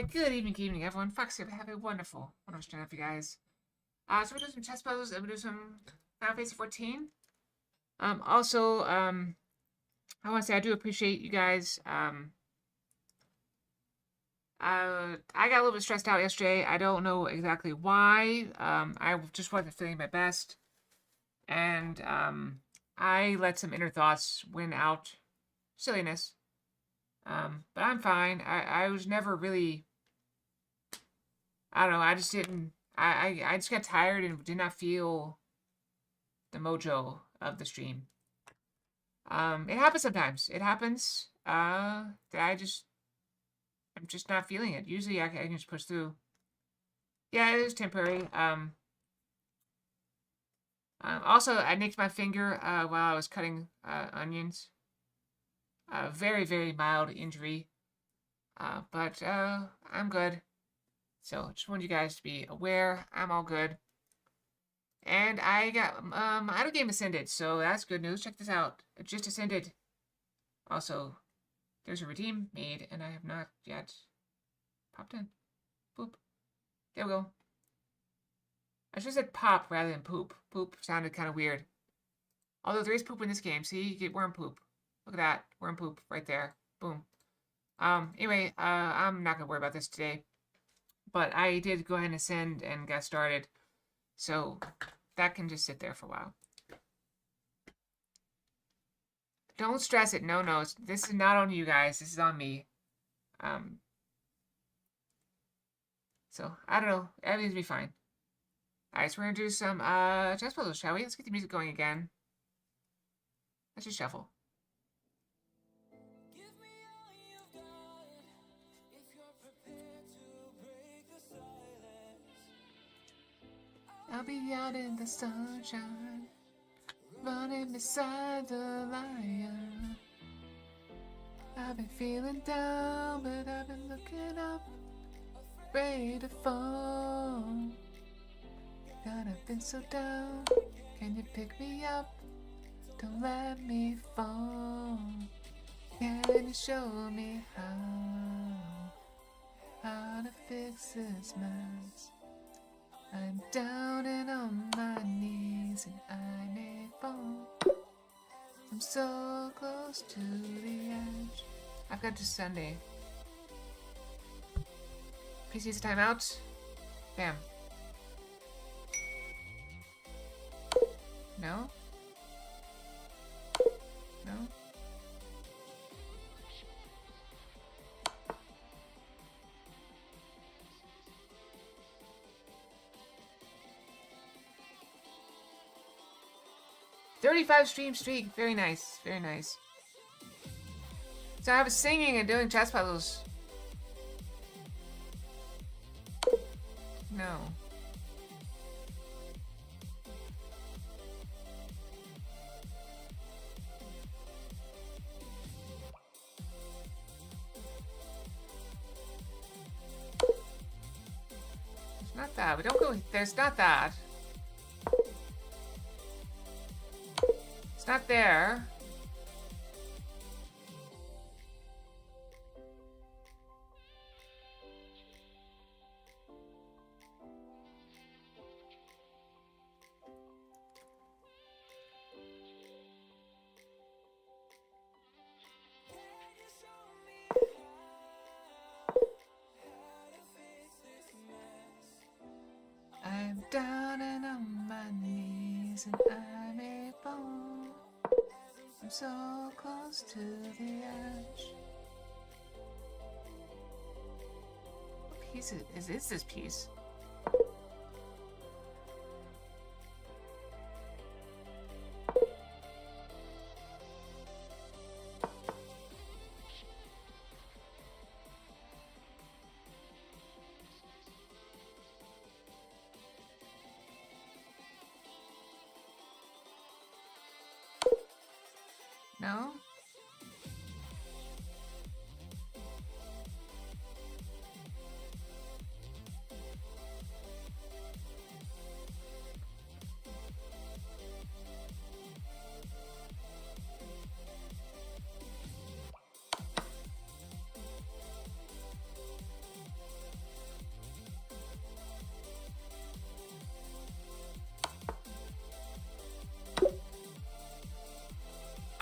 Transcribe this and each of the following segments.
Good evening, everyone. Fox here. Have a wonderful stream for you guys. So we're doing some chess puzzles and we're doing some Final Fantasy 14. Also, I want to say I do appreciate you guys. I got a little bit stressed out yesterday. I don't know exactly why. I just wasn't feeling my best. And, I let some inner thoughts win out. Silliness. But I'm fine. I was never really, I don't know, I just didn't, I just got tired and did not feel the mojo of the stream. It happens sometimes. It happens, that I'm just not feeling it. Usually I can just push through. Yeah, it is temporary. Also, I nicked my finger, while I was cutting, onions. Very, very mild injury. But I'm good. So, just want you guys to be aware. I'm all good. And I got, Idle Game Ascended, so that's good news. Check this out. It just ascended. Also, there's a redeem made, and I have not yet popped in. Boop. There we go. I should have said pop rather than poop. Poop sounded kind of weird. Although there is poop in this game. See, you get worm poop. Look at that. Worm poop right there. Boom. Anyway, I'm not going to worry about this today. But I did go ahead and ascend and got started. So that can just sit there for a while. Don't stress it. No, this is not on you guys. This is on me. So, I don't know. Everything's be fine. Alright, so we're going to do some chess puzzles, shall we? Let's get the music going again. Let's just shuffle. I'll be out in the sunshine, running beside the lion. I've been feeling down, but I've been looking up, ready to fall. God, I've been so down, can you pick me up? Don't let me fall. Can you show me how to fix this mess? I'm down and on my knees and I may fall. I'm so close to the edge. I've got to Sunday. PC's a timeout. Bam. No? No? $35 stream streak. Very nice. Very nice. So I was singing and doing chess puzzles. No. It's not that. We don't go. There's not that. It's not there. I'm down and on my knees and I may fall. I'm so close to the edge. What piece is this piece? No?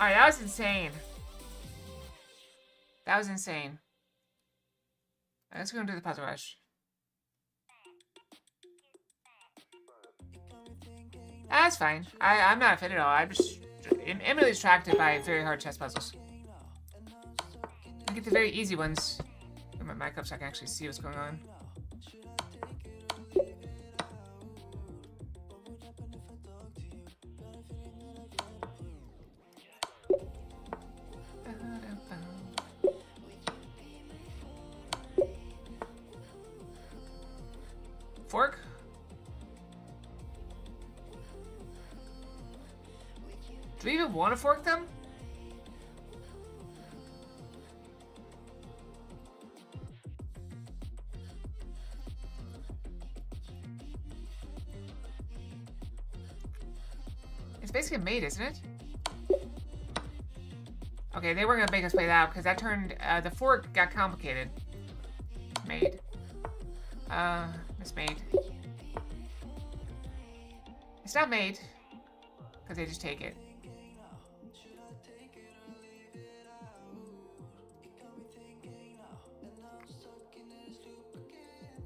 Alright, that was insane. That was insane. Let's go and do the puzzle rush. That's fine. I'm not offended at all. I'm just immediately distracted by very hard chess puzzles. I get the very easy ones. Put my mic up so I can actually see what's going on. Fork? Do we even want to fork them? It's basically a mate, isn't it? Okay, they weren't gonna make us play that because that turned the fork got complicated. Mate. It's mate. It's not mate because they just take it.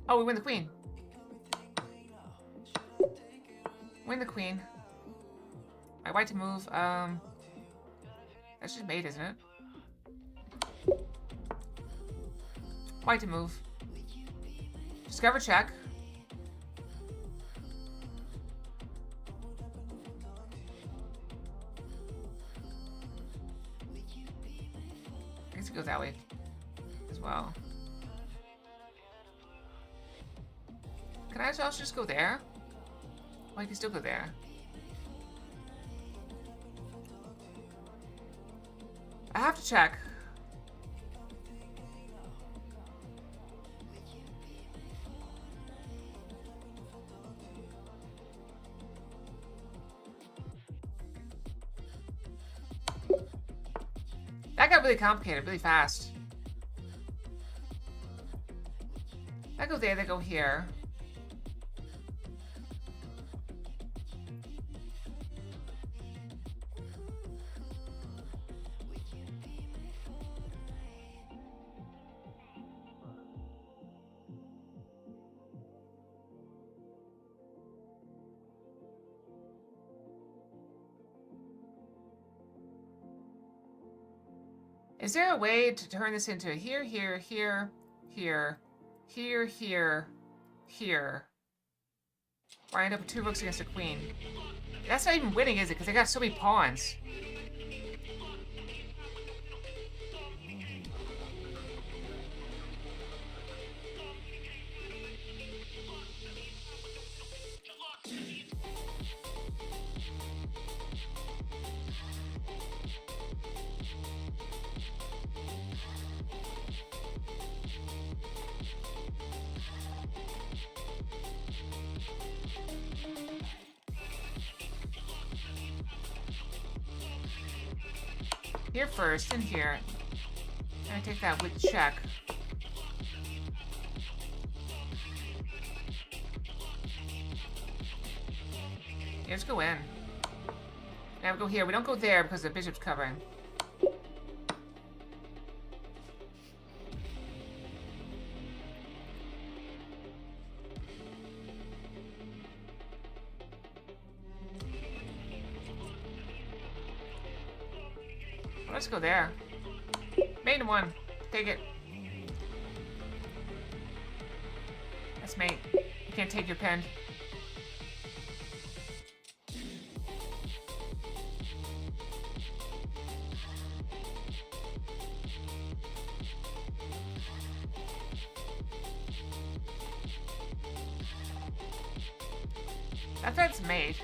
Oh, we win the queen. Win the queen. My white to move. That's just mate, isn't it? White to move. Discover check. I guess it goes that way as well. Can I also just go there? Oh, I can still go there. I have to check. That got really complicated, really fast. I go there, they go here. Is there a way to turn this into here, here, here, here, here, here, here? Where I end up with 2 rooks against a queen. That's not even winning, is it? Because they got so many pawns. Here first, and here. I'm gonna take that with check. Yeah, let's go in. Now we go here. We don't go there because the bishop's covering. Let's go there. Main 1. Take it. That's mate. You can't take your pen. That's mate.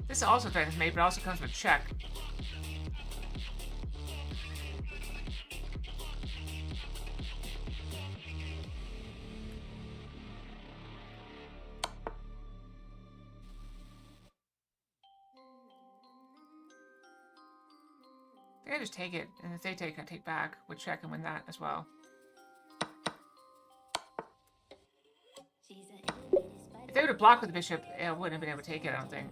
This also threatens mate, but also comes with check. I just take it, and if they take, I take back. Would check and win that as well. She's an If they would have blocked with the bishop, I wouldn't have been able to take it, I don't think.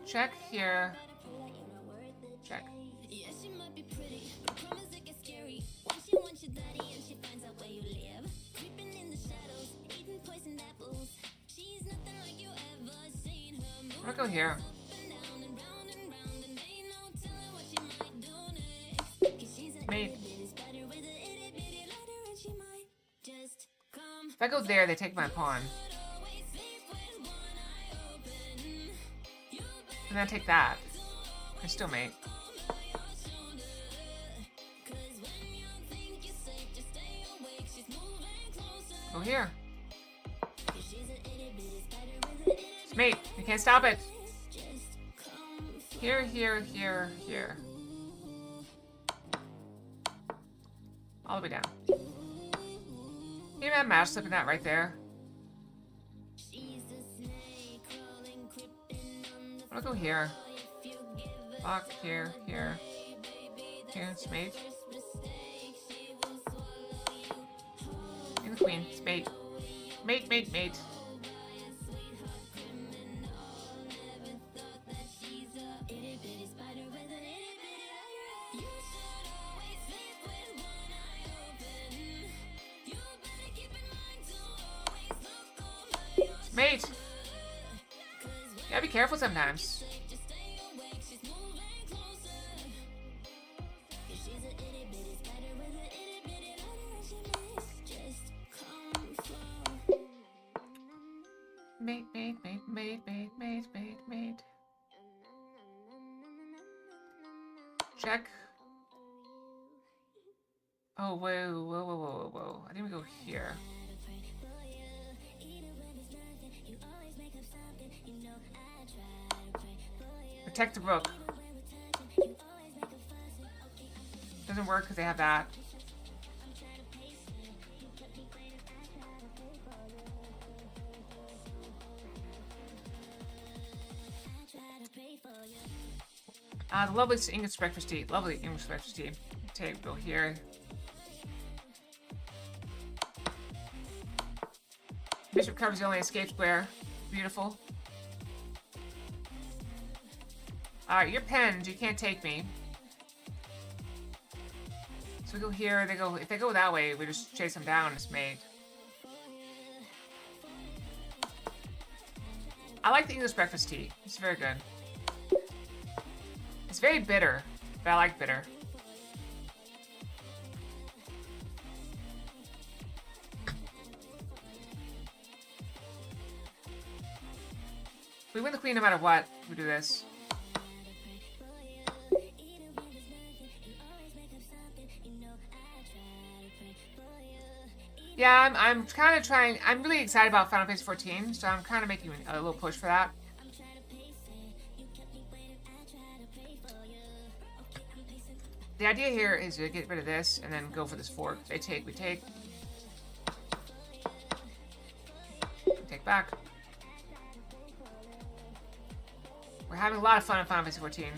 Check here. Check. I'm gonna go here. Mate. If I go there, they take my pawn. And then I take that. I still mate. Go here. It's mate. You can't stop it. Here, here, here, here. All the way down. You have match slipping that right there. I'm gonna go here. Block here, here. Here, it's mate. And the queen, it's mate. Mate, mate, mate. Mate! You gotta be careful sometimes. Mate, mate, mate, mate, mate, mate, mate, mate. Check. Oh, whoa, whoa, whoa, whoa, whoa. I think we go here. Protect the rook. Doesn't work because they have that. The lovely English breakfast tea. Lovely English breakfast tea. Take, go here. Bishop covers the only escape square. Beautiful. Alright, you're pinned. You can't take me. So we go here. They go. If they go that way, we just chase them down. It's mate. I like the English breakfast tea. It's very good. It's very bitter, but I like bitter. We win the queen no matter what. We do this. Yeah, I'm kind of trying. I'm really excited about Final Fantasy XIV, so I'm kind of making a little push for that. The idea here is to get rid of this and then go for this fork. They take, we take. We take back. We're having a lot of fun in Final Fantasy XIV.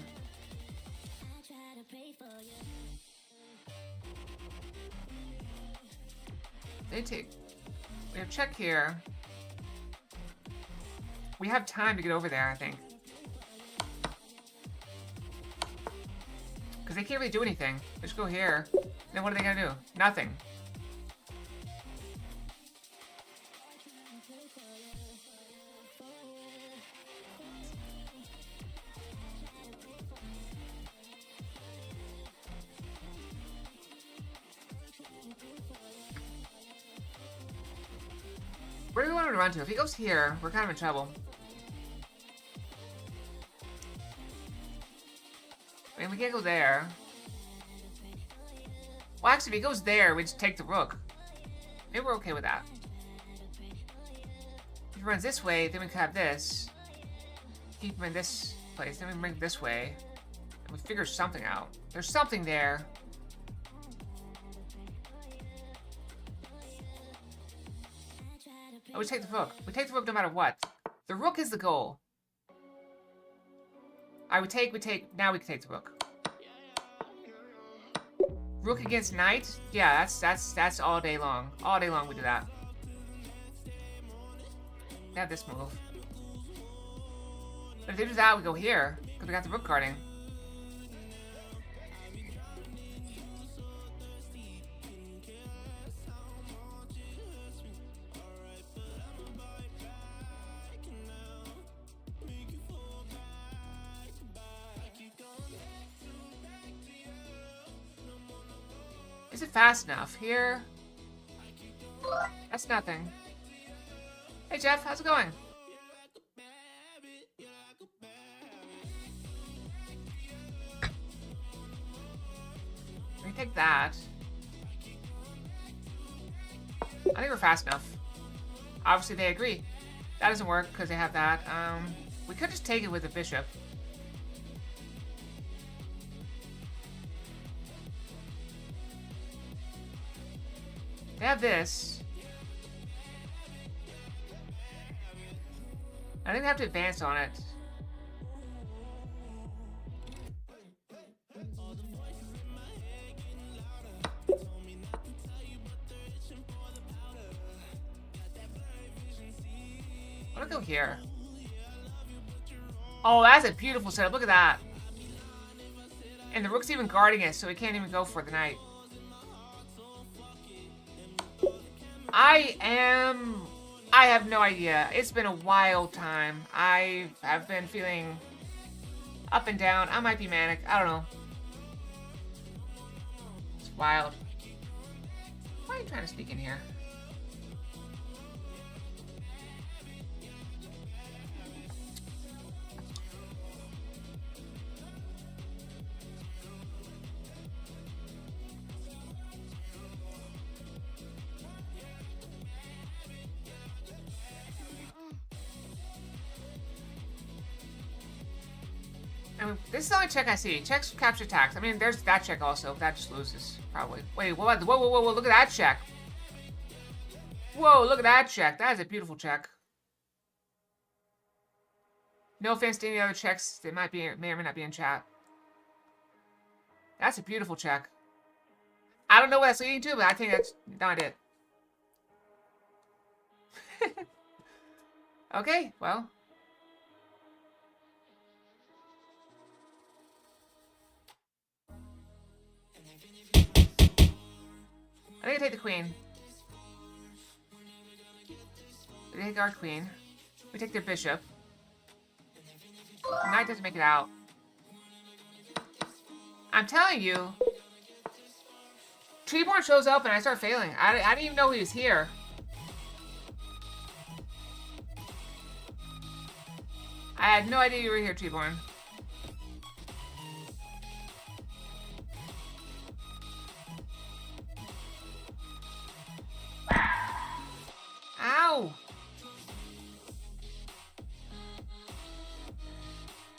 They take. We have check here. We have time to get over there, I think. Because they can't really do anything. They just go here. Then what are they going to do? Nothing. Where do we want him to run to? If he goes here, we're kind of in trouble. I mean, we can't go there. Well, actually, if he goes there, we just take the rook. Maybe we're okay with that. If he runs this way, then we can have this. Keep him in this place. Then we bring it this way. And we figure something out. There's something there. Oh, we take the rook. We take the rook no matter what. The rook is the goal. We take. Now we can take the rook. Rook against knight? Yeah, that's all day long. All day long we do that. They have this move. But if they do that, we go here. Because we got the rook guarding. Is it fast enough? Here? That's nothing. Hey Jeff, how's it going? We can take that. I think we're fast enough. Obviously they agree. That doesn't work because they have that. We could just take it with the bishop. They have this. I think they have to advance on it. I'm gonna go here. Oh, that's a beautiful setup. Look at that. And the rook's even guarding it, so he can't even go for the knight. I have no idea. It's been a wild time. I have been feeling up and down. I might be manic. I don't know. It's wild. Why are you trying to sneak in here? I mean, this is the only check I see. Checks capture attacks. I mean, there's that check also. That just loses, probably. Wait, what? Whoa, whoa, whoa, whoa, look at that check. Whoa, look at that check. That is a beautiful check. No offense to any other checks that may or may not be in chat. That's a beautiful check. I don't know what that's leading to, but I think that's not it. Okay, well. I think I take the queen. We take our queen. We take their bishop. The knight doesn't make it out. I'm telling you. Treeborn shows up and I start failing. I didn't even know he was here. I had no idea you were here, Treeborn. Ow!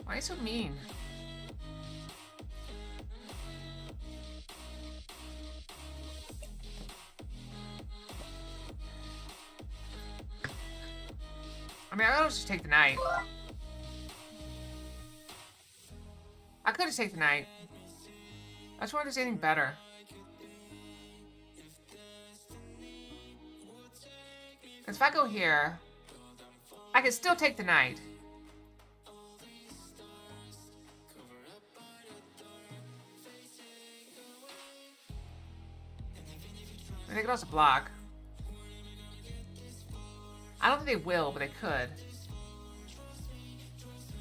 Why are you so mean? I mean, I'll just take the knight. I could just take the knight. I just wonder if there's anything better. Because if I go here, I can still take the knight. And they could also block. I don't think they will, but they could.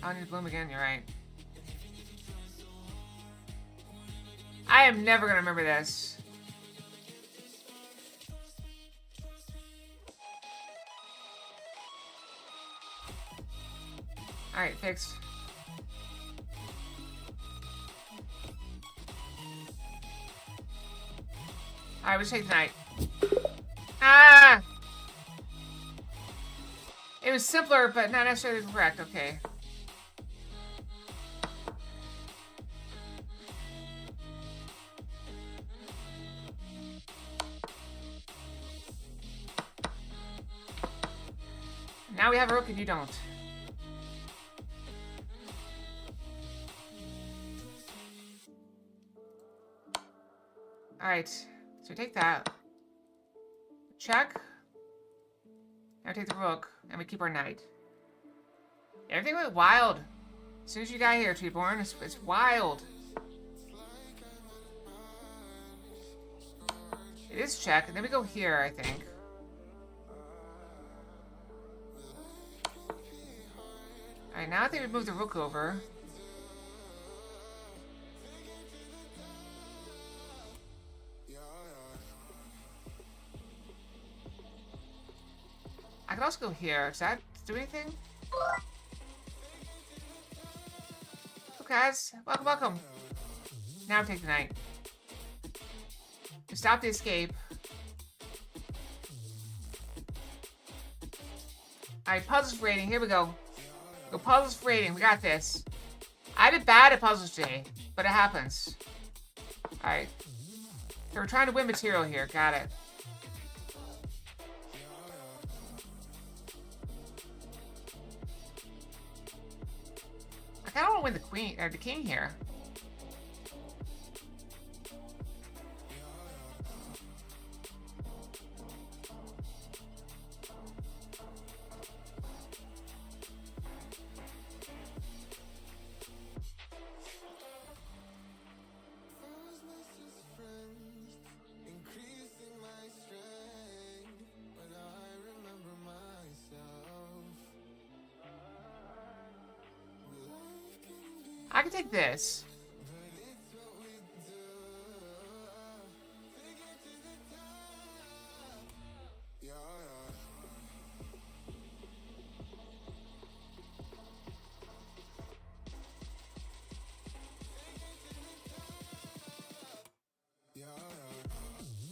Oh, I need to bloom again, you're right. I am never gonna remember this. Alright, fixed. Alright, we just take the knight. Ah! It was simpler, but not necessarily correct. Okay. Now we have a rook and you don't. Alright, so take that. Check. Now we take the rook, and we keep our knight. Everything went wild. As soon as you got here, Treeborn, it's wild. It is check, and then we go here, I think. Alright, now I think we move the rook over. I could also go here. Does that do anything? Oh, guys. Welcome, welcome. Now we take the knight. To stop the escape. Alright, puzzles for rating. Here we go. Go puzzles for rating. We got this. I did bad at puzzles today, but it happens. Alright. So we're trying to win material here. Got it. I kind of want to win the queen or the king here. I can take this.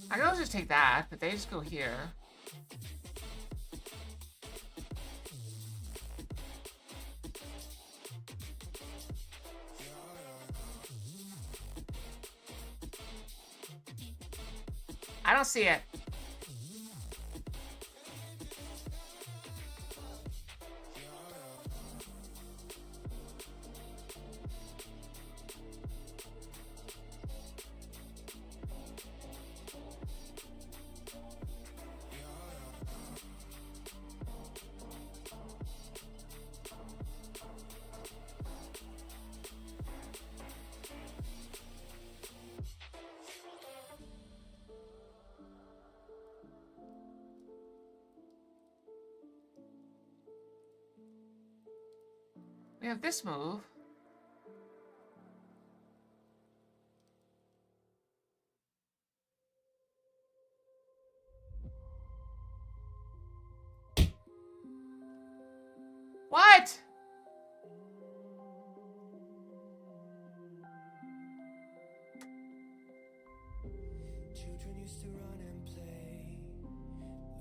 I can also just take that, but they just go here. I don't see it. We have this move. What? Children used to run and play.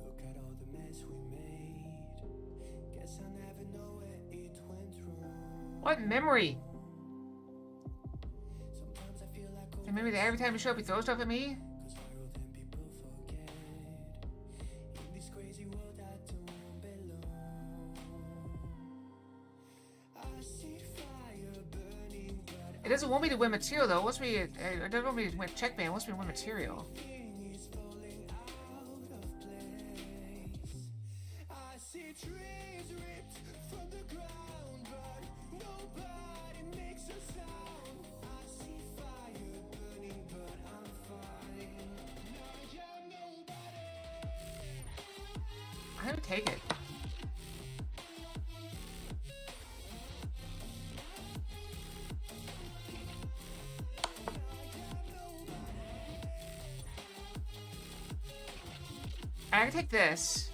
Look at all the mess we made. Guess I never know where it went wrong. What memory? Sometimes I feel like And maybe that every time you show up, you throw stuff at me? cause viral then people forget. In this crazy world I don't belong. I see fire burning, but It doesn't want me to win material though. It wants me. It doesn't want me to win checkmate. It wants me to win material. everything is falling out of place. I see trees ripped from the ground, but nobody makes a sound. I see fire burning, but I'm fine. I am nobody. I'm gonna take it. I can take this.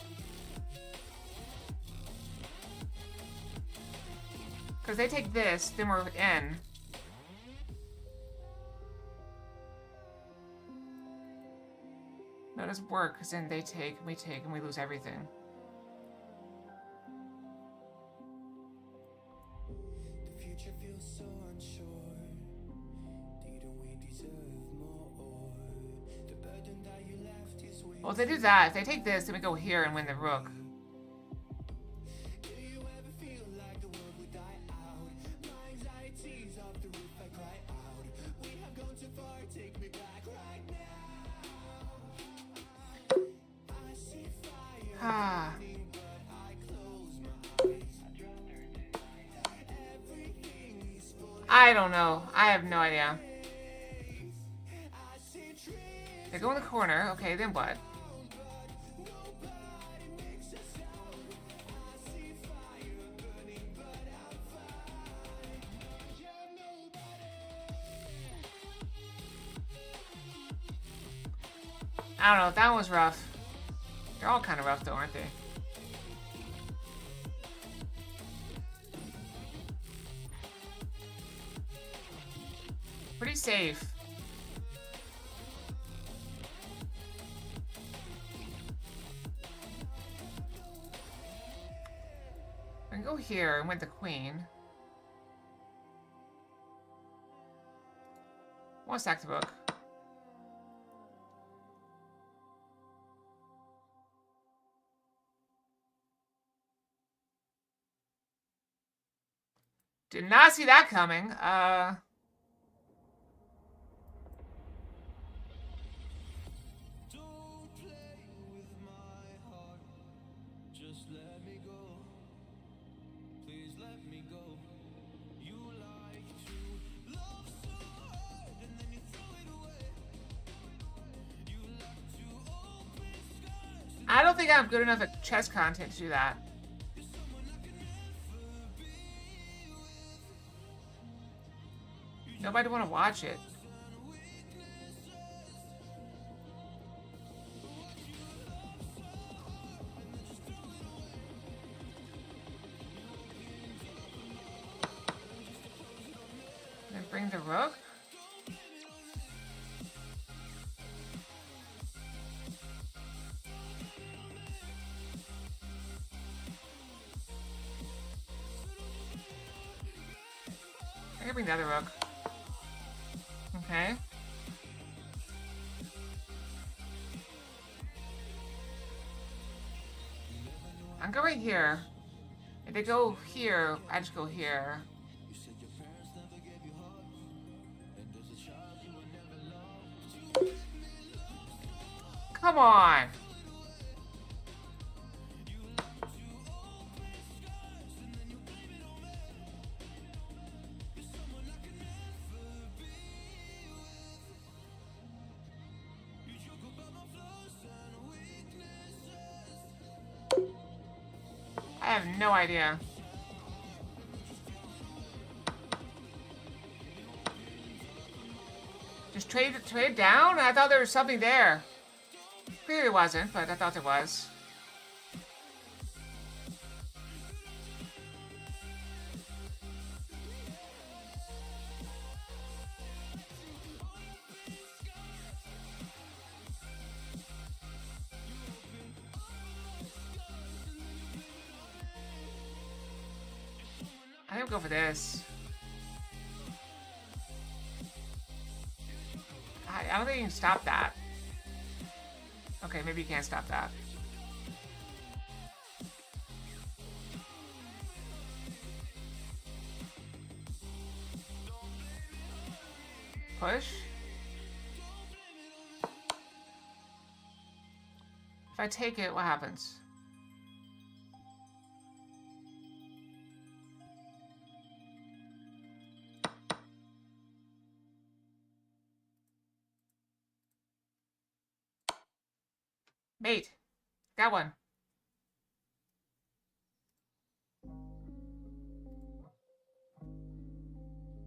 Because they take this, then we're in. No, it doesn't work, because then they take, and we lose everything. The future feels so unsure. Didn't we deserve more? The burden that you left is weighing. Well, if they do that, if they take this, then we go here and win the rook. Do you ever feel like the world would die out? My anxieties off the roof, I cry out. We have gone too far, take me back right now. I see fire Ah. burning, but I don't know. I have no idea. They go in the corner. Okay, then what? I don't know. That one was rough. They're all kind of rough, though, aren't they? Pretty safe. I can go here and win the queen. One stack the book. Did not see that coming. I don't think I'm good enough at chess content to do that. Nobody want to watch it. Then bring the rook. I can bring the other rook. Okay. I'm going right here. If they go here, I just go here. Come on. I have no idea. Just trade down? I thought there was something there. Clearly wasn't, but I thought there was. I think we'll go for this. I don't think you can stop that. Okay, maybe you can't stop that. Push. If I take it, what happens? Mate. Got one.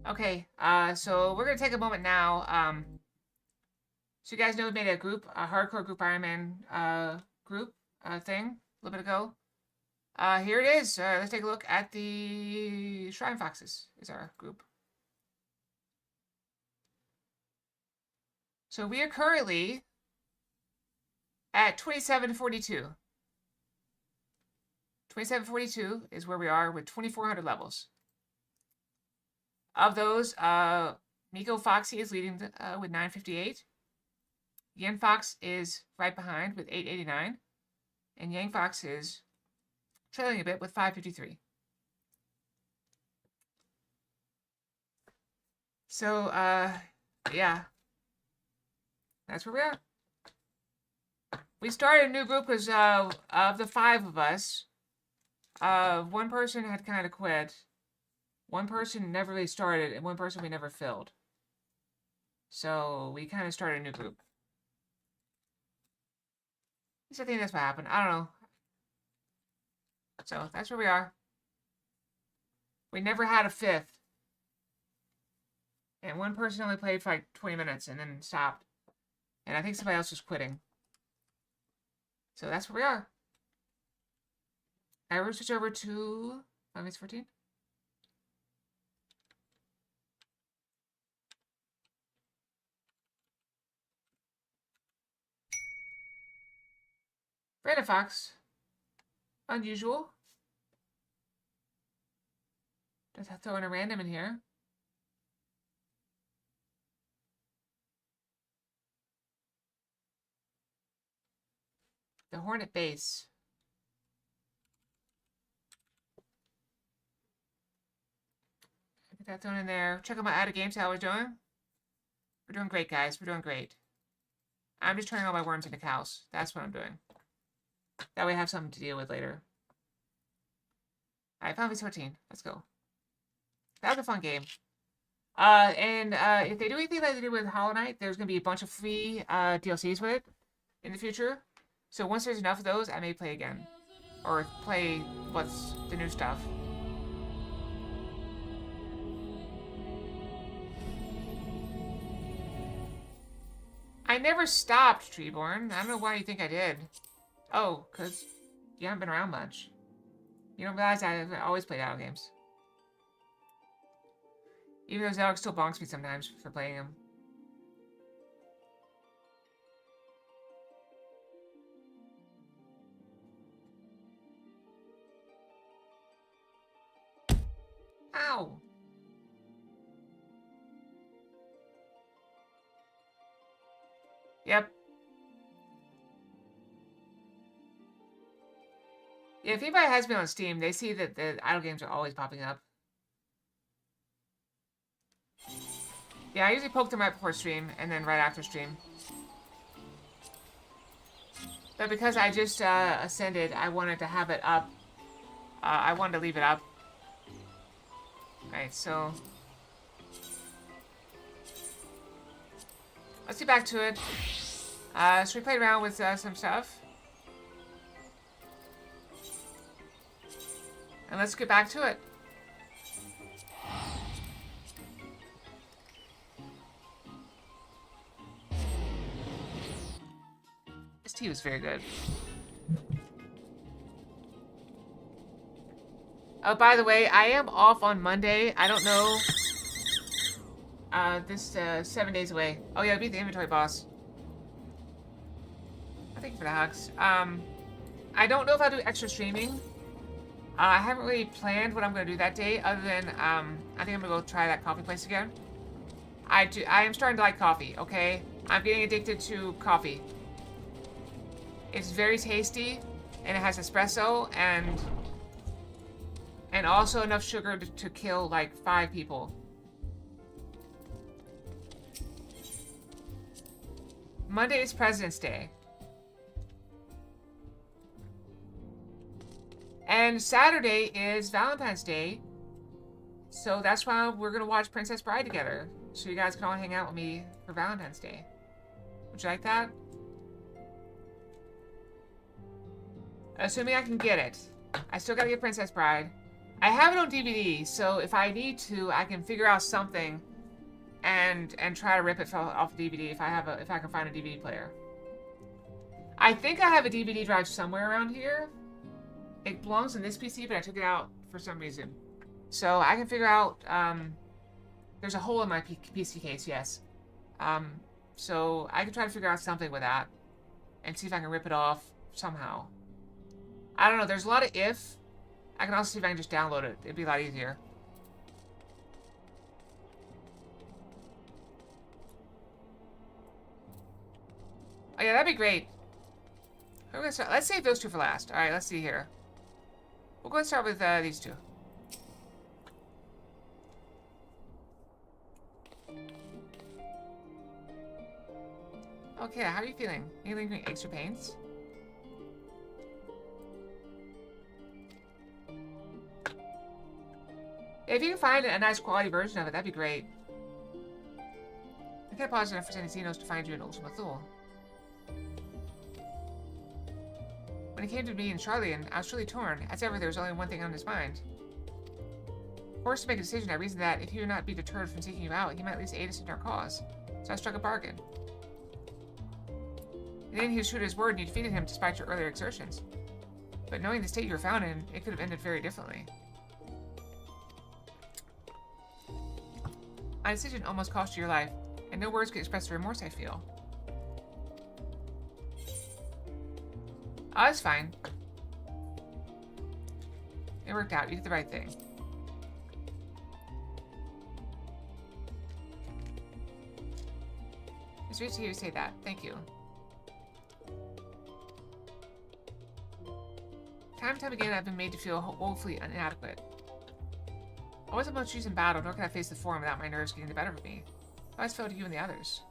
Okay, so we're gonna take a moment now. So you guys know we made a group, a hardcore group Iron Man group thing a little bit ago. Here it is. Let's take a look at the Shrine Foxes is our group. So we are currently at 2742. 2742 is where we are with 2,400 levels. Of those, Miko Foxy is leading with 958. Yen Fox is right behind with 889. And Yang Fox is trailing a bit with 553. So, yeah. That's where we are. We started a new group because of the 5 of us. One person had kind of quit. One person never really started, and one person we never filled. So we kind of started a new group. At least I think that's what happened. I don't know. So that's where we are. We never had a fifth. And one person only played for like 20 minutes and then stopped. And I think somebody else was quitting. So that's where we are. I will switch over to FFXIV. Random Fox. Unusual. Just throw in a random in here. The Hornet base. Get that thrown in there. Check out my added games, how we're doing. We're doing great, guys. We're doing great. I'm just turning all my worms into cows. That's what I'm doing. That way I have something to deal with later. Alright, FFXIV. Let's go. That was a fun game. If they do anything like they did with Hollow Knight, there's going to be a bunch of free DLCs with it in the future. So once there's enough of those, I may play again. Or play what's the new stuff. I never stopped, Treeborn. I don't know why you think I did. Oh, because you haven't been around much. You don't realize I always played Idle games. Even though Zelda still bonks me sometimes for playing him. Ow! Yep. Yeah, if anybody has me on Steam, they see that the idle games are always popping up. Yeah, I usually poke them right before stream, and then right after stream. But because I just ascended, I wanted to have it up. I wanted to leave it up. Alright, so... let's get back to it. So we played around with some stuff. And let's get back to it. This tea was very good. Oh, by the way, I am off on Monday. I don't know. This 7 days away. Oh yeah, beat the inventory boss. Thank you for the hugs. I don't know if I'll do extra streaming. I haven't really planned what I'm going to do that day, other than, I think I'm going to go try that coffee place again. I am starting to like coffee, okay? I'm getting addicted to coffee. It's very tasty, and it has espresso, and also enough sugar to kill, like, 5 people. Monday is President's Day. And Saturday is Valentine's Day. So that's why we're going to watch Princess Bride together. So you guys can all hang out with me for Valentine's Day. Would you like that? Assuming I can get it. I still got to get Princess Bride. I have it on DVD, so if I need to, I can figure out something and try to rip it off the DVD if I can find a DVD player. I think I have a DVD drive somewhere around here. It belongs in this PC, but I took it out for some reason. So I can figure out, there's a hole in my PC case, yes. So I can try to figure out something with that and see if I can rip it off somehow. I don't know, there's a lot of if. I can also see if I can just download it. It'd be a lot easier. Oh yeah, that'd be great. We're gonna start. Let's save those two for last. Alright, let's see here. We'll go and start with these two. Okay, how are you feeling? Any lingering aches or pains? If you can find a nice quality version of it, that'd be great. I can't apologize enough for sending Xenos to find you in Ultima Thule. When he came to me in Charlian, I was truly torn. As ever, there was only one thing on his mind. Forced to make a decision, I reasoned that if he would not be deterred from seeking you out, he might at least aid us in our cause. So I struck a bargain. And then he was true to his word, and you defeated him despite your earlier exertions. But knowing the state you were found in, it could have ended very differently. My decision almost cost you your life, and no words could express the remorse I feel. Oh, that's fine. It worked out. You did the right thing. It's sweet to hear you say that. Thank you. Time and time again, I've been made to feel woefully inadequate. I wasn't much use in battle, nor could I face the forum without my nerves getting the better of me. I always fell to you and the others.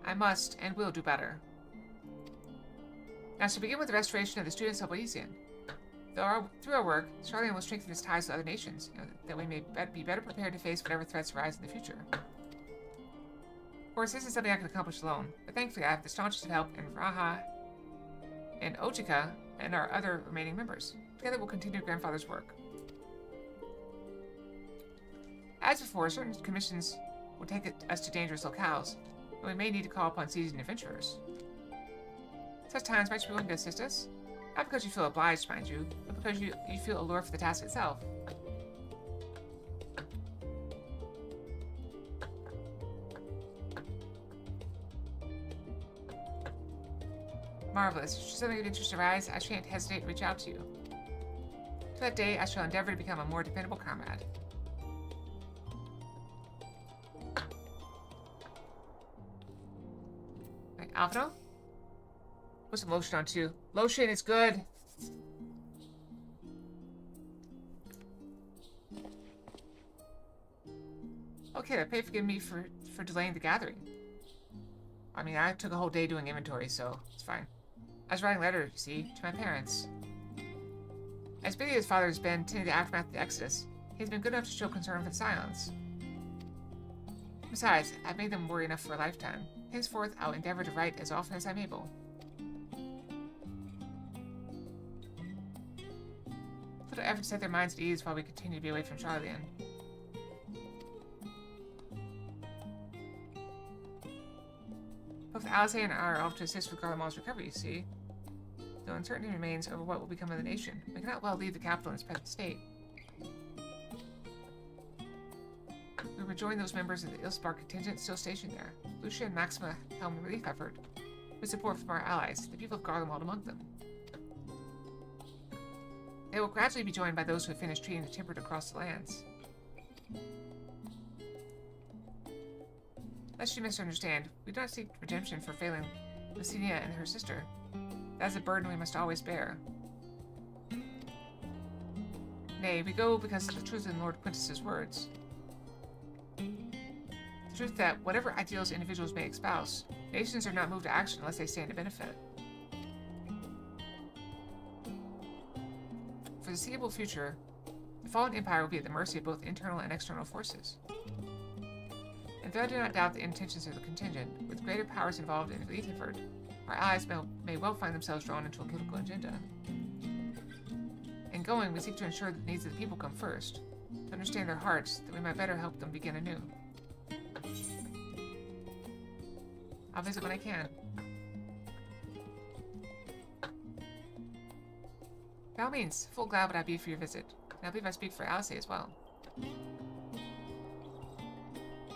I must and will do better. Now, to begin with the restoration of the students of Elysian. Through our work, Charlian will strengthen its ties with other nations, that we may be better prepared to face whatever threats arise in the future. Of course, this isn't something I can accomplish alone, but thankfully I have the staunchest of help in Raha and Ojika and our other remaining members. Together we'll continue Grandfather's work. As before, certain commissions will take us to dangerous locales, and we may need to call upon seasoned adventurers. Such times might you be willing to assist us? Not because you feel obliged, mind you, but because you feel allured for the task itself. Marvelous. Should something of interest arise, I shan't hesitate to reach out to you. To that day, I shall endeavor to become a more dependable comrade. Right, Alvino? Put some lotion on too. Lotion is good. Okay, pay forgive me for delaying the gathering. I mean, I took a whole day doing inventory, so it's fine. I was writing a letter, you see, to my parents. As busy as his father has been tending the aftermath of the Exodus, he's been good enough to show concern for the Scions. Besides, I've made them worry enough for a lifetime. Henceforth, I'll endeavor to write as often as I'm able. Little effort to set their minds at ease while we continue to be away from Charlian. Both Alice and I are off to assist with Garlemald's recovery, you see. Though uncertainty remains over what will become of the nation, we cannot well leave the capital in its present state. We rejoin those members of the Ilsbar contingent still stationed there. Lucia and Maxima helm the relief effort, with support from our allies, the people of Garlemald among them. They will gradually be joined by those who have finished treating the Temperate across the lands. Lest you misunderstand, we do not seek redemption for failing Lucinia and her sister. That is a burden we must always bear. Nay, we go because of the truth in Lord Quintus's words. The truth that whatever ideals individuals may espouse, nations are not moved to action unless they stand to benefit. For the foreseeable future, the fallen empire will be at the mercy of both internal and external forces. And though I do not doubt the intentions of the contingent, with greater powers involved in the relief effort, our allies may well find themselves drawn into a political agenda. In going, we seek to ensure that the needs of the people come first, to understand their hearts, that we might better help them begin anew. I'll visit when I can. By all means, full glad would I be for your visit, and I believe I speak for Alice as well.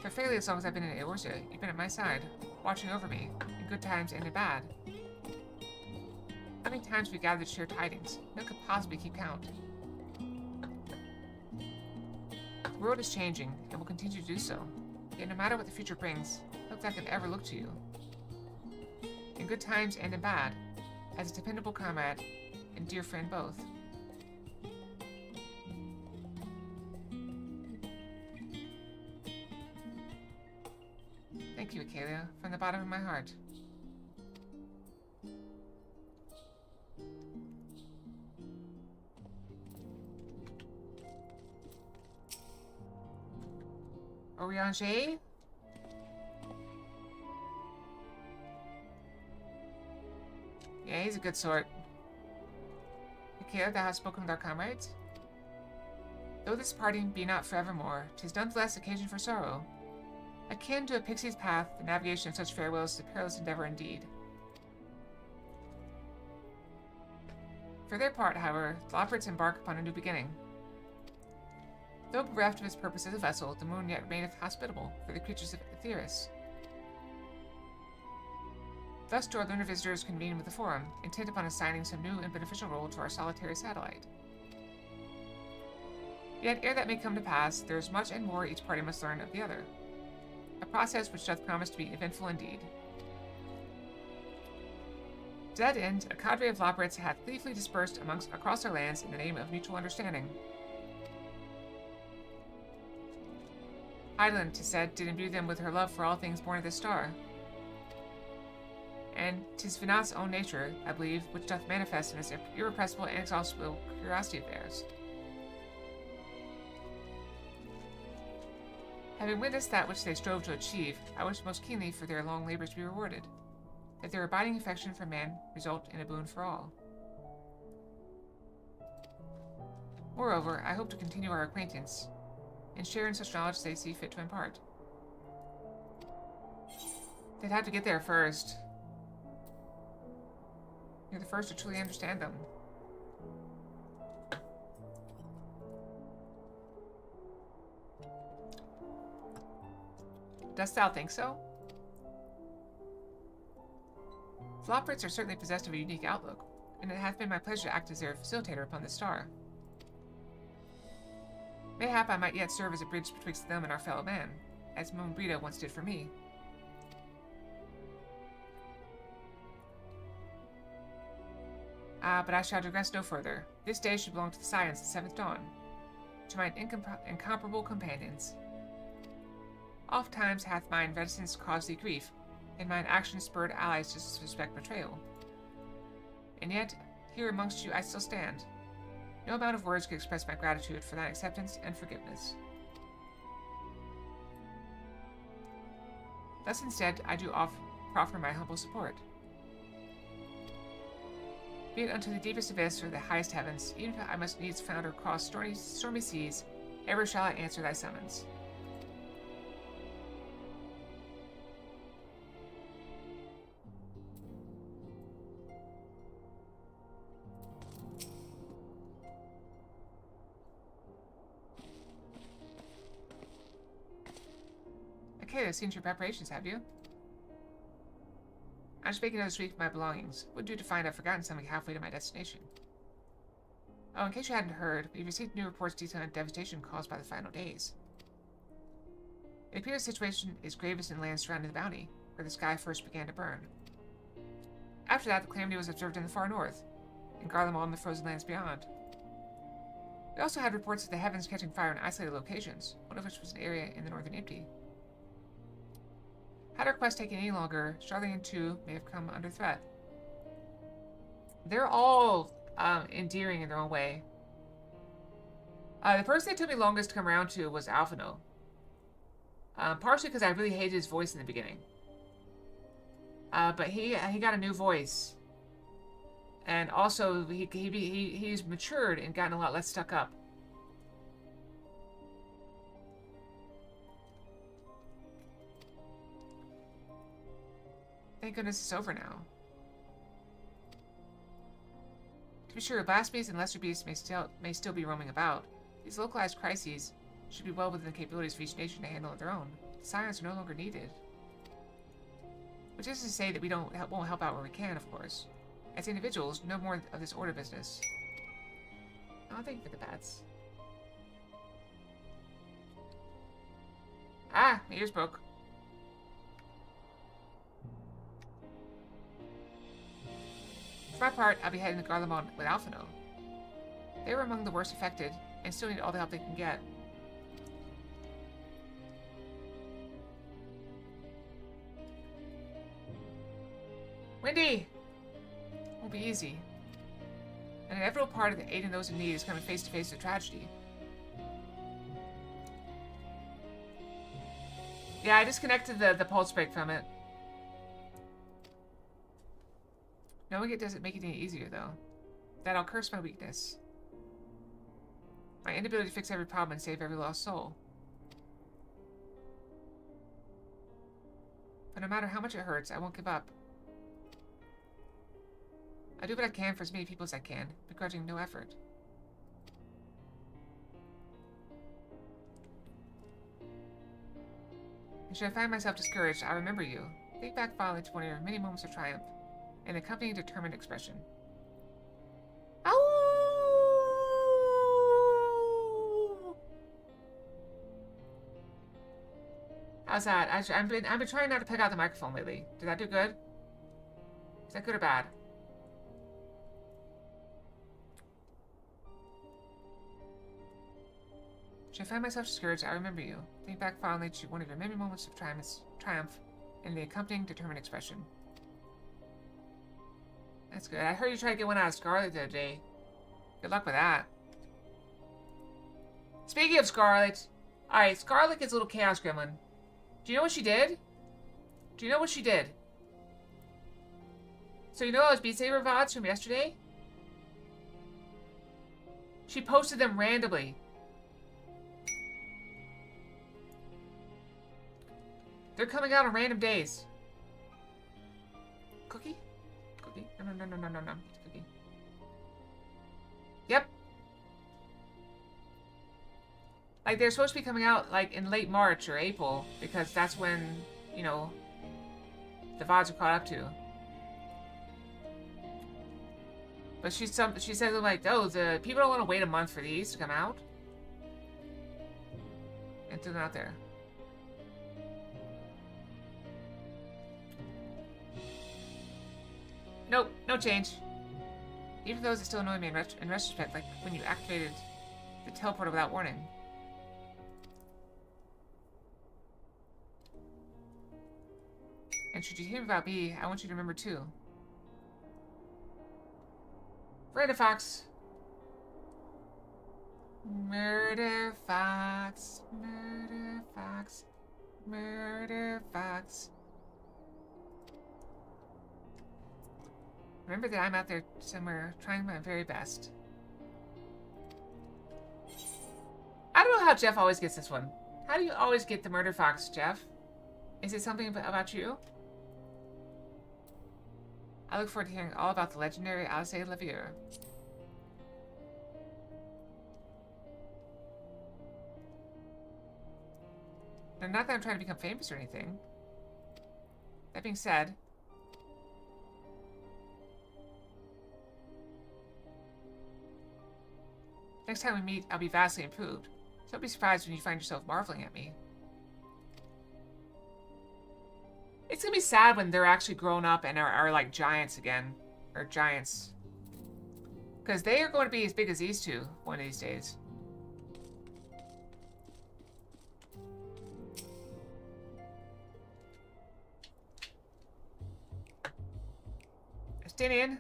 For fairly as long as I've been in Eorzea, you've been at my side, watching over me, in good times and in bad. How many times we've gathered to share tidings, none could possibly keep count. The world is changing, and will continue to do so, yet no matter what the future brings, I hope that I can ever look to you. In good times and in bad, as a dependable comrade, and dear friend both. Thank you, Acalia, from the bottom of my heart. Orianger? Yeah, he's a good sort. Mikael, thou hast spoken with our comrades? Though this parting be not forevermore, 'tis nonetheless occasion for sorrow. Akin to a pixie's path, the navigation of such farewells is a perilous endeavor indeed. For their part, however, the Loporrits embark upon a new beginning. Though bereft of its purpose as a vessel, the moon yet remaineth hospitable for the creatures of Aetheris. Thus do our lunar visitors convene with the Forum, intent upon assigning some new and beneficial role to our solitary satellite. Yet, ere that may come to pass, there is much and more each party must learn of the other. A process which doth promise to be eventful indeed. To that end, a cadre of Loporrits hath gleefully dispersed across our lands in the name of mutual understanding. Hydaelyn, 'tis said, did imbue them with her love for all things born of this star. And 'tis Vinat's own nature, I believe, which doth manifest in this irrepressible and inexhaustible curiosity of theirs. Having witnessed that which they strove to achieve, I wish most keenly for their long labors to be rewarded, that their abiding affection for man result in a boon for all. Moreover, I hope to continue our acquaintance, and share in such knowledge as they see fit to impart. They'd have to get there first. You're the first to truly understand them. Dost thou think so? The Loporrits are certainly possessed of a unique outlook, and it hath been my pleasure to act as their facilitator upon this star. Mayhap I might yet serve as a bridge betwixt them and our fellow man, as Mombrita once did for me. But I shall digress no further. This day should belong to the Scions, the seventh dawn, to mine incomparable companions. Oft times hath mine reticence caused thee grief, and mine actions spurred allies to suspect betrayal. And yet, here amongst you I still stand. No amount of words can express my gratitude for thine acceptance and forgiveness. Thus instead, I do proffer my humble support. Be it unto the deepest abyss or the highest heavens, even if I must needs founder cross stormy seas, ever shall I answer thy summons. Okay, I've seen your preparations, have you? I'm just making another sweep of my belongings. Would do to find I've forgotten something halfway to my destination. Oh, in case you hadn't heard, we've received new reports detailing devastation caused by the final days. It appears the situation is gravest in lands surrounding the bounty, where the sky first began to burn. After that, the calamity was observed in the far north, in Garlemald and the frozen lands beyond. We also had reports of the heavens catching fire in isolated locations, one of which was an area in the northern Empty. Had our quest taken any longer, Charlene too may have come under threat. They're all endearing in their own way. The person that took me longest to come around to was Alphino. Partially because I really hated his voice in the beginning. But he got a new voice. And also, he's matured and gotten a lot less stuck up. Thank goodness it's over now. To be sure, blasphemies and lesser beasts may still be roaming about. These localized crises should be well within the capabilities of each nation to handle on their own. Scions are no longer needed. Which isn't to say that we won't help out where we can, of course. As individuals, no more of this order business. Oh, thank you for the bats. Ah, my ears broke. For my part, I'll be heading to Garlemald with Alphino. They were among the worst affected, and still need all the help they can get. Windy! Won't be easy. An inevitable part of the aiding those in need is coming face to face with tragedy. Yeah, I disconnected the pulse break from it. Knowing it doesn't make it any easier, though. That'll curse my weakness. My inability to fix every problem and save every lost soul. But no matter how much it hurts, I won't give up. I do what I can for as many people as I can, begrudging no effort. And should I find myself discouraged, I'll remember you. Think back fondly to one of your many moments of triumph, an accompanying determined expression. Ow! How's that? I've been trying not to pick out the microphone lately. Did that do good? Is that good or bad? Should I find myself discouraged, I remember you. Think back fondly to one of your many moments of triumph and the accompanying determined expression. That's good. I heard you tried to get one out of Scarlet the other day. Good luck with that. Speaking of Scarlet, alright, Scarlet gets a little Chaos Gremlin. Do you know what she did? Do you know what she did? So you know those Beat Saber VODs from yesterday? She posted them randomly. They're coming out on random days. Cookie? Cookie? No. Cookie. Yep. Like, they're supposed to be coming out, like, in late March or April, because that's when, you know, the VODs are caught up to. But she said something like, oh, the people don't want to wait a month for these to come out. And they're not there. Nope, no change. Even those that still annoy me in retrospect, like when you activated the teleporter without warning. And should you hear about me, I want you to remember too. Murder Fox. Murder Fox. Murder Fox. Murder Fox. Remember that I'm out there somewhere trying my very best. I don't know how Jeff always gets this one. How do you always get the Murder Fox, Jeff? Is it something about you? I look forward to hearing all about the legendary Alice Lavier. Now, not that I'm trying to become famous or anything. That being said, next time we meet, I'll be vastly improved. So don't be surprised when you find yourself marveling at me. It's gonna be sad when they're actually grown up and are like giants again. Or giants. Because they are going to be as big as these two one of these days. Justinian.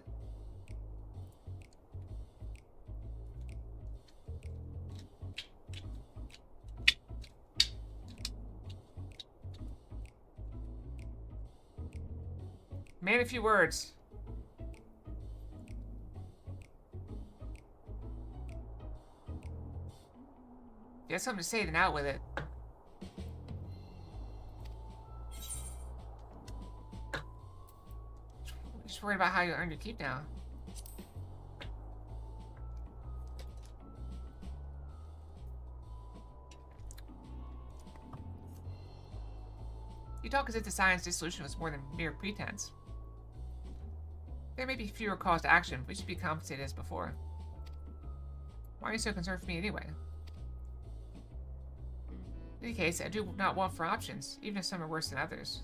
Man, a few words. You have something to say, then out with it. Just worried about how you earn your keep now. You talk as if the science dissolution was more than mere pretense. There may be fewer calls to action, but we should be compensated as before. Why are you so concerned for me anyway? In any case, I do not want for options, even if some are worse than others.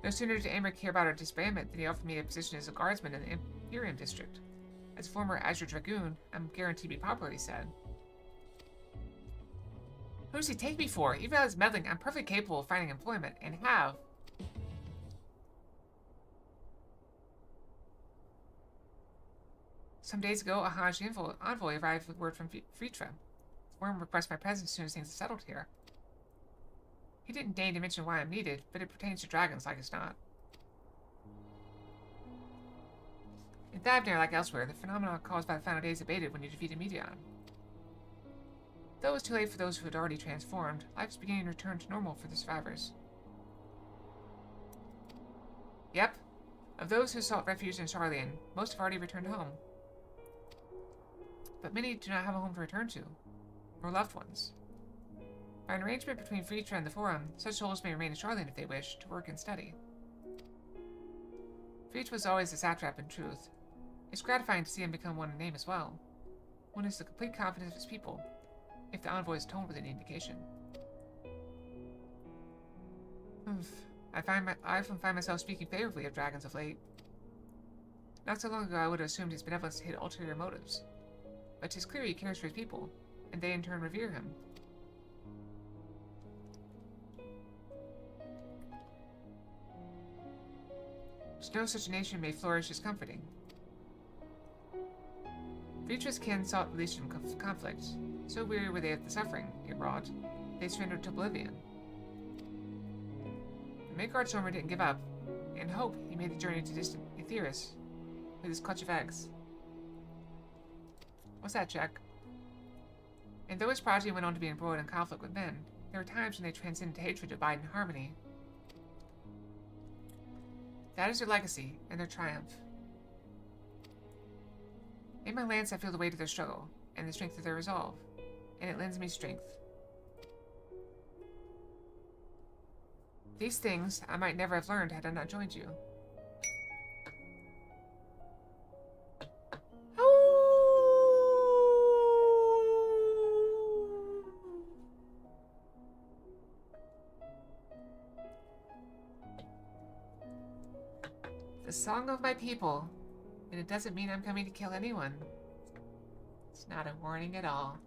No sooner did Amber hear about our disbandment than he offered me a position as a guardsman in the Imperium District. As a former Azure Dragoon, I'm guaranteed to be popular, he said. Who does he take me for? Even without his meddling, I'm perfectly capable of finding employment, and have. Some days ago, a Hajj envoy arrived with word from Fritra. The foreign requests my presence as soon as things are settled here. He didn't deign to mention why I'm needed, but it pertains to dragons like it's not. In Thavnir, like elsewhere, the phenomenon caused by the final days abated when you defeated Medion. Though it was too late for those who had already transformed, life is beginning to return to normal for the survivors. Yep. Of those who sought refuge in Sharlayan, most have already returned home. But many do not have a home to return to, or loved ones. By an arrangement between Fritra and the Forum, such souls may remain in Sharlayan if they wish, to work and study. Fritra was always a satrap in truth. It's gratifying to see him become one in name as well. One is the complete confidence of his people, if the envoy's tone was any indication. I often find myself speaking favorably of dragons of late. Not so long ago I would have assumed his benevolence hid ulterior motives. But 'tis clear he cares for his people, and they in turn revere him. To know such a nation may flourish is comforting. Fritra's kin sought release from conflict. So weary were they of the suffering it wrought, they surrendered to oblivion. The Midgard Stormer didn't give up. In hope, he made the journey to distant Aetheris with his clutch of eggs. What's that, Jack? And though his progeny went on to be embroiled in conflict with men, there were times when they transcended hatred to abide in harmony. That is their legacy, and their triumph. In my lance I feel the weight of their struggle, and the strength of their resolve, and it lends me strength. These things I might never have learned had I not joined you. The song of my people, and it doesn't mean I'm coming to kill anyone. It's not a warning at all.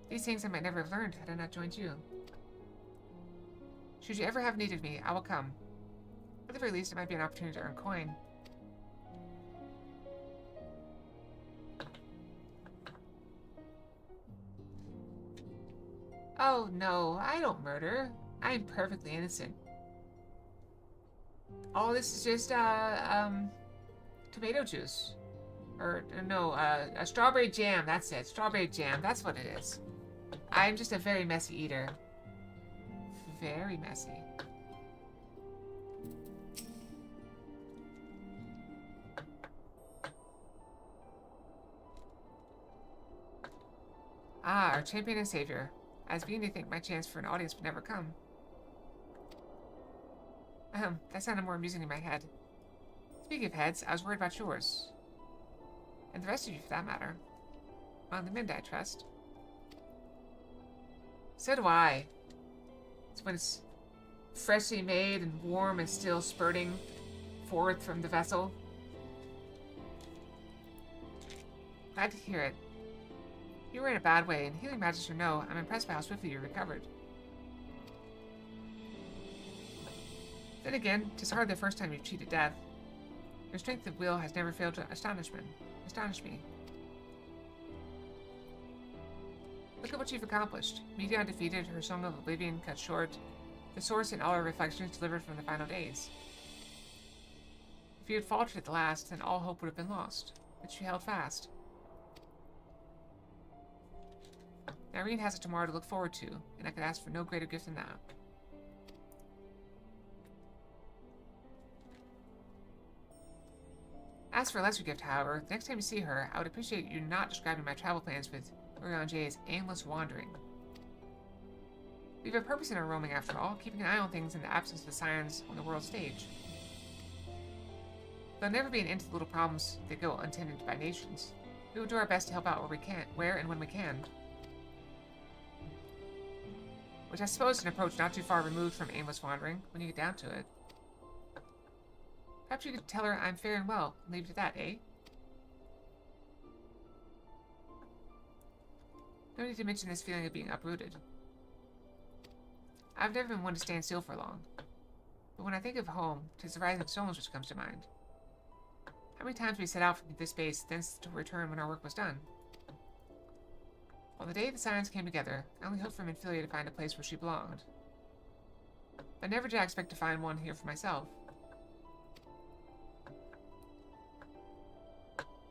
These things I might never have learned had I not joined you. Should you ever have need of me, I will come. At the very least, it might be an opportunity to earn coin. Oh no, I don't murder. I am perfectly innocent. All this is just, tomato juice. Or, no, a strawberry jam, that's it. Strawberry jam, that's what it is. I'm just a very messy eater. Very messy. Ah, our champion and savior. I was beginning to think my chance for an audience would never come. That sounded more amusing in my head. Speaking of heads, I was worried about yours. And the rest of you, for that matter. On the mend, I trust. So do I. It's when it's freshly made and warm and still spurting forth from the vessel. Glad to hear it. You were in a bad way, and healing magic or no, I'm impressed by how swiftly you recovered. Then again, 'tis hardly the first time you've cheated death. Your strength of will has never failed to astonish me. Look at what you've accomplished. Medion defeated, her Song of Oblivion cut short, the source and all her reflections delivered from the final days. If you had faltered at the last, then all hope would have been lost. But she held fast. Irene has a tomorrow to look forward to, and I could ask for no greater gift than that. As for a lesser gift, however, the next time you see her, I would appreciate you not describing my travel plans with Orion J as aimless wandering. We have a purpose in our roaming after all, keeping an eye on things in the absence of the sirens on the world stage. There'll never be an end to the little problems that go untended by nations. We will do our best to help out where and when we can. Which I suppose is an approach not too far removed from aimless wandering, when you get down to it. Perhaps you could tell her I'm fair and well, and leave it at that, eh? No need to mention this feeling of being uprooted. I've never been one to stand still for long. But when I think of home, 'tis the rising stones which comes to mind. How many times we set out from this base, thence to return when our work was done? On the day the Scions came together, I only hoped for Minfilia to find a place where she belonged. But never did I expect to find one here for myself.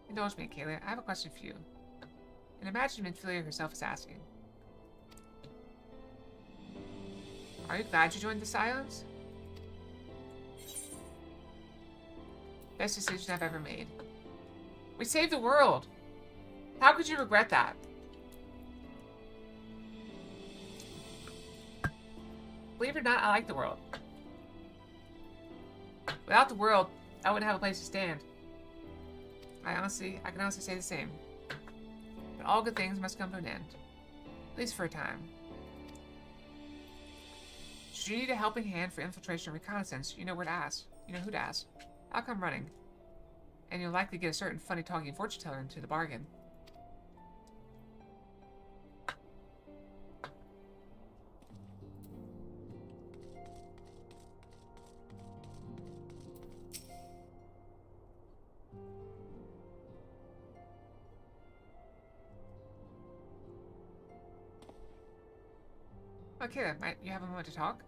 Indulge me, Kayla. I have a question for you. And imagine Minfilia herself is asking. Are you glad you joined the Scions? Best decision I've ever made. We saved the world! How could you regret that? Believe it or not, I like the world. Without the world, I wouldn't have a place to stand. I can honestly say the same. But all good things must come to an end. At least for a time. Should you need a helping hand for infiltration or reconnaissance, you know where to ask. You know who to ask. I'll come running. And you'll likely get a certain funny talking fortune teller into the bargain. Okay then, might you have a moment to talk?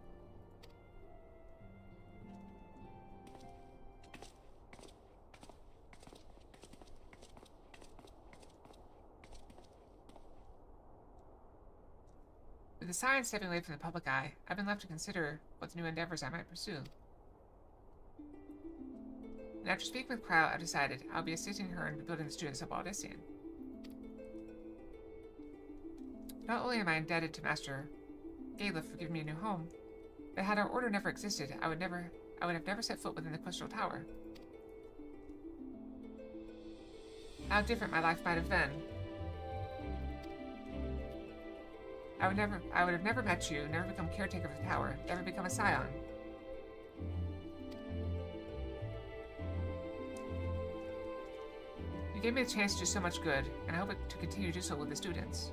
With the Scions stepping away from the public eye, I've been left to consider what new endeavors I might pursue. And after speaking with Crow, I've decided I'll be assisting her in rebuilding the students of Baldissian. Not only am I indebted to Master Gala for giving me a new home, but had our order never existed, I would have never set foot within the Crystal Tower. How different my life might have been. I would have never met you, never become caretaker of the tower, never become a Scion. You gave me the chance to do so much good, and I hope to continue to do so with the students.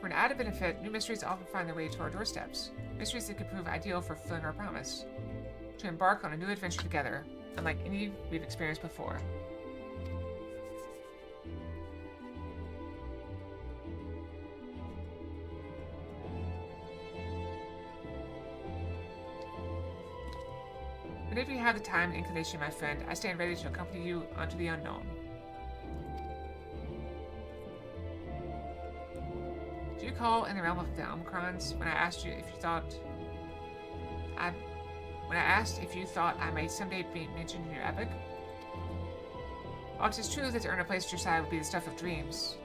For an added benefit, new mysteries often find their way to our doorsteps. Mysteries that could prove ideal for fulfilling our promise. To embark on a new adventure together, unlike any we've experienced before. Whenever you have the time and inclination, my friend, I stand ready to accompany you onto the unknown. Do you recall in the realm of the Omicrons when I asked if you thought I may someday be mentioned in your epic? While it is true that to earn a place at your side would be the stuff of dreams,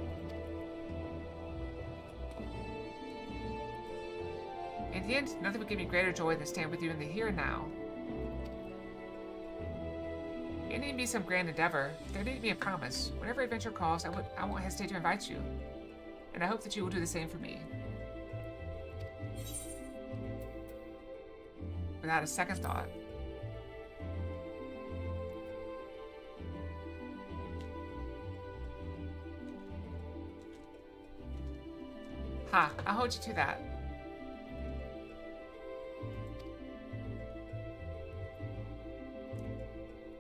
in the end, nothing would give me greater joy than stand with you in the here and now. It need be some grand endeavor. There need be a promise. Whenever adventure calls, I won't hesitate to invite you. And I hope that you will do the same for me. Without a second thought. Ha, I'll hold you to that.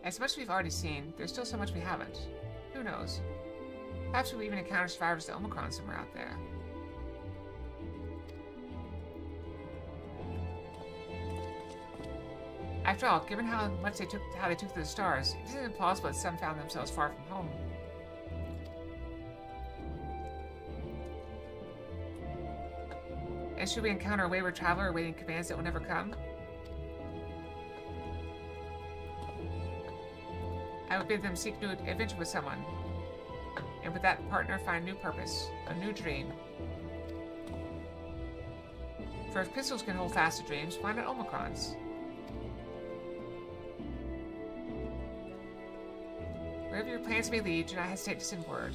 As much as we've already seen, there's still so much we haven't. Who knows? Perhaps we'll even encounter survivors of the Omicron somewhere out there. After all, given how they took to the stars, it isn't implausible that some found themselves far from home. And should we encounter a wayward traveler awaiting commands that will never come? I would bid them seek new adventure with someone, and with that partner find new purpose, a new dream. For if pistols can hold fast to dreams, why not Omicrons? Wherever your plans may lead, do not hesitate to send word.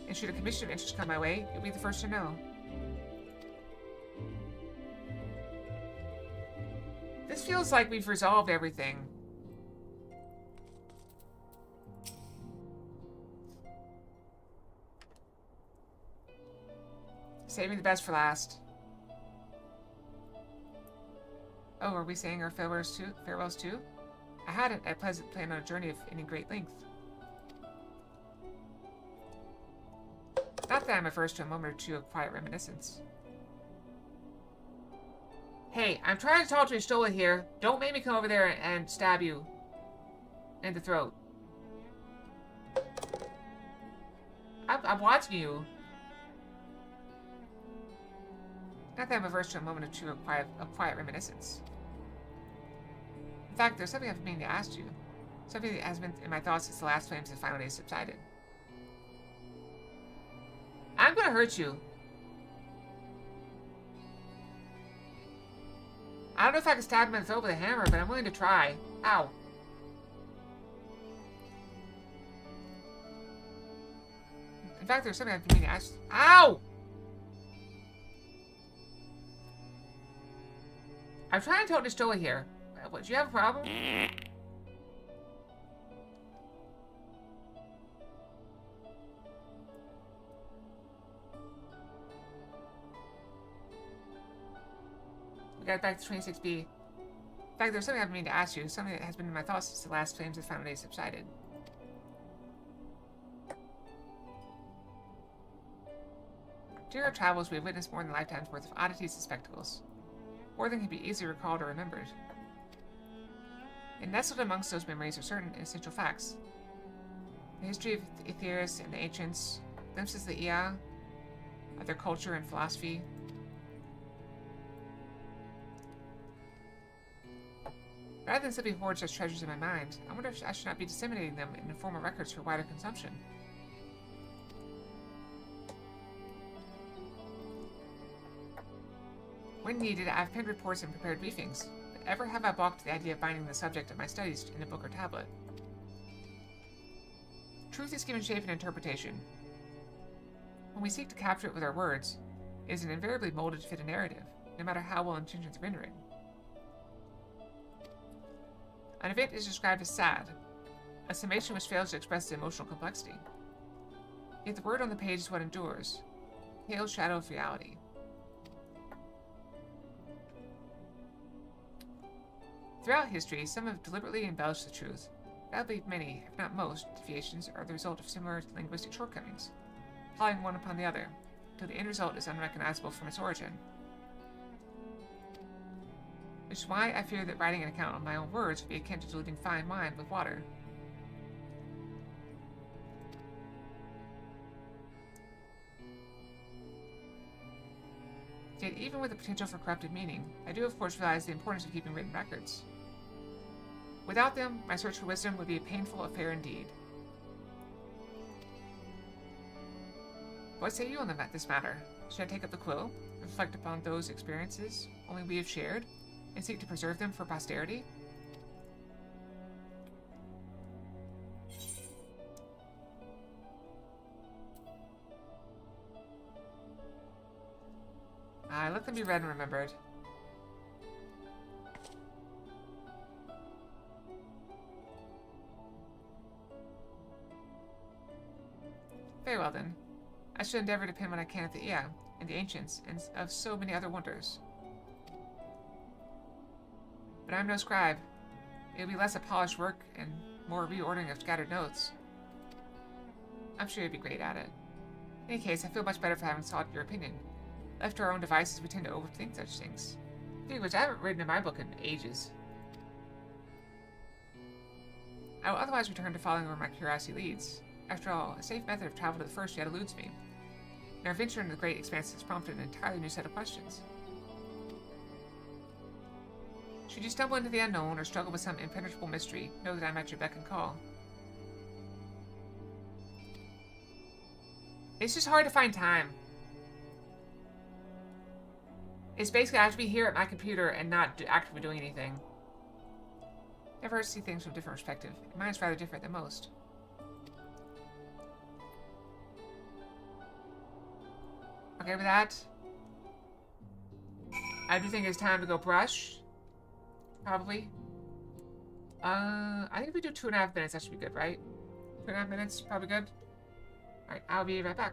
And should a commission of interest come my way, you'll be the first to know. This feels like we've resolved everything. Saving the best for last. Oh, are we saying our farewells too? I had a pleasant plan on a journey of any great length. Not that I'm averse to a moment or two of quiet reminiscence. Hey, I'm trying to talk to Stola here. Don't make me come over there and stab you in the throat. I'm watching you. Not that I'm averse to a moment or two of quiet reminiscence. In fact, there's something I've been meaning to ask you. Something that has been in my thoughts since the last flames have finally subsided. I'm gonna hurt you. I don't know if I can stab him in the throat with a hammer, but I'm willing to try. Ow. In fact, there's something I've been meaning to ask. Ow! I'm trying to talk to Stola here. What, do you have a problem? We got back to 26B. In fact, there's something I've been meaning to ask you. Something that has been in my thoughts since the last flames have finally subsided. During our travels, we have witnessed more than a lifetime's worth of oddities and spectacles. More than can be easily recalled or remembered. And nestled amongst those memories are certain essential facts. The history of the Aetherius and the ancients, glimpses of the Ea, of their culture and philosophy. Rather than simply hoard such treasures in my mind, I wonder if I should not be disseminating them in formal records for wider consumption. When needed, I have penned reports and prepared briefings, but ever have I balked the idea of binding the subject of my studies in a book or tablet. Truth is given shape and interpretation. When we seek to capture it with our words, it is invariably molded to fit a narrative, no matter how well intentions are rendering. An event is described as sad, a summation which fails to express the emotional complexity. Yet the word on the page is what endures, pale shadow of reality. Throughout history, some have deliberately embellished the truth. I believe many, if not most, deviations are the result of similar linguistic shortcomings, piling one upon the other, until the end result is unrecognizable from its origin. Which is why I fear that writing an account on my own words would be akin to diluting fine wine with water. Yet even with the potential for corrupted meaning, I do of course realize the importance of keeping written records. Without them, my search for wisdom would be a painful affair indeed. What say you on this matter? Should I take up the quill, reflect upon those experiences only we have shared, and seek to preserve them for posterity? Let them be read and remembered. Very well then. I should endeavor to pin what I can at the Ea, and the ancients, and of so many other wonders. But I'm no scribe. It will be less a polished work and more reordering of scattered notes. I'm sure you'd be great at it. In any case, I feel much better for having sought your opinion. Left to our own devices, we tend to overthink such things. Speaking of which, I haven't written in my book in ages. I will otherwise return to following where my curiosity leads. After all, a safe method of travel to the first yet eludes me. And our venture into the great expanse has prompted an entirely new set of questions. Should you stumble into the unknown or struggle with some impenetrable mystery, know that I'm at your beck and call. It's just hard to find time. It's basically I have to be here at my computer and not actively doing anything. Never hurts to see things from a different perspective. Mine's rather different than most. Okay with that? I do think it's time to go brush. Probably. I think if we do 2.5 minutes, that should be good, right? 2.5 minutes, probably good. Alright, I'll be right back.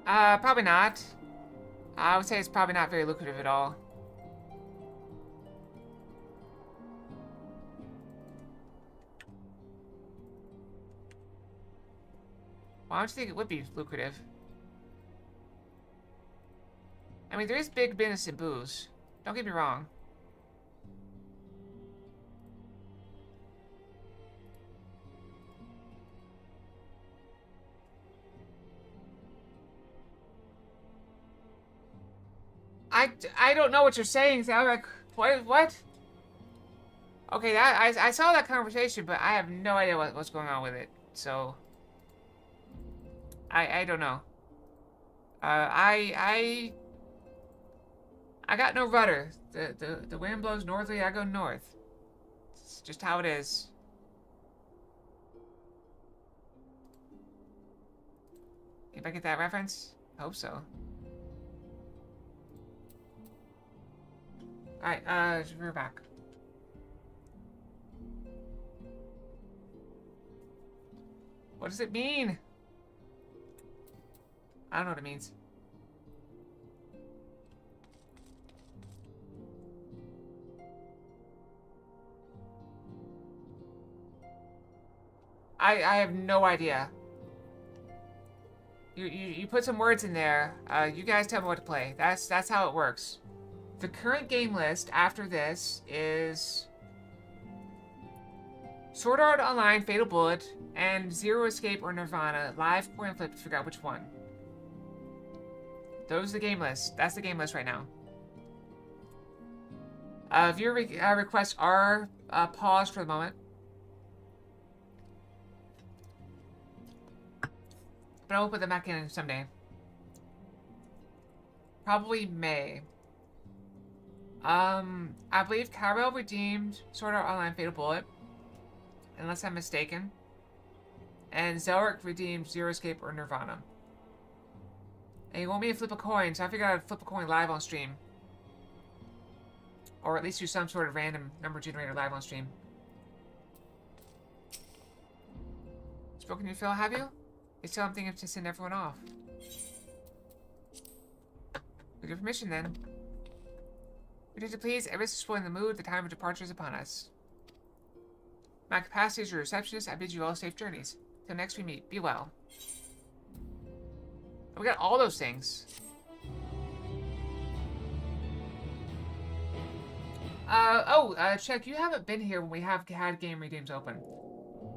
Probably not. I would say it's probably not very lucrative at all. Why don't you think it would be lucrative? I mean, there is big business in booze. Don't get me wrong. I don't know what you're saying. So I'm like, what? Okay, I saw that conversation, but I have no idea what's going on with it. So I don't know. I got no rudder. The wind blows northerly, I go north. It's just how it is. If I get that reference, I hope so. Alright, we're back. What does it mean? I don't know what it means. I have no idea. You put some words in there. You guys tell me what to play. That's how it works. The current game list after this is Sword Art Online, Fatal Bullet, and Zero Escape or Nirvana. Live coin flip to figure out which one. Those are the game list. That's the game list right now. Viewer requests are paused for the moment. But I will put them back in someday. Probably May. I believe Carol redeemed Sword Art Online Fatal Bullet. Unless I'm mistaken. And Zelric redeemed Zero Escape or Nirvana. And you want me to flip a coin, so I figured I'd flip a coin live on stream. Or at least do some sort of random number generator live on stream. Spoken to you, Phil, have you? It's still I'm thinking to send everyone off. With your permission, then. Would you please, at risk of spoiling the mood, the time of departure is upon us. My capacity as your receptionist, I bid you all safe journeys. Till next we meet, be well. We got all those things. Check, you haven't been here when we have had game redeems open.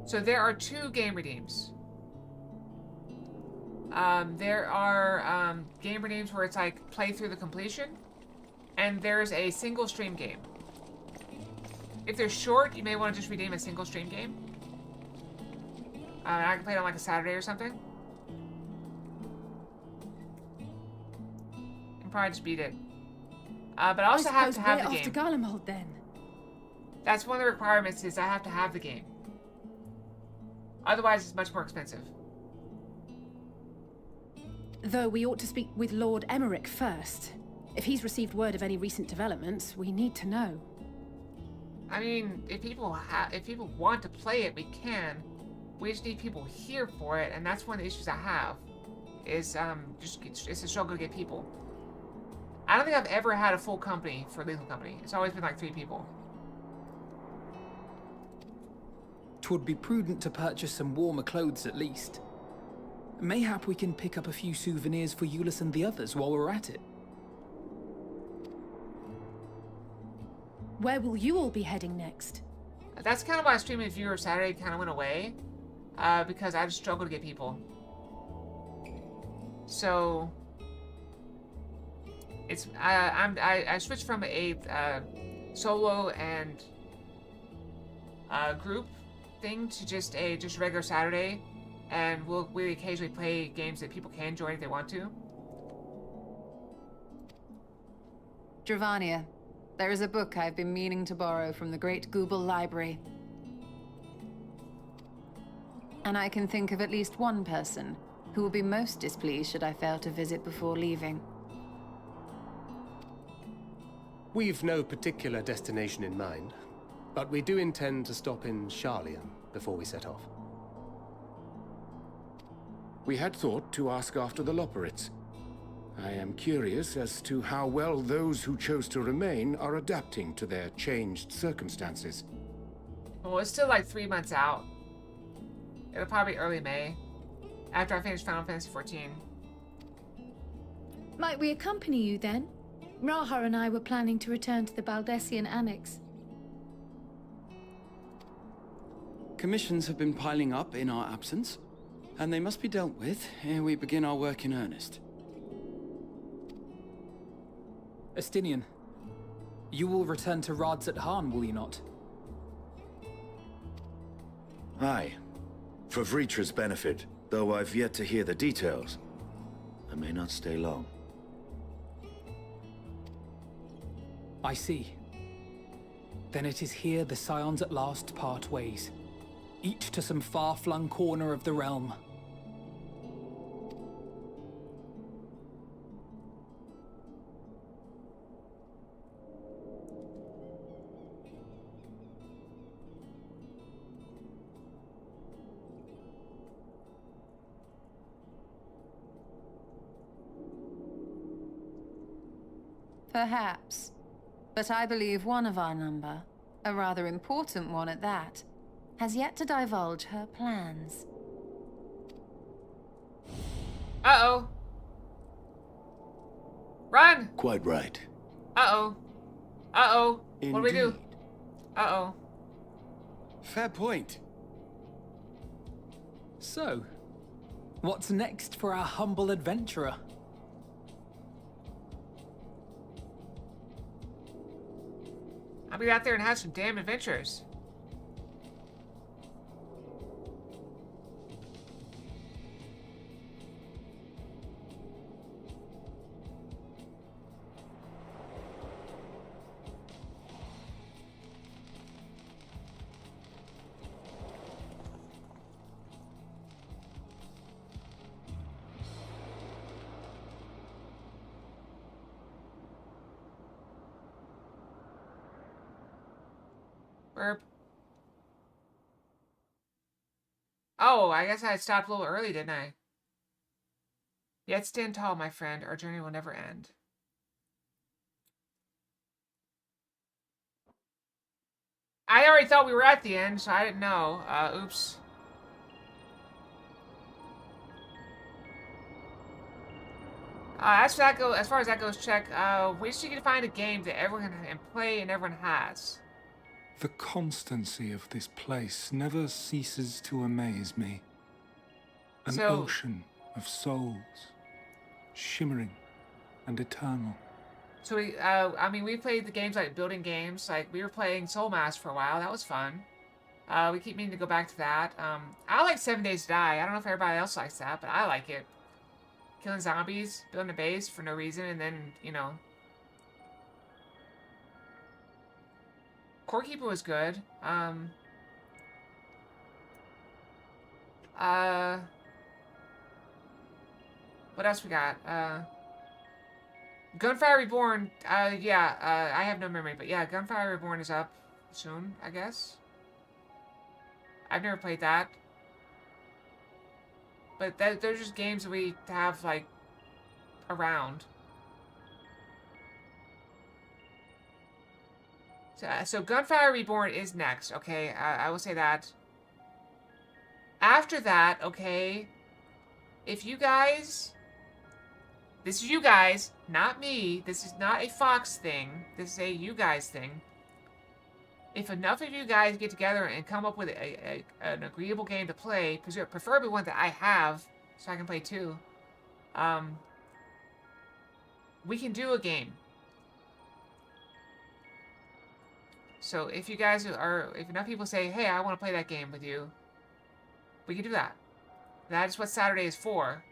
So there are 2 game redeems. There are game redeems where it's like play through the completion, and there's a single stream game. If they're short, you may want to just redeem a single stream game. I can play it on like a Saturday or something. You can probably just beat it. But I also have to have the game. To Garlemald, then. That's one of the requirements, is I have to have the game. Otherwise, it's much more expensive. Though we ought to speak with Lord Emmerich first. If he's received word of any recent developments, we need to know. I mean, if people want to play it, we can. We just need people here for it, and that's one of the issues I have. Is it's a struggle to get people. I don't think I've ever had a full company for Lethal Company. It's always been like 3 people. 'Twould be prudent to purchase some warmer clothes at least. Mayhap we can pick up a few souvenirs for Euless and the others while we're at it. Where will you all be heading next? That's kind of why streaming Viewer Saturday kind of went away. Because I just struggle to get people. So it's I switched from a solo and group thing to just regular Saturday, and we occasionally play games that people can join if they want to. Dravania, there is a book I've been meaning to borrow from the Great Google Library. And I can think of at least one person who will be most displeased should I fail to visit before leaving. We've no particular destination in mind, but we do intend to stop in Sharlayan before we set off. We had thought to ask after the Loporrits. I am curious as to how well those who chose to remain are adapting to their changed circumstances. Well, it's still like 3 months out. It'll probably be early May, after I finish Final Fantasy XIV. Might we accompany you then? Raha and I were planning to return to the Baldessian Annex. Commissions have been piling up in our absence, and they must be dealt with ere we begin our work in earnest. Estinian, you will return to Radzat Han, will you not? Aye. For Vritra's benefit, though I've yet to hear the details. I may not stay long. I see. Then it is here the Scions at last part ways, each to some far-flung corner of the realm. Perhaps. But I believe one of our number, a rather important one at that, has yet to divulge her plans. Uh-oh. Run! Quite right. Uh-oh. Uh-oh. What do we do? Indeed. Uh-oh. Fair point. So, what's next for our humble adventurer? I'll be out there and have some damn adventures. Burp. Oh, I guess I stopped a little early, didn't I? Yet stand tall, my friend. Our journey will never end. I already thought we were at the end, so I didn't know. Oops. As far as that goes, check. We should find a game that everyone can play and everyone has. The constancy of this place never ceases to amaze me. An ocean of souls, shimmering and eternal. So we played the games like building games. Like we were playing Soul Mass for a while. That was fun. We keep meaning to go back to that. I like 7 Days to Die. I don't know if everybody else likes that, but I like it. Killing zombies, building a base for no reason, and then, you know. Core Keeper was good. What else we got? Gunfire Reborn, yeah, I have no memory, but yeah, Gunfire Reborn is up soon, I guess. I've never played that. But they're just games that we have, like, around. So Gunfire Reborn is next, okay? I will say that. After that, okay, if you guys... This is you guys, not me. This is not a Fox thing. This is a you guys thing. If enough of you guys get together and come up with an agreeable game to play, preferably one that I have, so I can play too, we can do a game. So if you guys if enough people say, hey, I want to play that game with you, we can do that. That is what Saturday is for.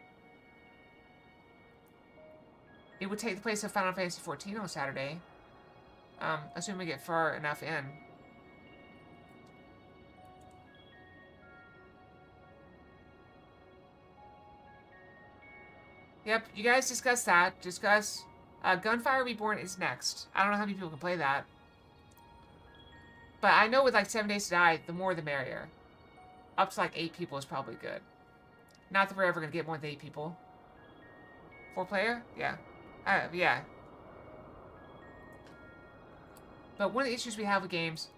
It would take the place of Final Fantasy XIV on Saturday. Assuming we get far enough in. Yep, you guys discuss that. Discuss... Gunfire Reborn is next. I don't know how many people can play that. But I know with like 7 Days to Die, the more the merrier. Up to like 8 people is probably good. Not that we're ever going to get more than 8 people. 4-player? Yeah. Yeah. But one of the issues we have with games,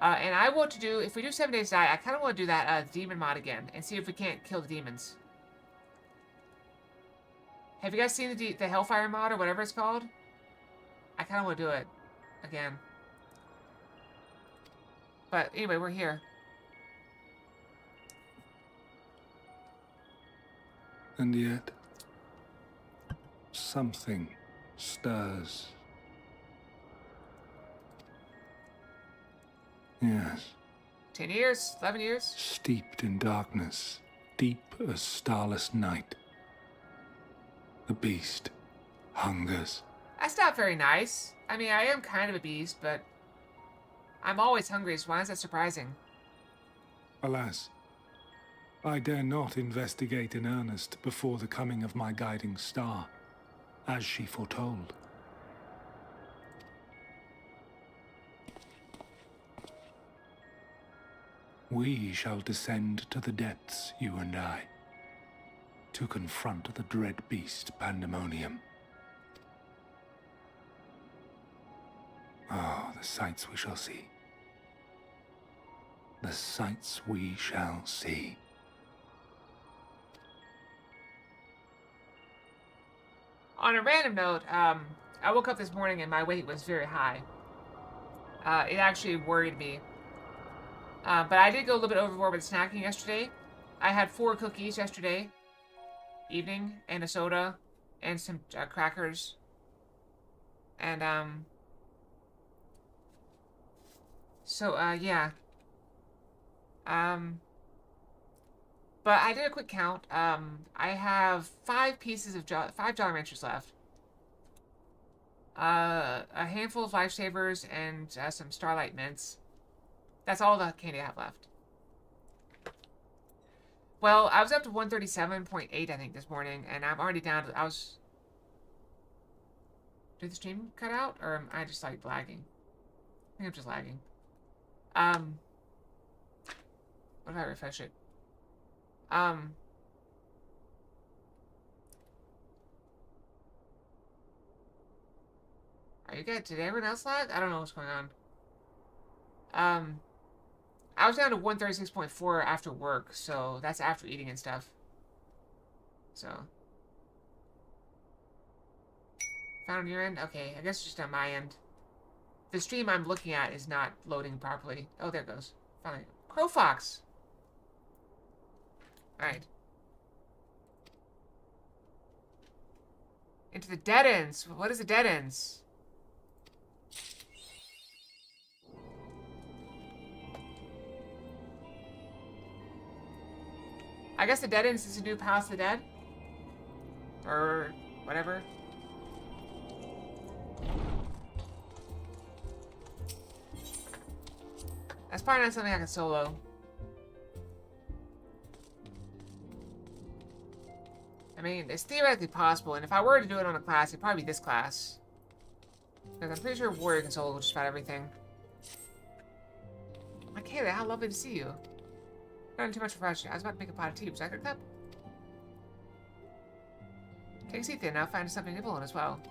and I want to do, if we do 7 Days to Die, I kind of want to do that demon mod again and see if we can't kill the demons. Have you guys seen the Hellfire mod or whatever it's called? I kind of want to do it again. But anyway, we're here. And yet, something stirs. Yes. 10 years? 11 years? Steeped in darkness, deep as starless night. The beast hungers. That's not very nice. I mean, I am kind of a beast, but I'm always hungry, so why is that surprising? Alas, I dare not investigate in earnest before the coming of my guiding star, as she foretold. We shall descend to the depths, you and I, to confront the dread beast Pandemonium. Oh, the sights we shall see. The sights we shall see. On a random note, I woke up this morning and my weight was very high. It actually worried me. But I did go a little bit overboard with snacking yesterday. I had 4 cookies yesterday evening and a soda and some crackers. And, yeah. But I did a quick count. I have 5 pieces of 5 Jolly Ranchers left. A handful of Lifesavers and some Starlight Mints. That's all the candy I have left. Well, I was up to 137.8, I think, this morning, and I'm already down to... Did the stream cut out, or am I just, like, lagging? I think I'm just lagging. What if I refresh it? Are you good? Did everyone else lag? I don't know what's going on. I was down to 136.4 after work, so that's after eating and stuff. So. Found on your end? Okay, I guess it's just on my end. The stream I'm looking at is not loading properly. Oh, there it goes. Finally. Crow Fox! Alright. Into the dead ends. What is the dead ends? I guess the dead ends is a new Palace of the Dead? Or whatever. That's probably not something I can solo. I mean, it's theoretically possible, and if I were to do it on a class, it'd probably be this class. Because I'm pretty sure Warrior can solo just about everything. Kayla, how lovely to see you. Not too much refreshing. I was about to make a pot of tea. Would you like a cup? Take a seat then. I'll find something to nibble on as well.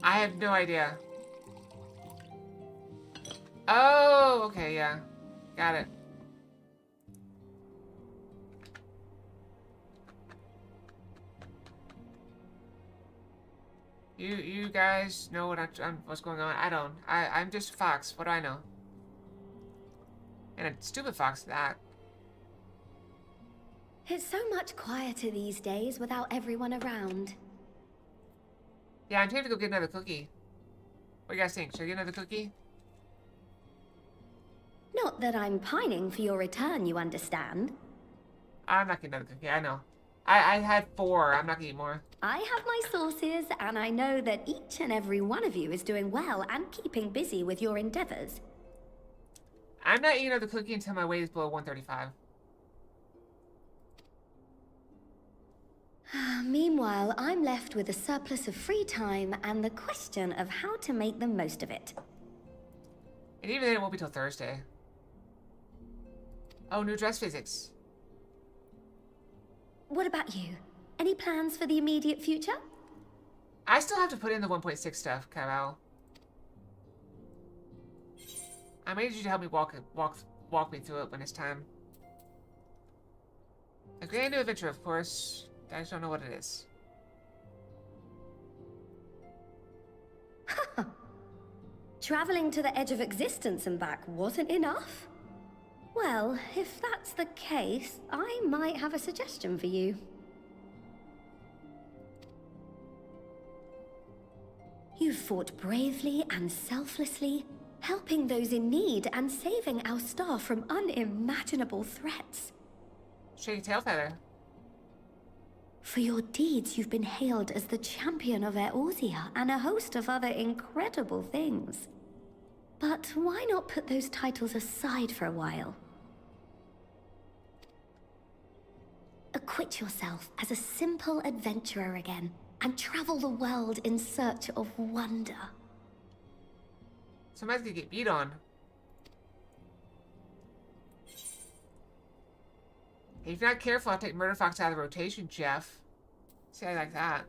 I have no idea. Oh, okay, yeah. Got it. You guys know what's going on? I don't. I'm just a fox. What do I know? And a stupid fox at that. It's so much quieter these days without everyone around. Yeah, I'm tempted to go get another cookie. What do you guys think? Should I get another cookie? Not that I'm pining for your return, you understand. I'm not getting another cookie, I know. I had 4. I'm not gonna eat more. I have my sources, and I know that each and every one of you is doing well and keeping busy with your endeavors. I'm not eating another cookie until my weight is below 135. Meanwhile, I'm left with a surplus of free time and the question of how to make the most of it. And even then, it won't be till Thursday. Oh, new dress physics. what about you? Any plans for the immediate future? I still have to put in the 1.6 stuff, Kyle. I may need you to help me walk me through it when it's time. A grand new adventure, of course. I just don't know what it is. Traveling to the edge of existence and back wasn't enough? Well, if that's the case, I might have a suggestion for you. You've fought bravely and selflessly, helping those in need and saving our star from unimaginable threats. Shake a tail feather. For your deeds, you've been hailed as the champion of Eorzea and a host of other incredible things. But why not put those titles aside for a while? Acquit yourself as a simple adventurer again, and travel the world in search of wonder. Somebody's gonna get beat on. Hey, if you're not careful, I'll take Murder Fox out of the rotation, Jeff. See how you like that.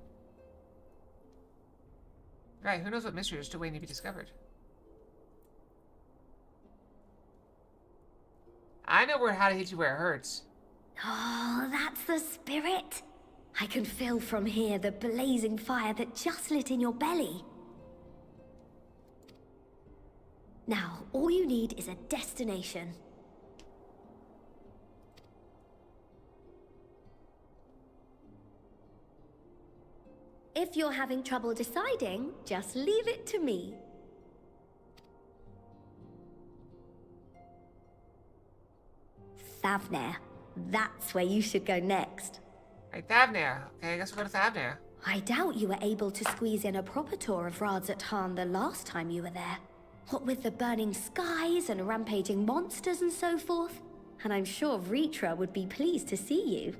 Right, who knows what mysteries are still waiting to be discovered. I know how to hit you where it hurts. Oh, that's the spirit. I can feel from here the blazing fire that just lit in your belly. Now, all you need is a destination. If you're having trouble deciding, just leave it to me. Thavnair. That's where you should go next. Right, Thavnair. Okay, I guess we'll go to Thavnair. I doubt you were able to squeeze in a proper tour of Radzat the last time you were there. What with the burning skies and rampaging monsters and so forth. And I'm sure Vritra would be pleased to see you.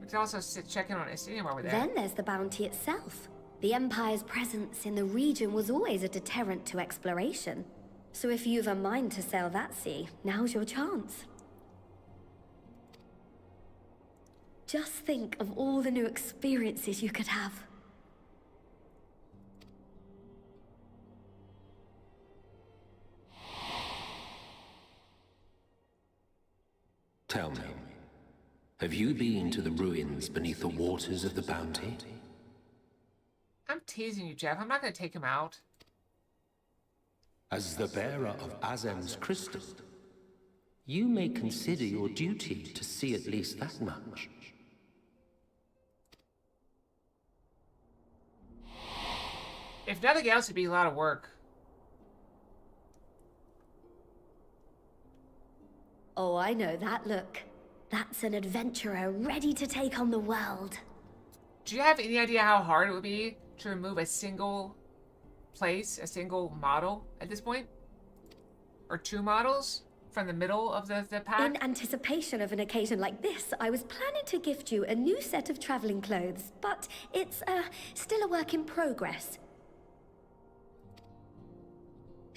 We could also check in on Istinium while we're there. Then there's the bounty itself. The Empire's presence in the region was always a deterrent to exploration. So if you've a mind to sail that sea, now's your chance. Just think of all the new experiences you could have. Tell me, have you been to the ruins beneath the waters of the Bounty? I'm teasing you, Jeff. I'm not going to take him out. As the bearer of Azem's crystal, you may consider your duty to see at least that much. If nothing else, it'd be a lot of work. Oh, I know that look. That's an adventurer ready to take on the world. Do you have any idea how hard it would be to remove a single place, a single model at this point? Or two models from the middle of the pack? In anticipation of an occasion like this, I was planning to gift you a new set of traveling clothes, but it's still a work in progress.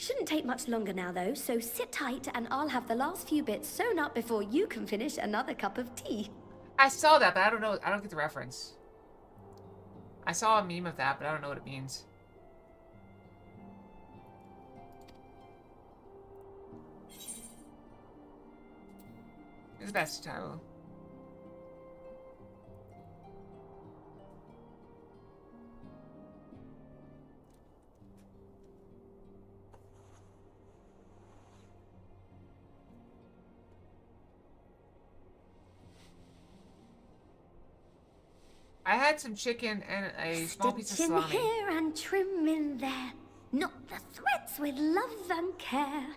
Shouldn't take much longer now, though, so sit tight and I'll have the last few bits sewn up before you can finish another cup of tea. I saw that, but I don't know. I don't get the reference. I saw a meme of that, but I don't know what it means. It's best title. I had some chicken and a small piece of Stitch in salami. here and trim in there. Not the threats with love and care.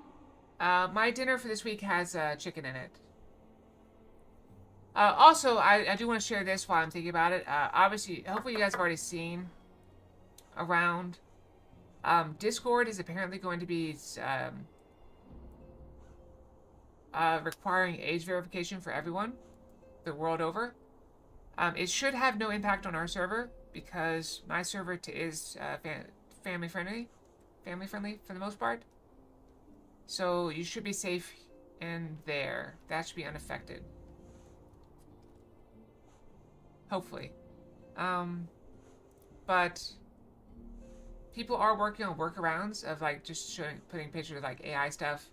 My dinner for this week has chicken in it. Also, I do want to share this while I'm thinking about it. Obviously, hopefully you guys have already seen around. Discord is apparently going to be requiring age verification for everyone the world over. It should have no impact on our server because my server is family friendly for the most part. So you should be safe in there. That should be unaffected. Hopefully. But people are working on workarounds of like just putting pictures of like AI stuff.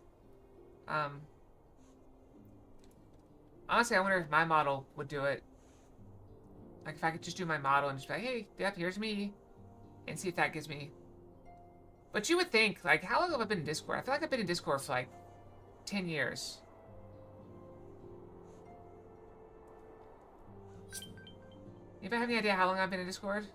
Honestly, I wonder if my model would do it. Like if I could just do my model and just be like, hey, yep, here's me. And see if that gives me. But you would think, like, how long have I been in Discord? I feel like I've been in Discord for like 10 years. Anybody have any idea how long I've been in Discord?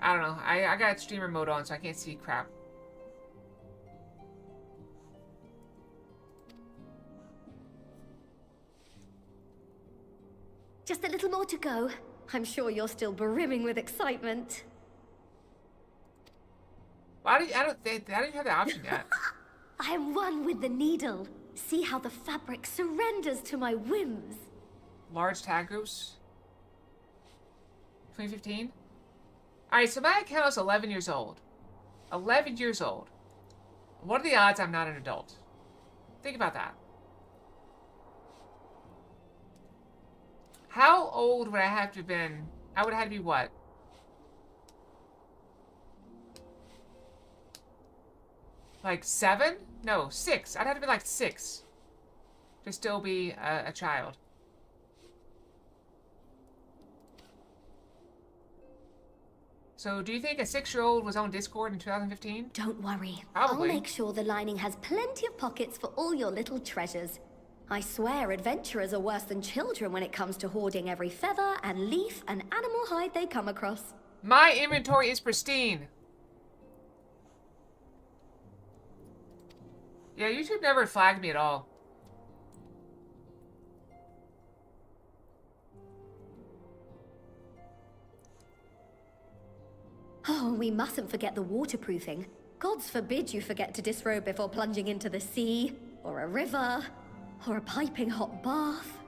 I don't know. I got streamer mode on, so I can't see crap. Just a little more to go. I'm sure you're still brimming with excitement. Why do you, I don't have the option yet. I am one with the needle. See how the fabric surrenders to my whims. Large tag groups. 2015. Alright, so my account is 11 years old. 11 years old. What are the odds I'm not an adult? Think about that. How old would I have to have been? I would have had to be what? Like 7? No, 6. I'd have to be like 6 to still be a child. So, do you think a 6-year-old was on Discord in 2015? Don't worry. Probably. I'll make sure the lining has plenty of pockets for all your little treasures. I swear adventurers are worse than children when it comes to hoarding every feather and leaf and animal hide they come across. My inventory is pristine. Yeah, YouTube never flagged me at all. Oh, we mustn't forget the waterproofing. Gods forbid you forget to disrobe before plunging into the sea, or a river, or a piping hot bath.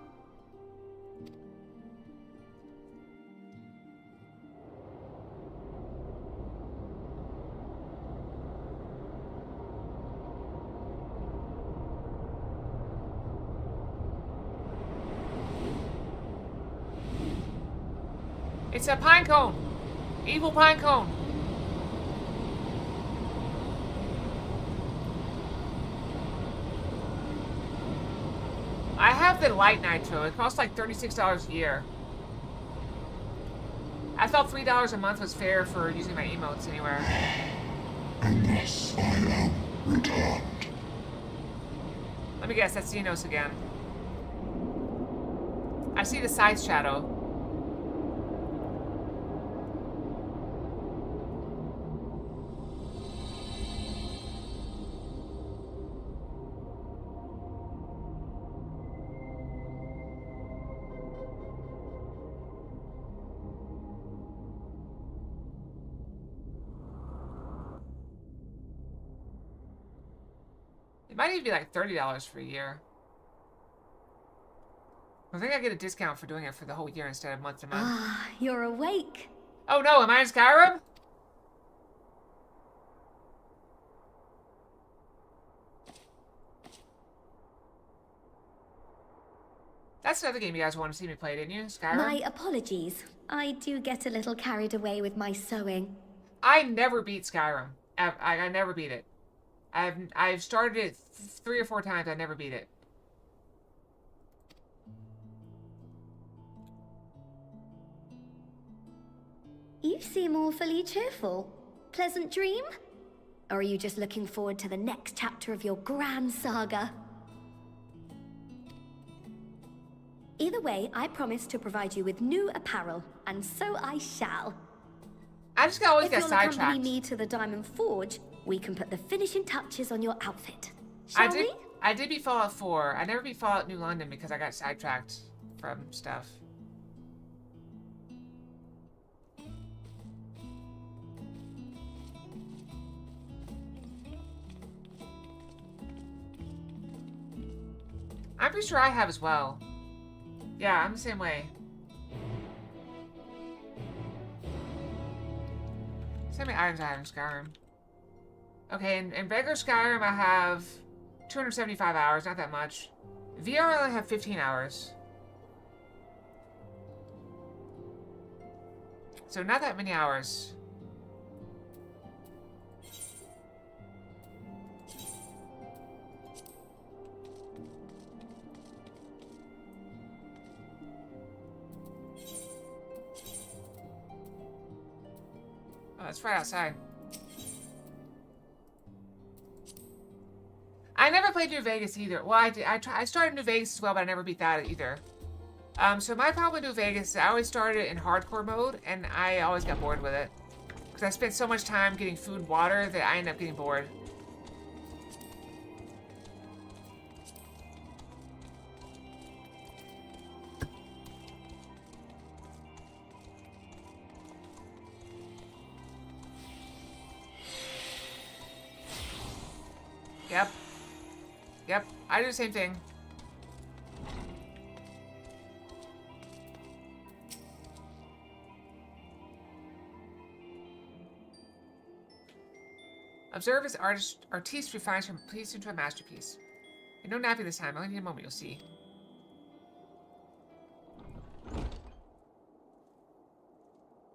It's a pine cone. Evil pine cone. I have the light nitro. It costs like $36 a year. I thought $3 a month was fair for using my emotes anywhere. And thus I am returned. Let me guess, that's Xenos again. I see the side shadow. It might even be like $30 for a year. I think I get a discount for doing it for the whole year instead of month to month. Ah, you're awake. Oh no, am I in Skyrim? That's another game you guys want to see me play, didn't you? Skyrim? My apologies. I do get a little carried away with my sewing. I never beat Skyrim. I never beat it. I've started it 3 or 4 times. I never beat it. You seem awfully cheerful. Pleasant dream? Or are you just looking forward to the next chapter of your grand saga? Either way, I promise to provide you with new apparel, and so I shall. I just always get sidetracked. If you'll accompany sidetracked. me to the Diamond Forge, we can put the finishing touches on your outfit. Shall we? I did beat Fallout 4. I never beat Fallout New London because I got sidetracked from stuff. I'm pretty sure I have as well. Yeah, I'm the same way. So many items I have in Skyrim. Okay, in regular Skyrim I have 275 hours, not that much. VR only have 15 hours. So not that many hours. Oh, it's right outside. I never played New Vegas either. Well, I did. I started New Vegas as well, but I never beat that either. So my problem with New Vegas is I always started in hardcore mode, and I always got bored with it. Because I spent so much time getting food and water that I ended up getting bored. Yep. Yep, I do the same thing. Observe as artiste refines from piece into a masterpiece. And no napping this time, I only need a moment, you'll see.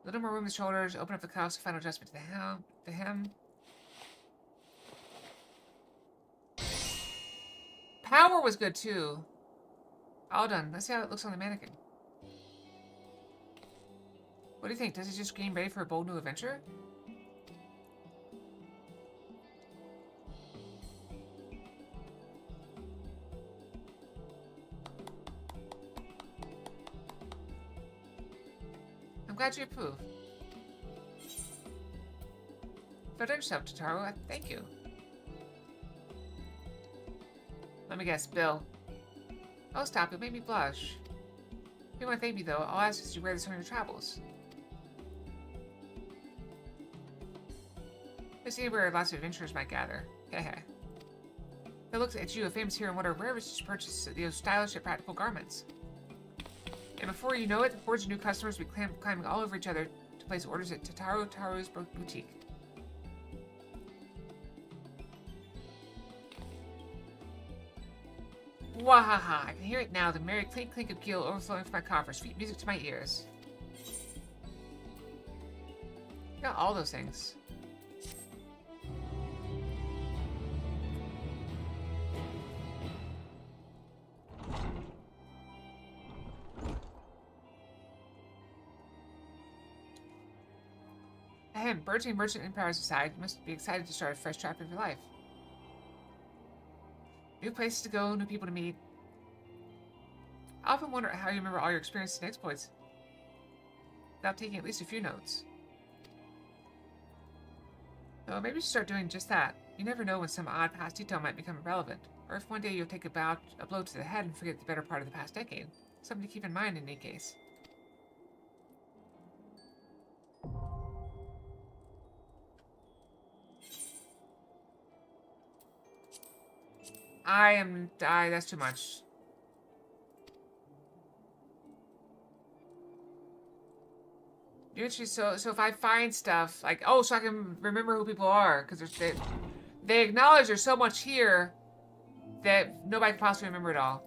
Little more room in the shoulders, open up the cuffs, final adjustment to the hem. Power was good too. All done. Let's see how it looks on the mannequin. What do you think? Does it just scream ready for a bold new adventure? I'm glad you approve. Well done yourself, Totaro. Thank you. Let me guess, Bill. Oh, stop. It made me blush. If you want to thank me, though, I'll ask you to wear this on your travels. This is where lots of adventurers might gather. Hehe. They look at you, a famous hero, and wonder where was you purchase those stylish yet practical garments. And before you know it, hordes of new customers will be climbing all over each other to place orders at Taro's boutique. Wahaha! I can hear it now, the merry clink clink of gil overflowing from my coffers, sweet music to my ears. Got all those things. Ahem, burgeoning merchant empires aside, you must be excited to start a fresh chapter of your life. New places to go, new people to meet. I often wonder how you remember all your experiences and exploits without taking at least a few notes. Though maybe you should start doing just that. You never know when some odd past detail might become irrelevant, or if one day you'll take a blow to the head and forget the better part of the past decade. Something to keep in mind in any case. That's too much. So if I find stuff, like, oh, so I can remember who people are, because they acknowledge there's so much here that nobody can possibly remember it all.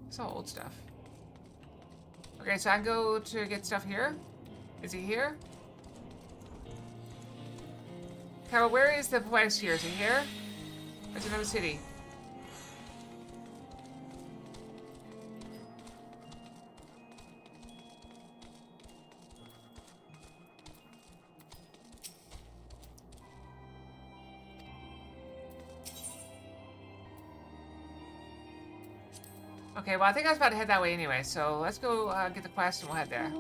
It's all old stuff. Okay, so I can go to get stuff here? Is he here? Carol, where is the place here? Is he here? Or is it another city? Okay, well, I think I was about to head that way anyway, so let's go get the quest and we'll head there.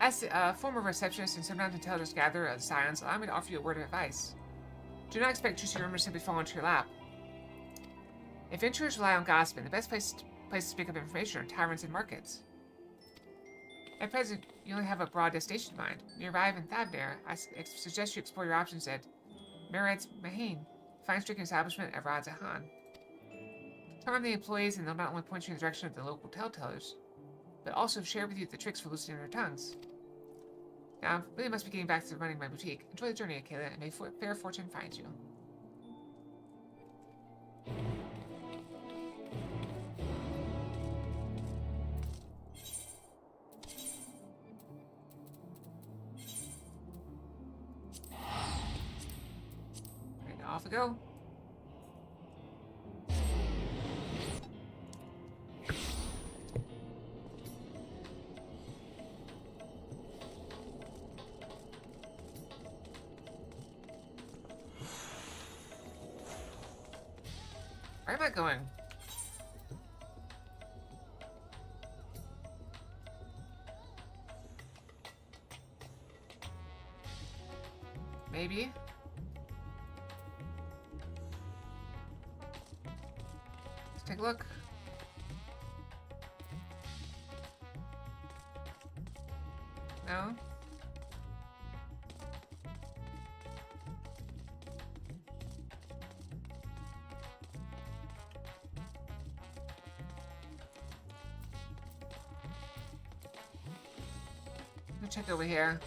As a former receptionist and sometimes intelligence gatherer of the Scions, allow me to offer you a word of advice. Do not expect juicy rumors to simply fall into your lap. Adventurers rely on gossiping. The best places to pick up information are taverns and markets. At present, you only have a broad destination in mind. When you arrive in Thavnir, I suggest you explore your options at Meret's Mahane, fine-stricken establishment at Radzahan. Charm the employees, and they'll not only point you in the direction of the local telltellers, but also share with you the tricks for loosening their tongues. Now, I really must be getting back to running my boutique. Enjoy the journey, Akela, and may fair fortune find you. And off we go. Where am I going? Maybe? Let's take a look. No? Let me check over here.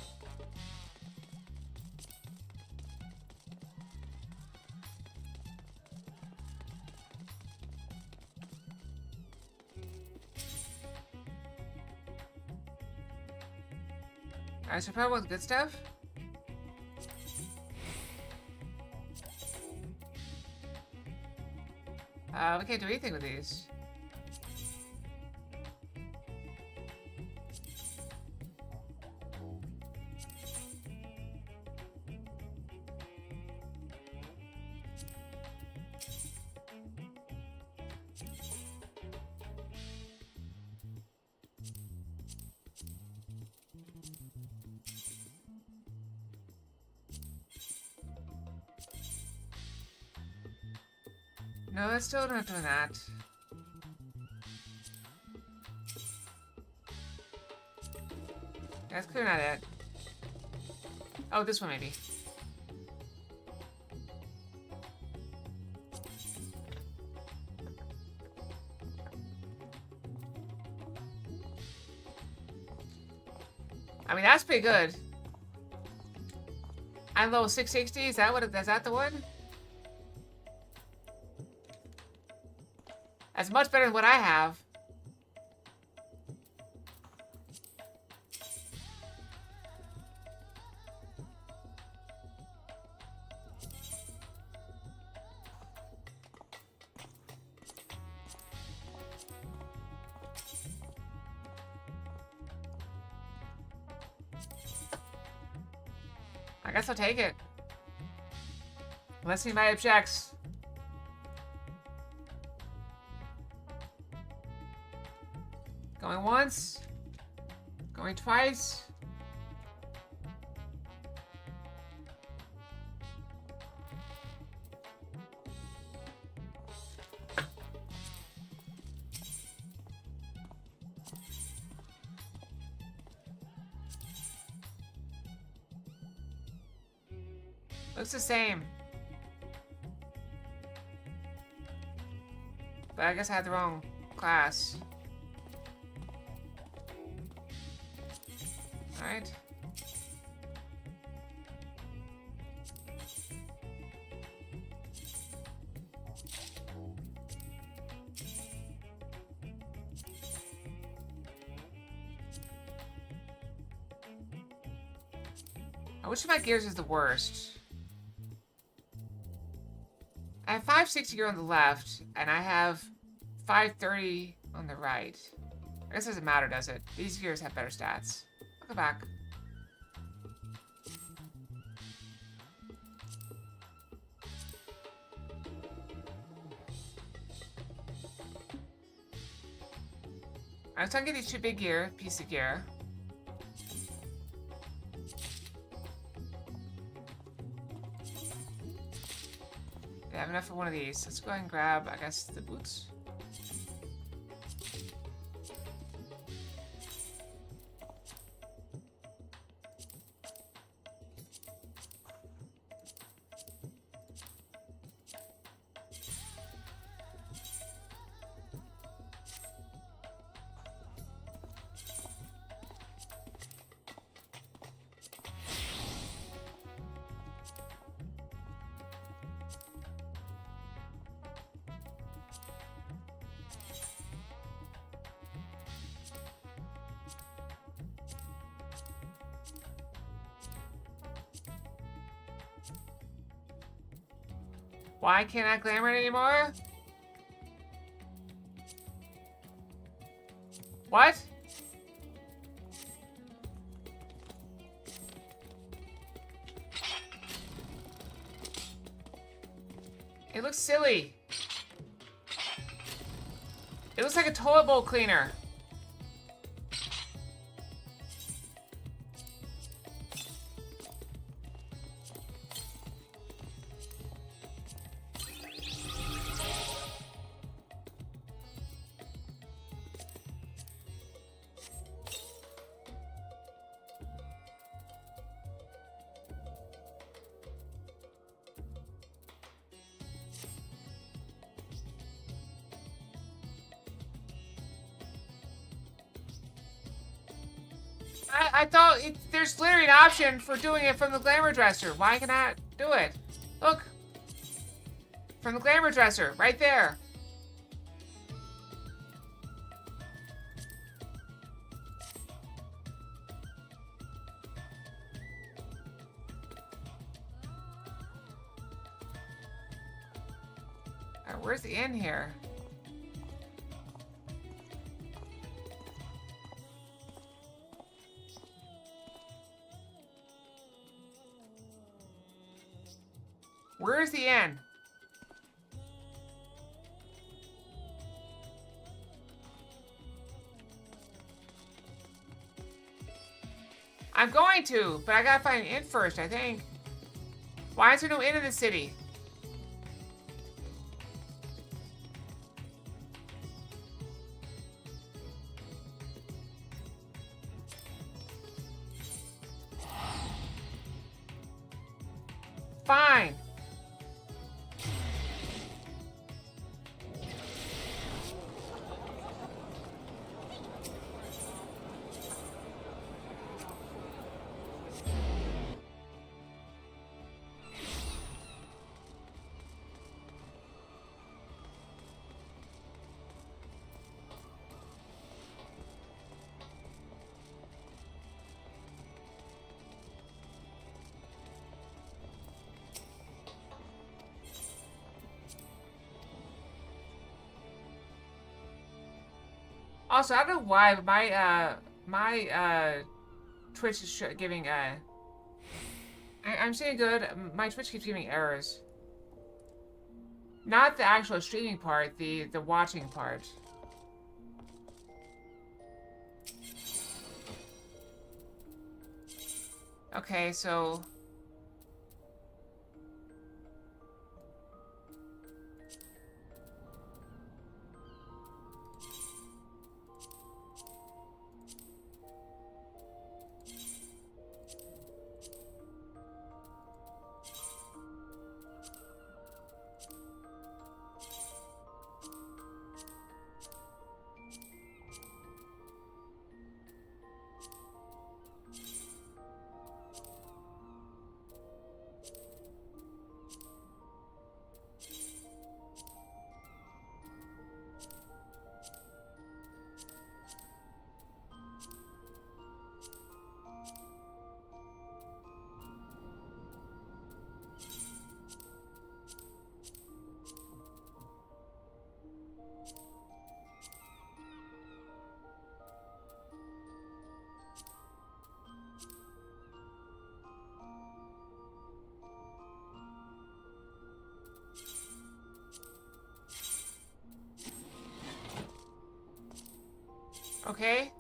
Alright, so probably want the good stuff. We can't do anything with these. No, it's still not doing that. That's clearly not it. Oh, this one maybe. I mean, that's pretty good. I'm level 660. Is that the one? That's much better than what I have. I guess I'll take it. Unless anybody objects. Going once. Going twice. Looks the same. But I guess I had the wrong class. Alright. Which of my gears is the worst? I have 560 gear on the left, and I have 530 on the right. I guess it doesn't matter, does it? These gears have better stats. I'll go back. I was trying to get these two big piece of gear. I have enough for one of these. Let's go ahead and grab, I guess, the boots. Why can't I glamour it anymore? What? It looks silly. It looks like a toilet bowl cleaner. I thought there's literally an option for doing it from the glamour dresser. Why can I do it? Look. From the glamour dresser, right there. Alright, where's the inn here? Where's the end? I'm going to, but I gotta find an inn first, I think. Why is there no inn in the city? Fine. Also, I don't know why, but my Twitch is giving I'm saying good. My Twitch keeps giving errors. Not the actual streaming part, the watching part. Okay, so okay.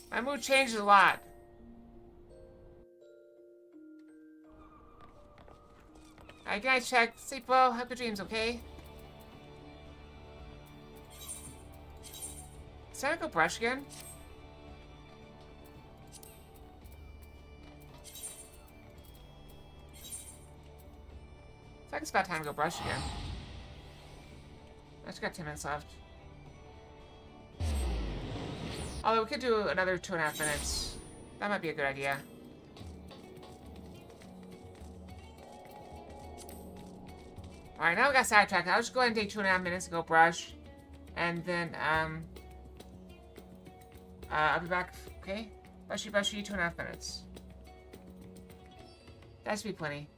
My mood changes a lot. Alright, can I check? Sleep well, have good dreams, okay? Is that a go brush again? I think it's about time to go brush again. I just got 10 minutes left. Although we could do another 2.5 minutes. That might be a good idea. Alright, now we got sidetracked. I'll just go ahead and take 2.5 minutes to go brush. And then, I'll be back, okay? Bushy, 2.5 minutes. That should be plenty.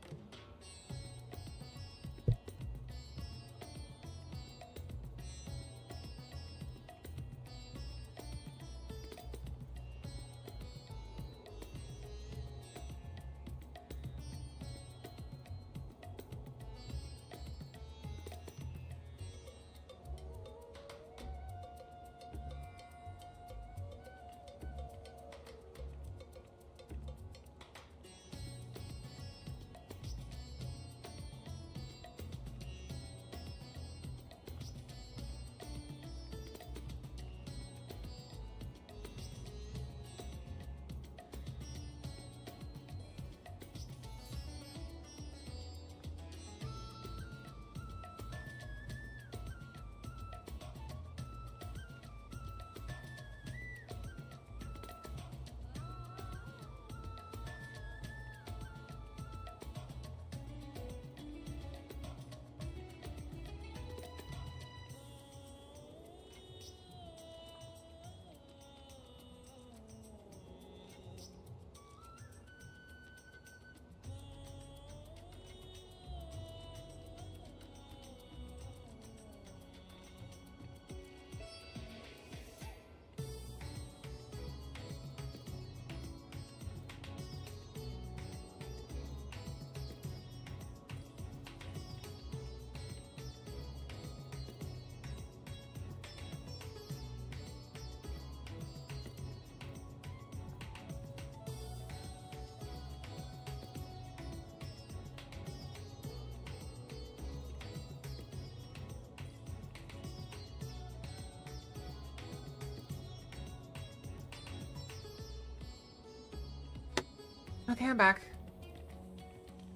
Okay, I'm back.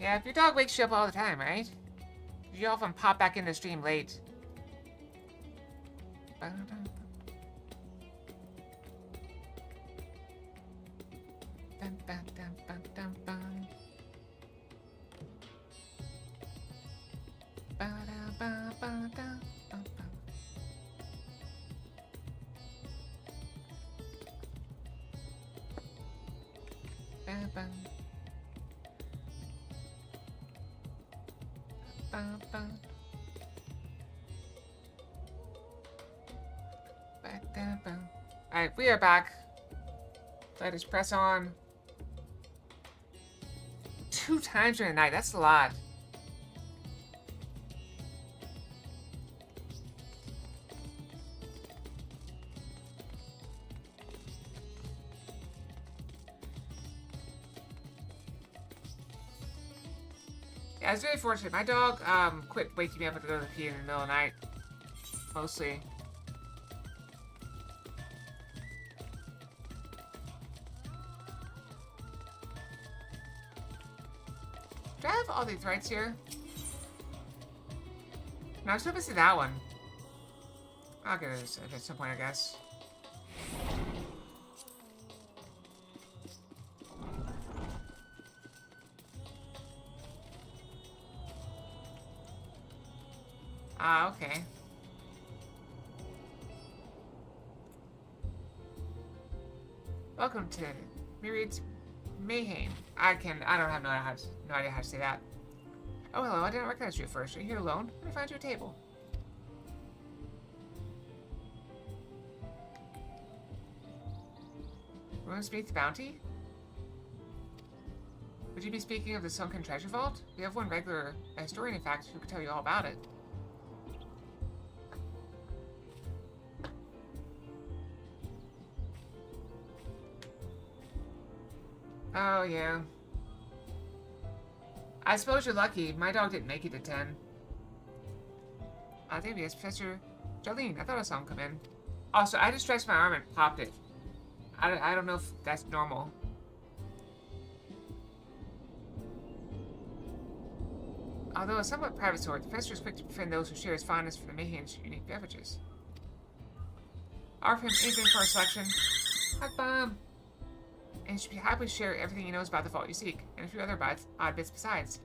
Yeah, if your dog wakes you up all the time, right? You often pop back in the stream late. Alright, we are back. Let us press on. 2 times during the night, that's a lot. Yeah, I was very fortunate. My dog quit waking me up to go to the pee in the middle of the night. Mostly. Do I have all these rights here? No, I'm supposed to see that one. I'll get it at some point, I guess. Ah, okay. Welcome to Myriad's Mayhem. I don't have no idea how to say that. Oh, hello, I didn't recognize you at first. Are you here alone? Let me find you a table. Ruins beneath the bounty? Would you be speaking of the sunken treasure vault? We have one regular historian, in fact, who could tell you all about it. Oh, yeah. I suppose you're lucky. My dog didn't make it to 10. There he is, Professor Jolene. I thought I saw him come in. Also, I just stretched my arm and popped it. I don't know if that's normal. Although a somewhat private sort, the Professor is quick to befriend those who share his fondness for the Mayhem's unique beverages. Offer him anything for our selection. Hot bomb! And he should be happy to share everything he knows about the vault you seek, and a few other odd bits besides.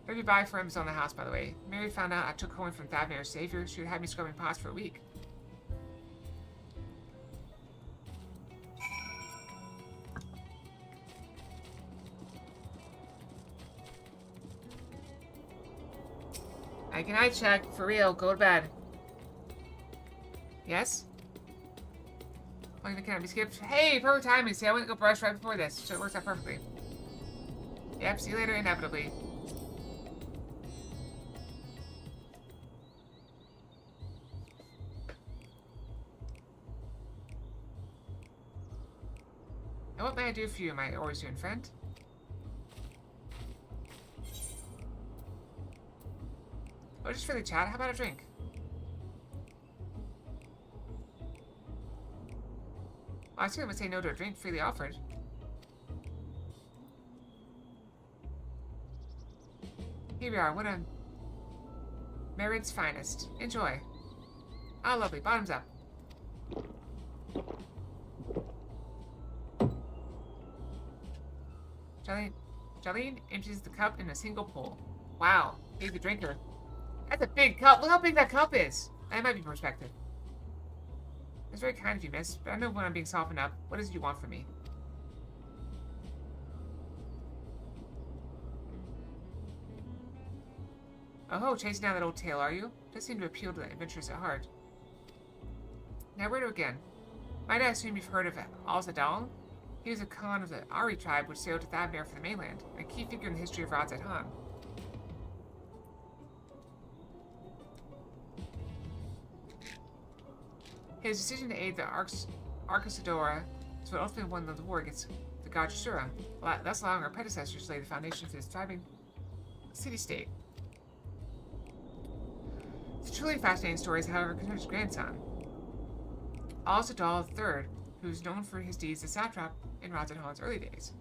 Whatever you buy for him is on the house, by the way. Mary found out I took coin from Thavmir's savior. She would have me scrubbing pots for a week. Night night check. For real. Go to bed. Yes? Appointment cannot be skipped. Hey, perfect timing. See, I went to go brush right before this, so it works out perfectly. Yep, see you later, inevitably. And what may I do for you, my always doing friend? Oh, just for the chat? How about a drink? I certainly would say no to a drink freely offered. Here we are, what a Merid's finest. Enjoy. Ah, lovely. Bottoms up. Jolene empties the cup in a single pull. Wow, big the drinker. That's a big cup. Look how big that cup is. That might be perspective. It's very kind of you, miss, but I know when I'm being softened up. What is it you want from me? Oh, chasing down that old tale, are you? Does seem to appeal to the adventurous at heart. Now, where to again? Might I assume you've heard of Al-Zadal? He was a Khan of the Ari tribe which sailed to Thavnir for the mainland, and a key figure in the history of Radzat Han. His decision to aid the Arcasadora is what ultimately won the war against the god Shura, thus allowing our predecessors to lay the foundation for this thriving city-state. The truly fascinating story is, however, concerning his grandson, Al-Zadal III, who is known for his deeds as satrap in Radzat Han's early days.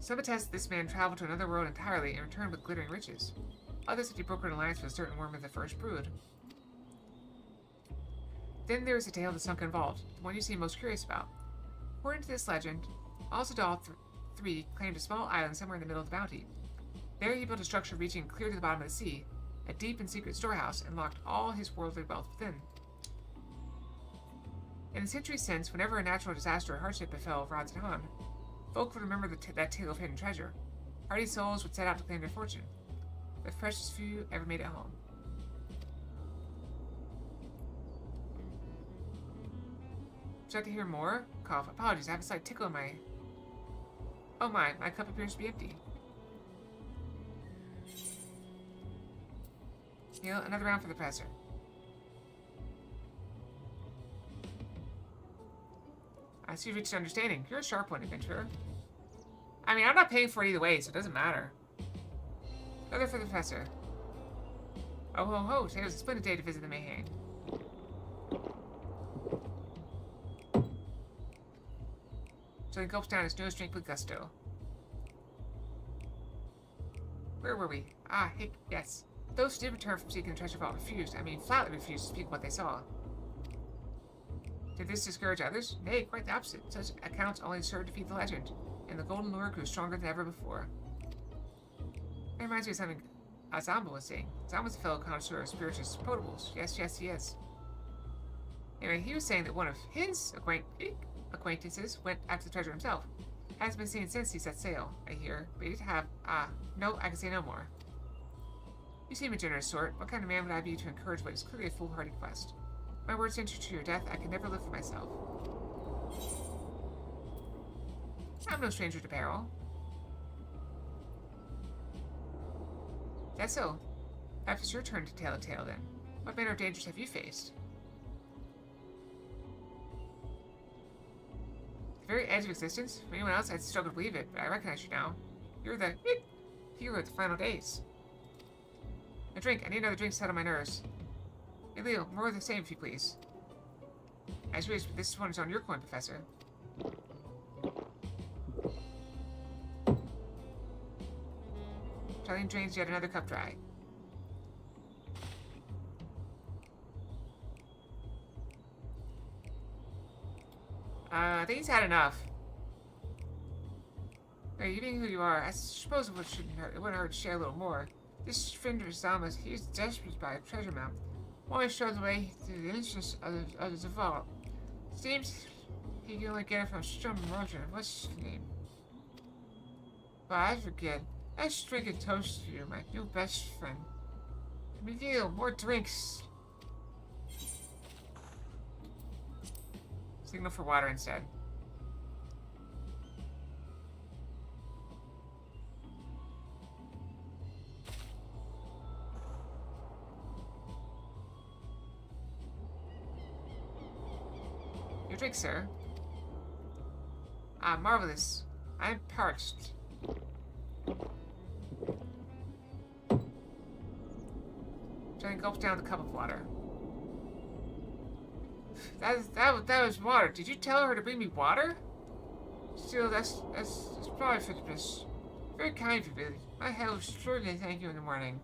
Some attest that this man traveled to another world entirely and returned with glittering riches. Others said he brokered an alliance with a certain worm of the first brood. Then there is the tale of the sunken vault, the one you seem most curious about. According to this legend, Al-Zadal III claimed a small island somewhere in the middle of the bounty. There he built a structure reaching clear to the bottom of the sea, a deep and secret storehouse, and locked all his worldly wealth within. In the centuries since, whenever a natural disaster or hardship befell Radzat Han, folk would remember that tale of hidden treasure. Hardy souls would set out to claim their fortune. The precious few ever made it home. Would you like to hear more? Cough. Apologies, I have a slight tickle in my... Oh my cup appears to be empty. Neil, another round for the professor. I see you reached an understanding. You're a sharp one, adventurer. I mean, I'm not paying for it either way, so it doesn't matter. Another for the professor. Oh ho ho, today was a splendid day to visit the Mayhane. So he gulps down his nose drink with gusto. Where were we? Ah, yes. Those who did return from seeking the treasure vault flatly refused to speak of what they saw. Did this discourage others? Nay, quite the opposite. Such accounts only served to feed the legend, and the golden lure grew stronger than ever before. It reminds me of something Azamba was saying. Azamba was a fellow connoisseur of spirituous potables. Yes, he is. Anyway, he was saying that one of his acquaintances went after the treasure himself. Hasn't been seen since he set sail, I hear, but he did have, no, I can say no more. You seem a generous sort. What kind of man would I be to encourage what is clearly a foolhardy quest? My word sent you to your death, I can never live for myself. I'm no stranger to peril. That's so. Perhaps it's your turn to tell a tale, then. What manner of dangers have you faced? The very edge of existence? For anyone else, I'd struggle to believe it, but I recognize you now. You're the hero of the final days. A drink. I need another drink to settle my nerves. Hey, Leo, more of the same, if you please. As you wish, but this one is on your coin, Professor. Charlene drains yet another cup dry. I think he's had enough. Hey, you being who you are, I suppose it wouldn't hurt to share a little more. This friend of Zama's, he is desperate by a treasure map. Always shows the way to the entrance of the vault. Seems he can only get it from Strum Roger. What's his name? But I forget. Let's drink a toast to you, my new best friend. Reveal more drinks. Signal for water instead. Your drink, sir. Ah, marvelous. I'm parched. Jane gulps down the cup of water. That was water. Did you tell her to bring me water? Still, that's probably for the best. Very kind of you, Billy. My head will surely thank you in the morning.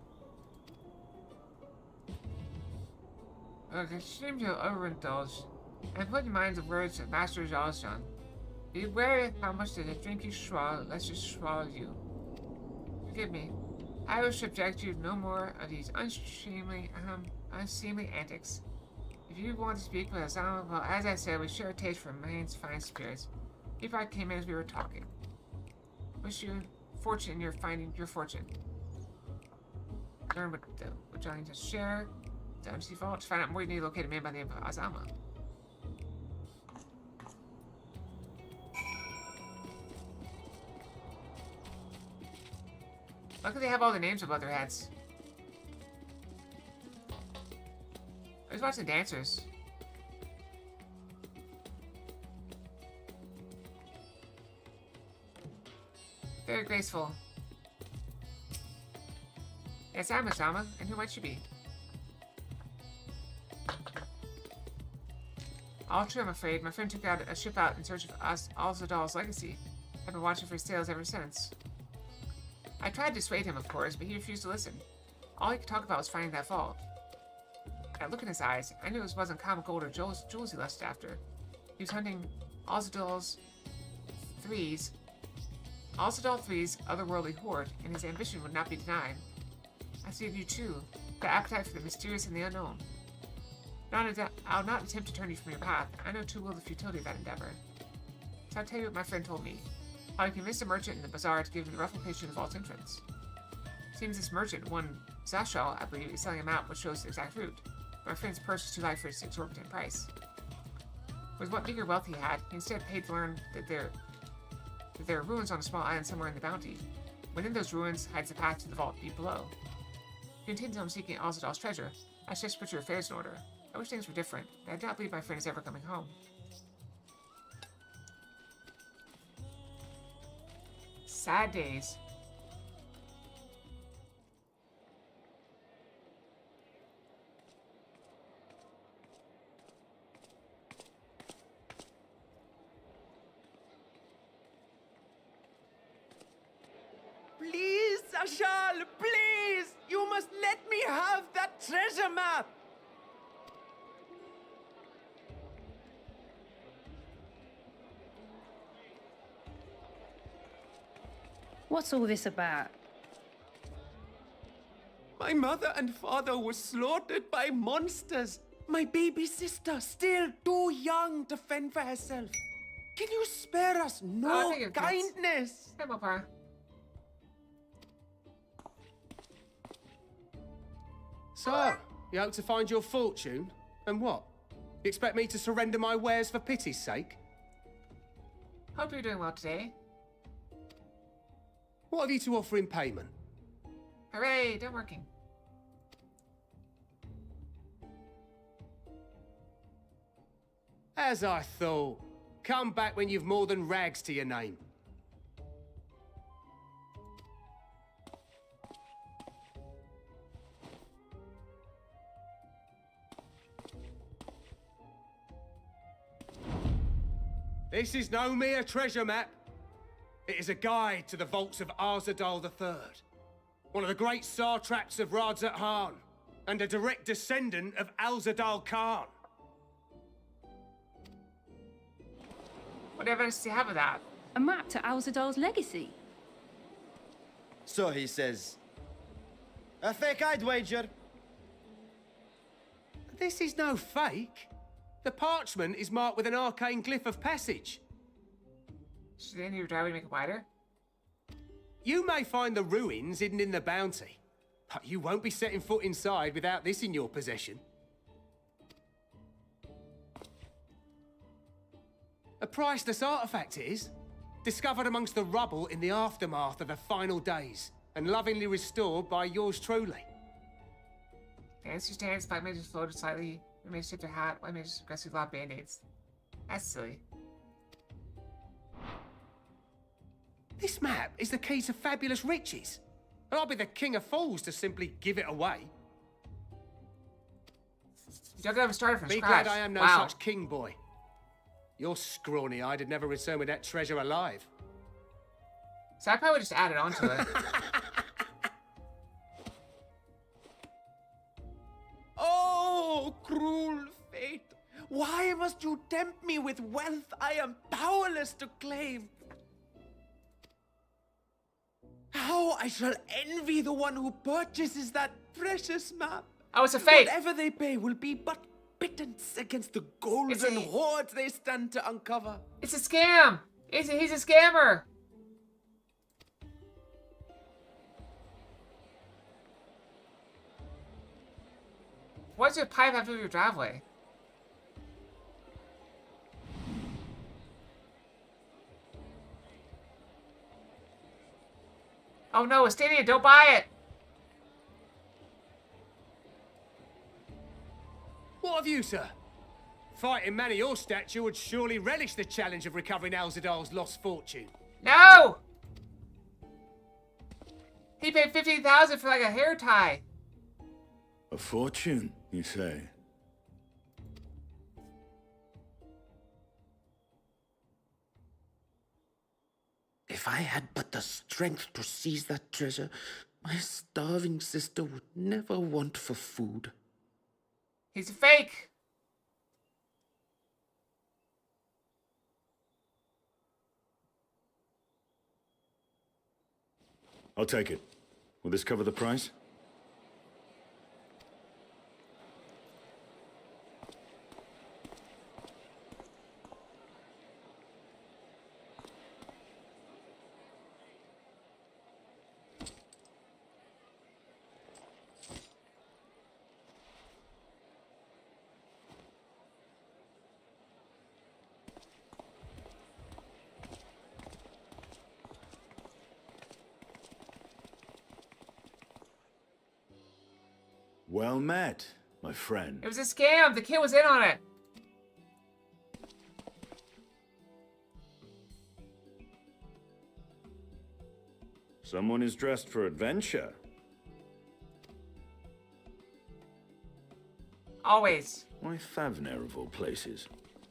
Look, I seem to overindulge. And put in mind the words of Master Zalzhan. Beware how much of the drink you swallow lets it swallow you. Forgive me. I will subject you to no more of these unseemly antics. If you want to speak with us, well, as I said, we share a taste for man's fine spirits. If I came in as we were talking. Wish you fortune in your finding your fortune. Learn what Johnny to share. The MC Vault to find out more, you need to locate a man by the name of Azama. Luckily, they have all the names above their heads. Let's watch the dancers. Very graceful. Yes, I'm Azama, and who might you be? All true, I'm afraid. My friend took out a ship out in search of Alzadal's legacy. I've been watching for his tales ever since. I tried to dissuade him, of course, but he refused to listen. All he could talk about was finding that vault. At look in his eyes, I knew it wasn't common gold or jewels he lusted after. He was hunting Alzadal III's otherworldly hoard, and his ambition would not be denied. I see you too, the appetite for the mysterious and the unknown. I'll not attempt to turn you from your path. I know too well the futility of that endeavor. So I'll tell you what my friend told me. How he convinced a merchant in the bazaar to give him the rough location of the vault's entrance. Seems this merchant, one Zashal, I believe, is selling a map which shows the exact route. My friend's purse was too light for its exorbitant price. With what meager wealth he had, he instead paid to learn that there are ruins on a small island somewhere in the Bounty. Within those ruins hides the path to the vault deep below. If you intend on seeking Alzadal's treasure, I suggest put your affairs in order. I wish things were different, but I doubt believe my friend is ever coming home. Sad days. Please, Ashal, please! You must let me have that treasure map! What's all this about? My mother and father were slaughtered by monsters. My baby sister, still too young to fend for herself. Can you spare us no kindness? So, you hope to find your fortune? And what? You expect me to surrender my wares for pity's sake? Hope you're doing well today. What have you to offer in payment? Hooray, done working. As I thought. Come back when you've more than rags to your name. This is no mere treasure map. It is a guide to the vaults of Alzadal III, one of the great satraps of Radzat Han, and a direct descendant of Alzadal Khan. What evidence do you have of that? A map to Alzadal's legacy? So he says. A fake, I'd wager. This is no fake. The parchment is marked with an arcane glyph of passage. Should they need your driveway to make it wider? You may find the ruins hidden in the bounty, but you won't be setting foot inside without this in your possession. A priceless artifact it is, discovered amongst the rubble in the aftermath of the final days, and lovingly restored by yours truly. Dance your stance, 5 mages floated slightly, 1 mage shift their hat, 1 mage aggressive lob band-aids. That's silly. This map is the key to fabulous riches. And I'll be the king of fools to simply give it away. You're gonna have started from Be scratch. glad I am no Wow. such king boy. Your scrawny-eyed had never returned with that treasure alive. So I probably just added onto it. Oh, cruel fate! Why must you tempt me with wealth I am powerless to claim? How I shall envy the one who purchases that precious map. Oh, it's a fake. Whatever they pay will be but pittance against the golden hoards they stand to uncover. It's a scam! He's a scammer! What's your pipe after your driveway? Oh no, Estanian, don't buy it! What of you, sir? Fighting man of your stature would surely relish the challenge of recovering Alzadal's lost fortune. No! He paid 15,000 for like a hair tie. A fortune, you say? If I had but the strength to seize that treasure, my starving sister would never want for food. He's a fake. I'll take it. Will this cover the price? Well met, my friend. It was a scam. The kid was in on it. Someone is dressed for adventure. Always. Why Favner of all places?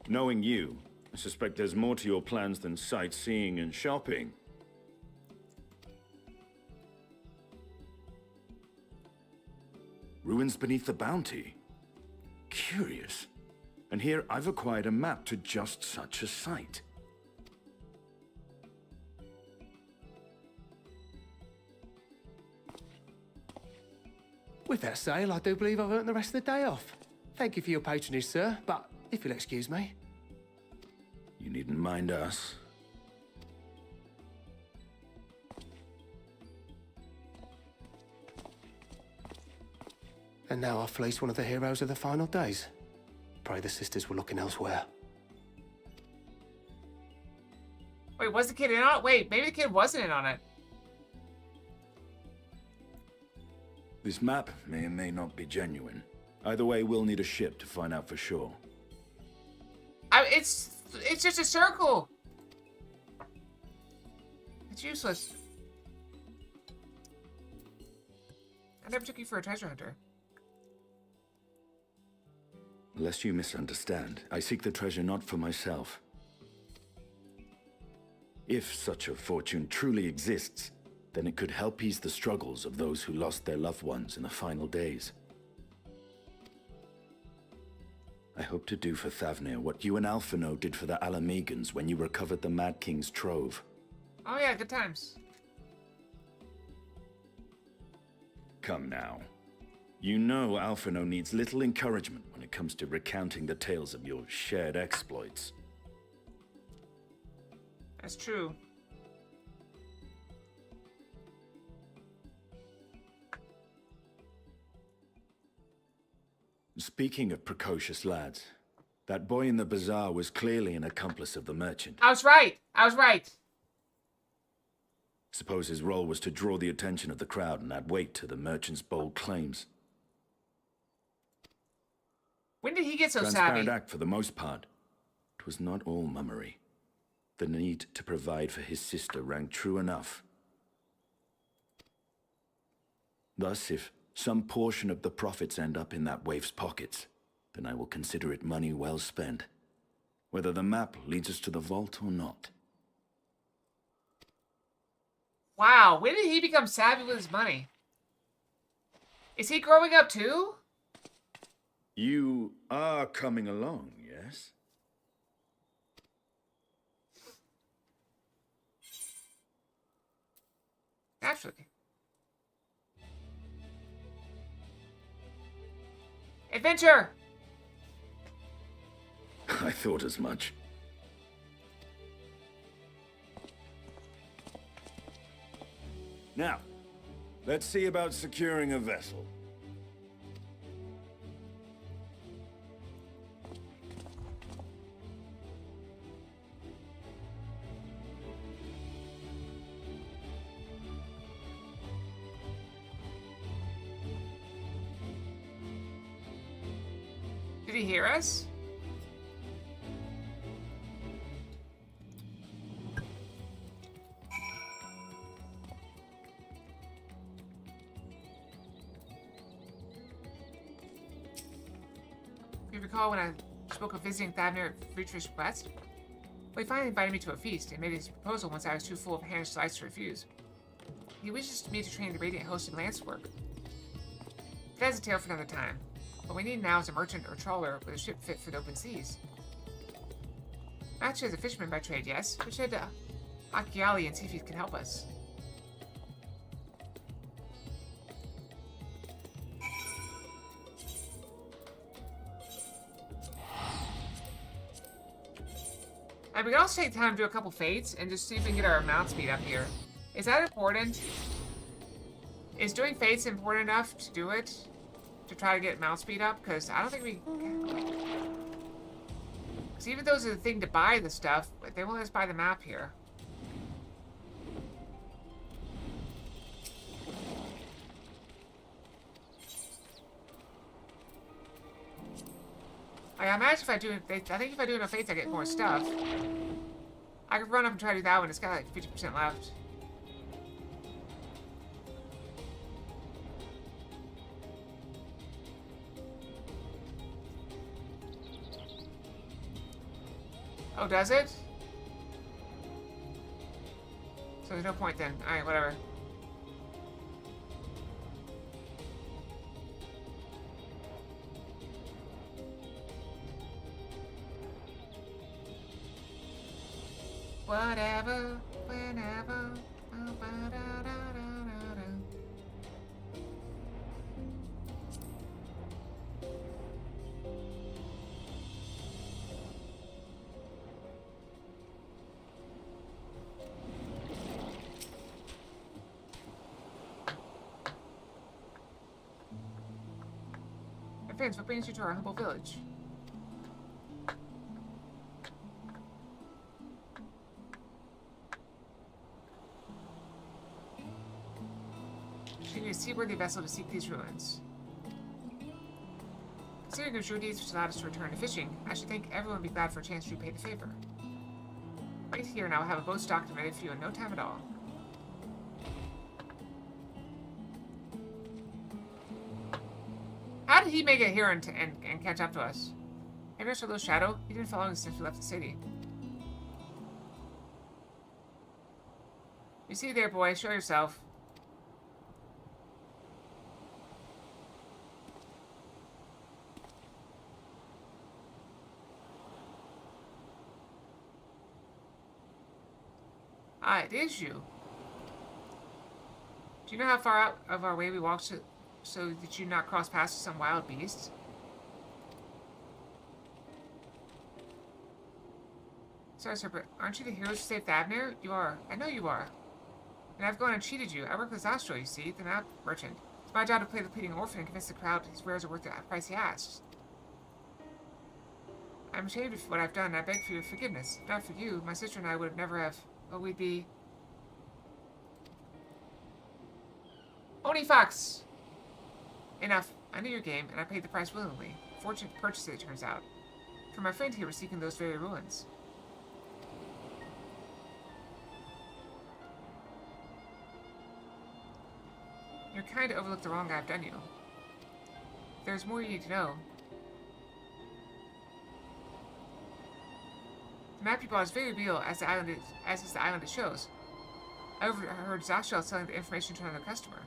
Knowing you, I suspect there's more to your plans than sightseeing and shopping. Ruins beneath the bounty. Curious. And here I've acquired a map to just such a site. With that sale, I do believe I've earned the rest of the day off. Thank you for your patronage, sir, but if you'll excuse me. You needn't mind us. And now I've fleeced one of the heroes of the final days. Pray the sisters were looking elsewhere. Wait, was the kid in on it? Wait, maybe the kid wasn't in on it. This map may or may not be genuine. Either way, we'll need a ship to find out for sure. It's just a circle. It's useless. I never took you for a treasure hunter. Lest you misunderstand, I seek the treasure not for myself. If such a fortune truly exists, then it could help ease the struggles of those who lost their loved ones in the final days. I hope to do for Thavnir what you and Alphino did for the Alamegans when you recovered the Mad King's trove. Oh yeah, good times. Come now. You know Alphino needs little encouragement when it comes to recounting the tales of your shared exploits. That's true. Speaking of precocious lads, that boy in the bazaar was clearly an accomplice of the merchant. I was right! I was right! Suppose his role was to draw the attention of the crowd and add weight to the merchant's bold claims. When did he get so Transparent savvy? act for the most part. It was not all mummery. The need to provide for his sister rang true enough. Thus, if some portion of the profits end up in that waif's pockets, then I will consider it money well spent, whether the map leads us to the vault or not. Wow, when did he become savvy with his money? Is he growing up too? You are coming along, yes? Naturally. Adventure! I thought as much. Now, let's see about securing a vessel. Did he hear us? You recall when I spoke of visiting Thavner at Friedrich's request? Well, he finally invited me to a feast and made his proposal once I was too full of Hannish slice to refuse. He wishes me to train the Radiant Host in lance work. But that's a tale for another time. What we need now is a merchant or trawler with a ship fit for the open seas. Match is a fisherman by trade, yes. We should head to Akiali and see if he can help us. And we can also take time to do a couple fates and just see if we can get our mount speed up here. Is that important? Is doing fates important enough to do it? To try to get mount speed up? Because I don't think we can. Because even those are the thing to buy the stuff, but they won't let us buy the map here. Like, I imagine if I do, I think if I do enough fates, I get more stuff. I could run up and try to do that one. It's got like 50% left. Oh, does it? So there's no point then. Alright, whatever. Whatever, whenever. Friends, what brings you to our humble village? She needs a seaworthy vessel to seek these ruins. Considering your good deeds which allowed us to return to fishing, I should think everyone would be glad for a chance to repay the favor. Right here, and I will have a boat stocked and ready for you in no time at all. How did he make it here and catch up to us? Maybe it's a little shadow. He didn't follow us since we left the city. You see there, boy. Show yourself. Ah, it is you. Do you know how far out of our way we walked so that you not cross paths with some wild beasts? Sorry, sir, but aren't you the heroes who saved Thavner? You are. I know you are. And I've gone and cheated you. I work with Zastro, you see, the map merchant. It's my job to play the pleading orphan and convince the crowd his wares are worth the price he asks. I'm ashamed of what I've done, and I beg for your forgiveness. If not for you, my sister and I would have never have... Well, we'd be... Oni Fox! Enough. I knew your game, and I paid the price willingly. Fortunate to purchase it, it turns out. For my friend here was seeking those very ruins. You're kind to overlook the wrong I've done you. There's more you need to know. The map you bought is very real, as is the island it shows. I overheard Zashel selling the information to another customer.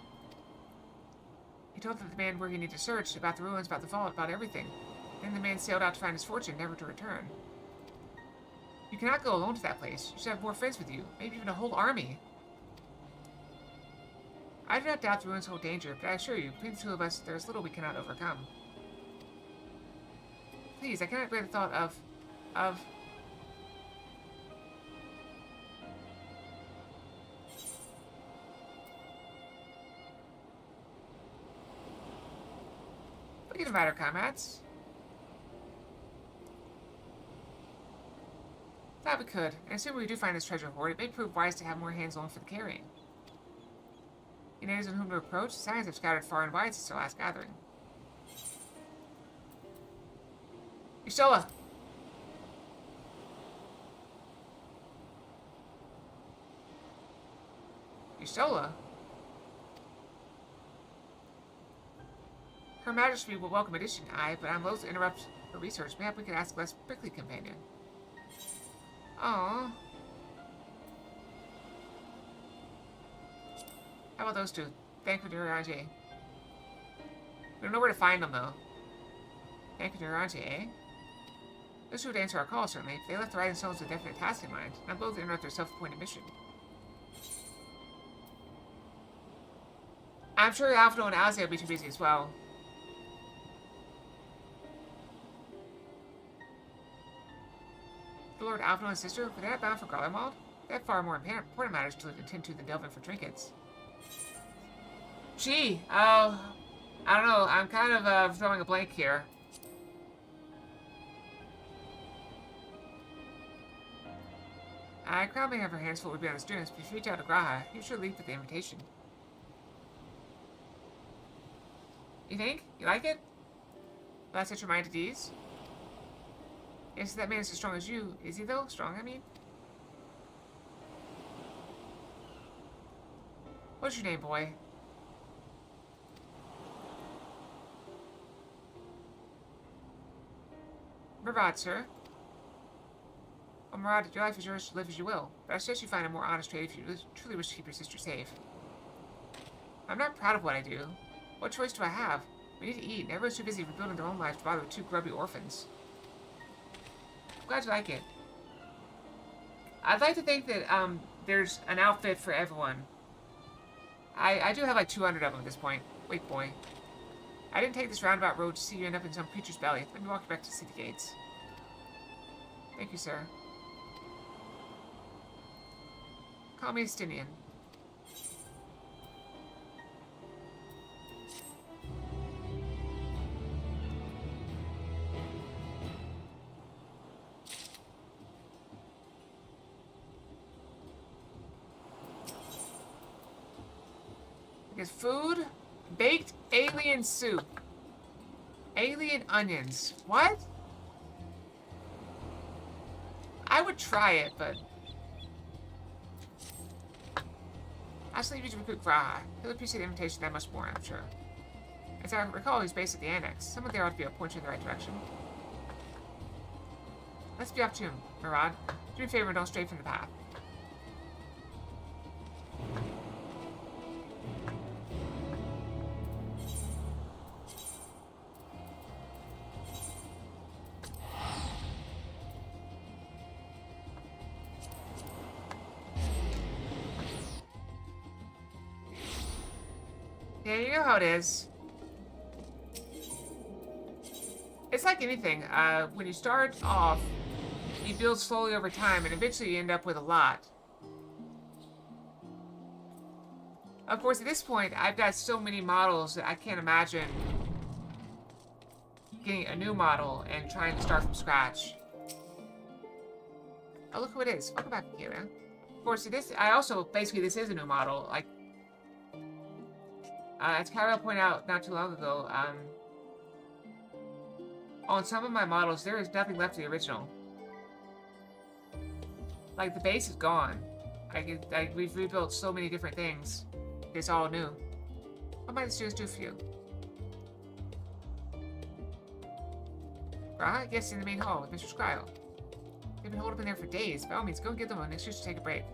He told the man where he needed to search, about the ruins, about the vault, about everything. Then the man sailed out to find his fortune, never to return. You cannot go alone to that place. You should have more friends with you, maybe even a whole army. I do not doubt the ruins hold danger, but I assure you, between the two of us, there is little we cannot overcome. Please, I cannot bear the thought of... What do you matter, comrades? Thought we could, and assuming we do find this treasure hoard, it may prove wise to have more hands on for the carrying. Any natives on whom to approach? Signs have scattered far and wide since our last gathering. Yusola! Yusola? Her Majesty will welcome addition, aye, but I'm loath to interrupt her research. Mayhap we could ask a less prickly companion. Aww. How about those two? Thank you, Durage. We don't know where to find them, though. Thank you, Durage, eh? Those two would answer our call, certainly. If they left the right themselves with a definite task in mind, and I'm both to interrupt their self-appointed mission. I'm sure Alfredo and Alice will be too busy as well. The Lord Alfredo and his sister, were they not bound for Garlemald? They have far more important matters to attend to than delving for trinkets. Gee, I don't know. I'm kind of throwing a blank here. Crown may have her hands full would be on the students, but if you reach out to Graha, you should leave with the invitation. You think? You like it? Will that set your mind at ease? Yes, that man is as strong as you. Is he, though? Strong, I mean? What's your name, boy? Murad, sir. Oh, Murad, your life is yours to live as you will, but I suggest you find a more honest trade if you truly wish to keep your sister safe. I'm not proud of what I do. What choice do I have? We need to eat, and everyone's too busy rebuilding their own lives to bother with two grubby orphans. I'm glad you like it. I'd like to think that there's an outfit for everyone. I do have like 200 of them at this point. Wait, boy. I didn't take this roundabout road to see you end up in some creature's belly. Let me walk you back to the city gates. Thank you, sir. Call me Estinian. Because food, baked alien soup, alien onions. What? I would try it, but I'll leave you to recruit Graha. He'll appreciate the invitation that much more, I'm sure. As I recall, he's based at the Annex. Someone there ought to be able to point you in the right direction. Let's be off to him, Murad. Do me a favor and don't stray from the path. Yeah, you know how it is. It's like anything. When you start off, you build slowly over time, and eventually you end up with a lot. Of course, at this point, I've got so many models that I can't imagine getting a new model and trying to start from scratch. Oh, look who it is. Welcome back, Kira. Of course, this is a new model. Like, as Kyrell pointed out not too long ago, on some of my models, there is nothing left of the original. Like, the base is gone. We've rebuilt so many different things. It's all new. What might the students do for you? Right? Yes, in the main hall with Mr. Skyle. They've been holed up in there for days. By all means, go give them an excuse to take a break.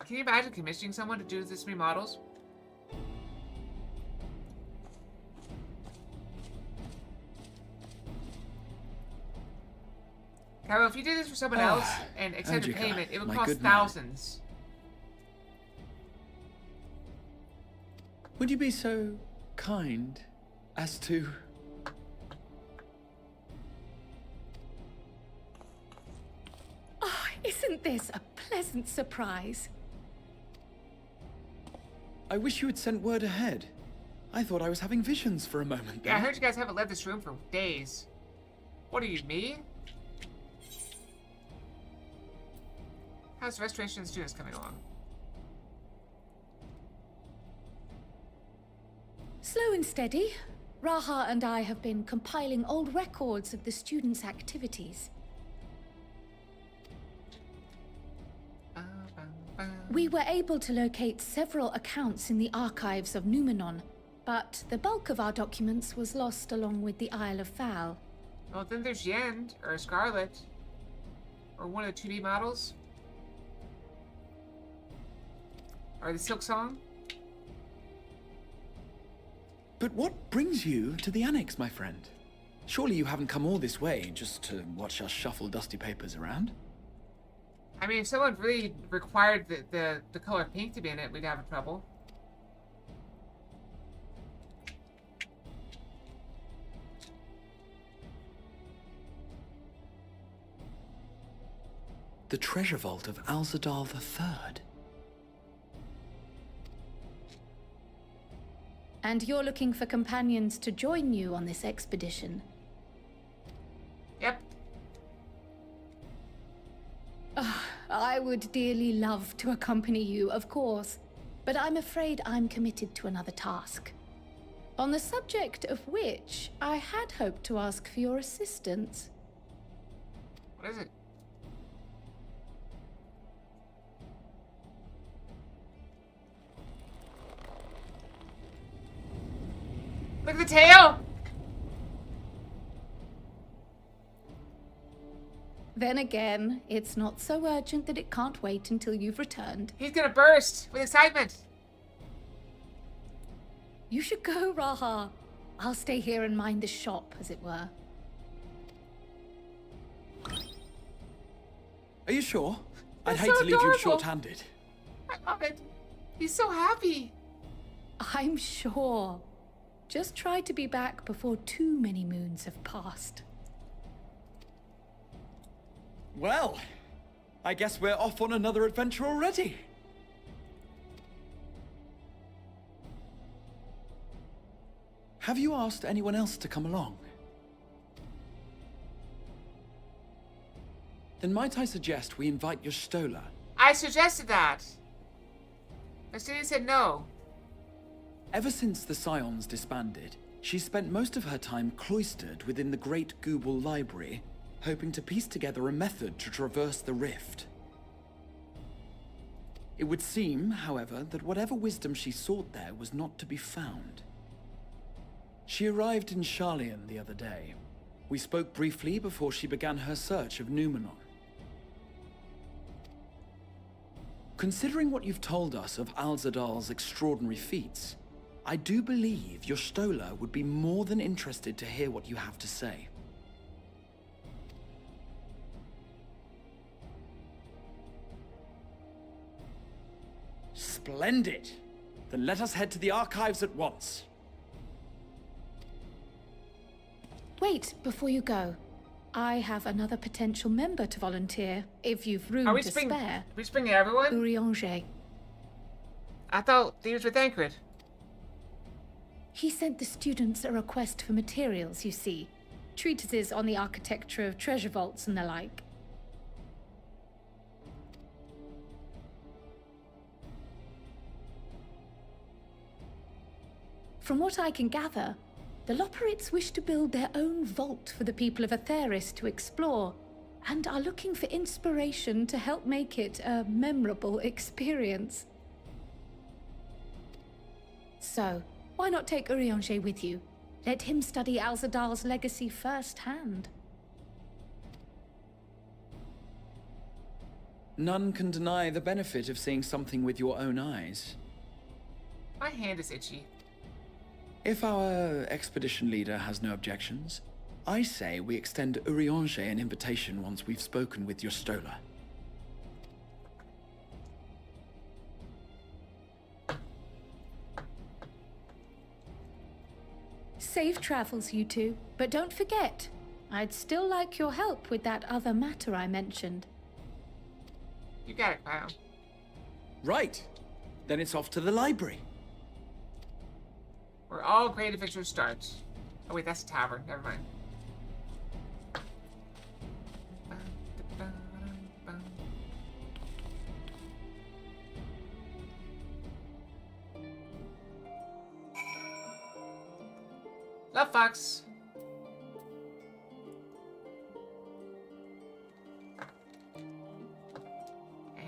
Can you imagine commissioning someone to do this many models? Carol, if you did this for someone else and accepted payment, it would cost thousands. Would you be so kind as to... Oh, isn't this a pleasant surprise? I wish you had sent word ahead. I thought I was having visions for a moment there. Yeah, I heard you guys haven't left this room for days. What are you, me? How's the restoration of the students coming along? Slow and steady. Raha and I have been compiling old records of the students' activities. We were able to locate several accounts in the archives of Numenon, but the bulk of our documents was lost along with the Isle of Fowl. Well, then there's Yend, or Scarlet, or one of the 2D models. Or the Silk Song. But what brings you to the Annex, my friend? Surely you haven't come all this way just to watch us shuffle dusty papers around? I mean, if someone really required the color pink to be in it, we'd have trouble. The treasure vault of Alzadal III. And you're looking for companions to join you on this expedition? Yep. I would dearly love to accompany you, of course, but I'm afraid I'm committed to another task. On the subject of which, I had hoped to ask for your assistance. What is it? Look at the tail! Then again, it's not so urgent that it can't wait until you've returned. He's gonna burst with excitement. You should go, Raha. I'll stay here and mind the shop, as it were. Are you sure? I'd That's hate so to leave you adorable. short-handed. I love it. He's so happy. I'm sure. Just try to be back before too many moons have passed. Well, I guess we're off on another adventure already. Have you asked anyone else to come along? Then might I suggest we invite your Stola? I suggested that. Christina said no. Ever since the Scions disbanded, she spent most of her time cloistered within the Great Google Library, hoping to piece together a method to traverse the rift. It would seem, however, that whatever wisdom she sought there was not to be found. She arrived in Sharlayan the other day. We spoke briefly before she began her search of Numenon. Considering what you've told us of Alzadal's extraordinary feats, I do believe your Stola would be more than interested to hear what you have to say. Splendid! Then let us head to the archives at once. Wait, before you go. I have another potential member to volunteer, if you've room to spare. Are we springing everyone? Urianger. I thought these were Thancred. He sent the students a request for materials, you see. Treatises on the architecture of treasure vaults and the like. From what I can gather, the Loperites wish to build their own vault for the people of Atheris to explore, and are looking for inspiration to help make it a memorable experience. So, why not take Urianger with you? Let him study Alzadal's legacy firsthand. None can deny the benefit of seeing something with your own eyes. My hand is itchy. If our expedition leader has no objections, I say we extend Urianger an invitation once we've spoken with your Stola. Safe travels, you two. But don't forget, I'd still like your help with that other matter I mentioned. You got it, Kyle. Right. Then it's off to the library. Where all great adventures start. Oh wait, that's a tavern. Never mind. Love Fox.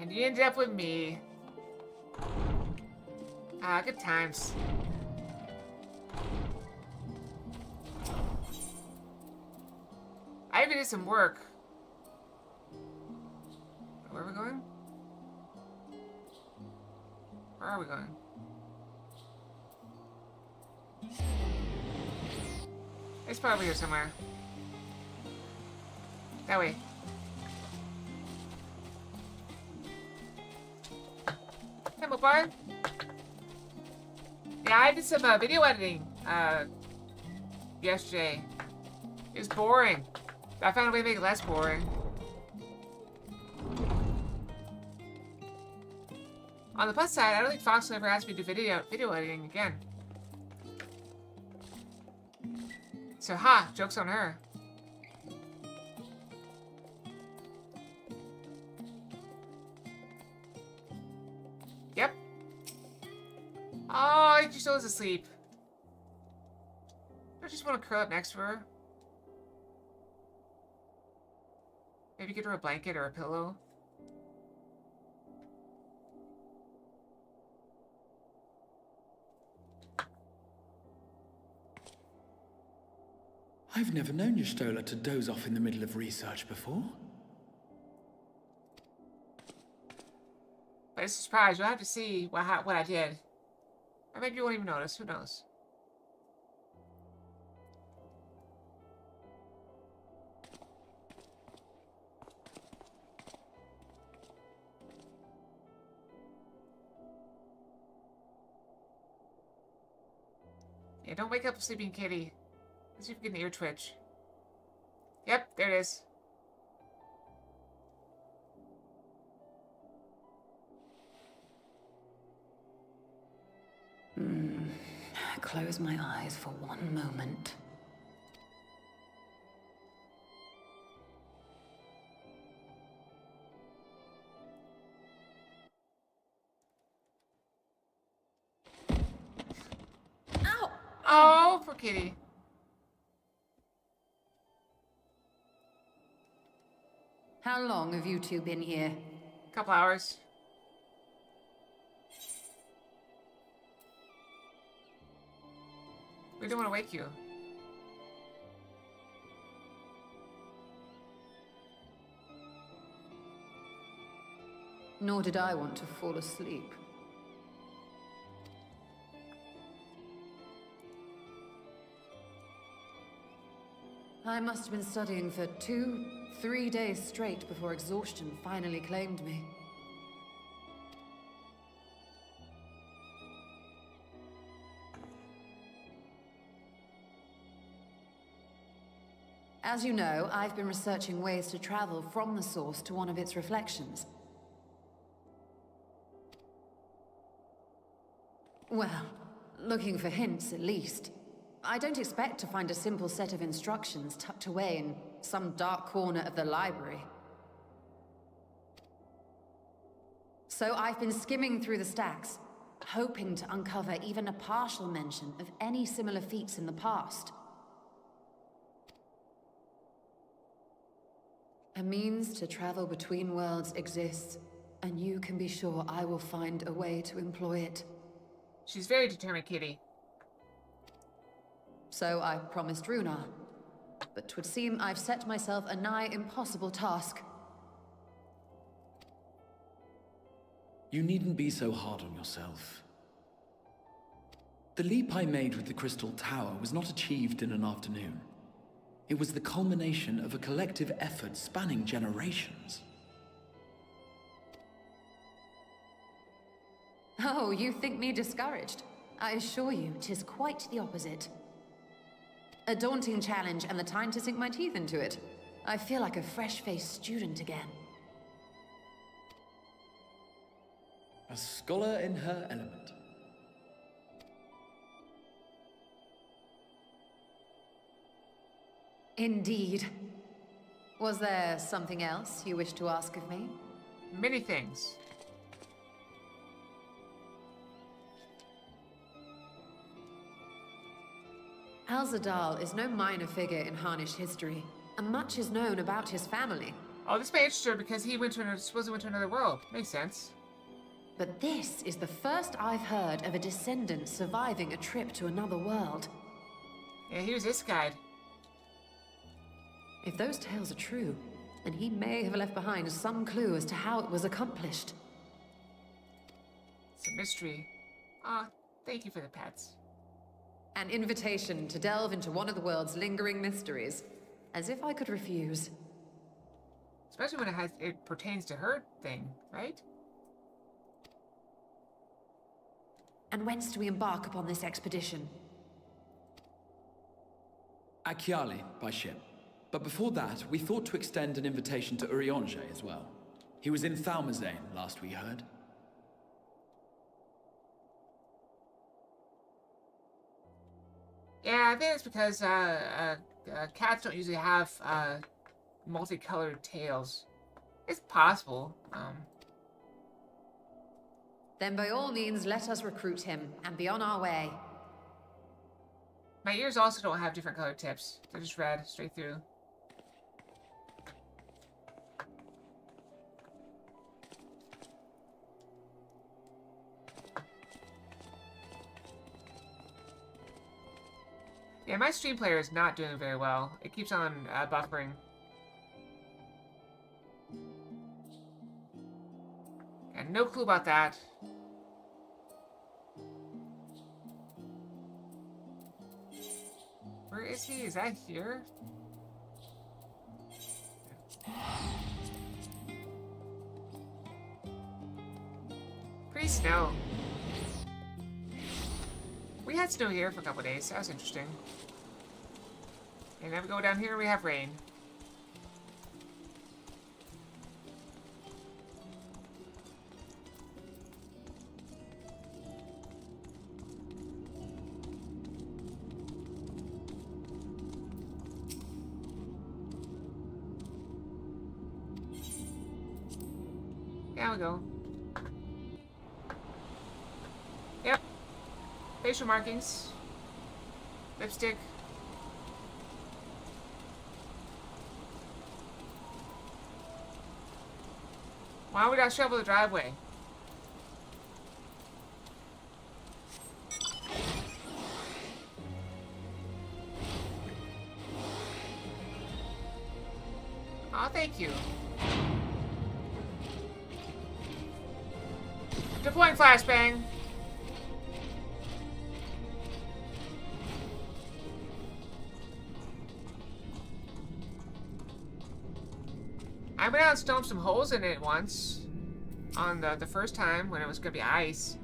And you end up with me. Ah, good times. I even did some work. Where are we going? Where are we going? It's probably here somewhere. That way. Hey, Mopar. Yeah, I did some video editing yesterday. It was boring. I found a way to make it less boring. On the plus side, I don't think Fox will ever ask me to do video editing again. So, joke's on her. Yep. Oh, she still is asleep. I just want to curl up next to her. Maybe get her a blanket or a pillow. I've never known your Stola to doze off in the middle of research before. But it's a surprise. You'll have to see what I did. Or maybe you won't even notice. Who knows? Yeah, don't wake up a sleeping kitty. Let's see if we can get an ear twitch. Yep, there it is. Close my eyes for one moment. Ow! Oh, poor kitty. How long have you two been here? A couple hours. We don't want to wake you. Nor did I want to fall asleep. I must have been studying for 2-3 days straight before exhaustion finally claimed me. As you know, I've been researching ways to travel from the source to one of its reflections. Well, looking for hints at least. I don't expect to find a simple set of instructions tucked away in some dark corner of the library. So I've been skimming through the stacks, hoping to uncover even a partial mention of any similar feats in the past. A means to travel between worlds exists, and you can be sure I will find a way to employ it. She's very determined, Kitty. So I promised Runar, but 'twould seem I've set myself a nigh impossible task. You needn't be so hard on yourself. The leap I made with the Crystal Tower was not achieved in an afternoon. It was the culmination of a collective effort spanning generations. Oh, you think me discouraged? I assure you, 'tis quite the opposite. A daunting challenge and the time to sink my teeth into it. I feel like a fresh-faced student again. A scholar in her element. Indeed. Was there something else you wish to ask of me? Many things. Alzadal is no minor figure in Harnish history, and much is known about his family. Oh, this may interest her because he supposedly went to another world. Makes sense. But this is the first I've heard of a descendant surviving a trip to another world. Yeah, he was this guy. If those tales are true, then he may have left behind some clue as to how it was accomplished. It's a mystery. Ah, thank you for the pets. An invitation to delve into one of the world's lingering mysteries. As if I could refuse. Especially when it pertains to her thing, right? And whence do we embark upon this expedition? Achiali, by ship. But before that, we thought to extend an invitation to Urianger as well. He was in Thalmazane, last we heard. Yeah, I think it's because cats don't usually have multicolored tails. It's possible. Then by all means, let us recruit him and be on our way. My ears also don't have different colored tips. They're just red, straight through. Yeah, my stream player is not doing very well. It keeps on buffering. Got no clue about that. Where is he? Is that here? Pretty snow. We had snow here for a couple days. That was interesting. And then we go down here, we have rain. There we go. Yep. Facial markings. Lipstick. Why would I shovel the driveway? Oh, thank you. Deploying flashbang. I went out and stomped some holes in it once. On the first time when it was gonna be ice.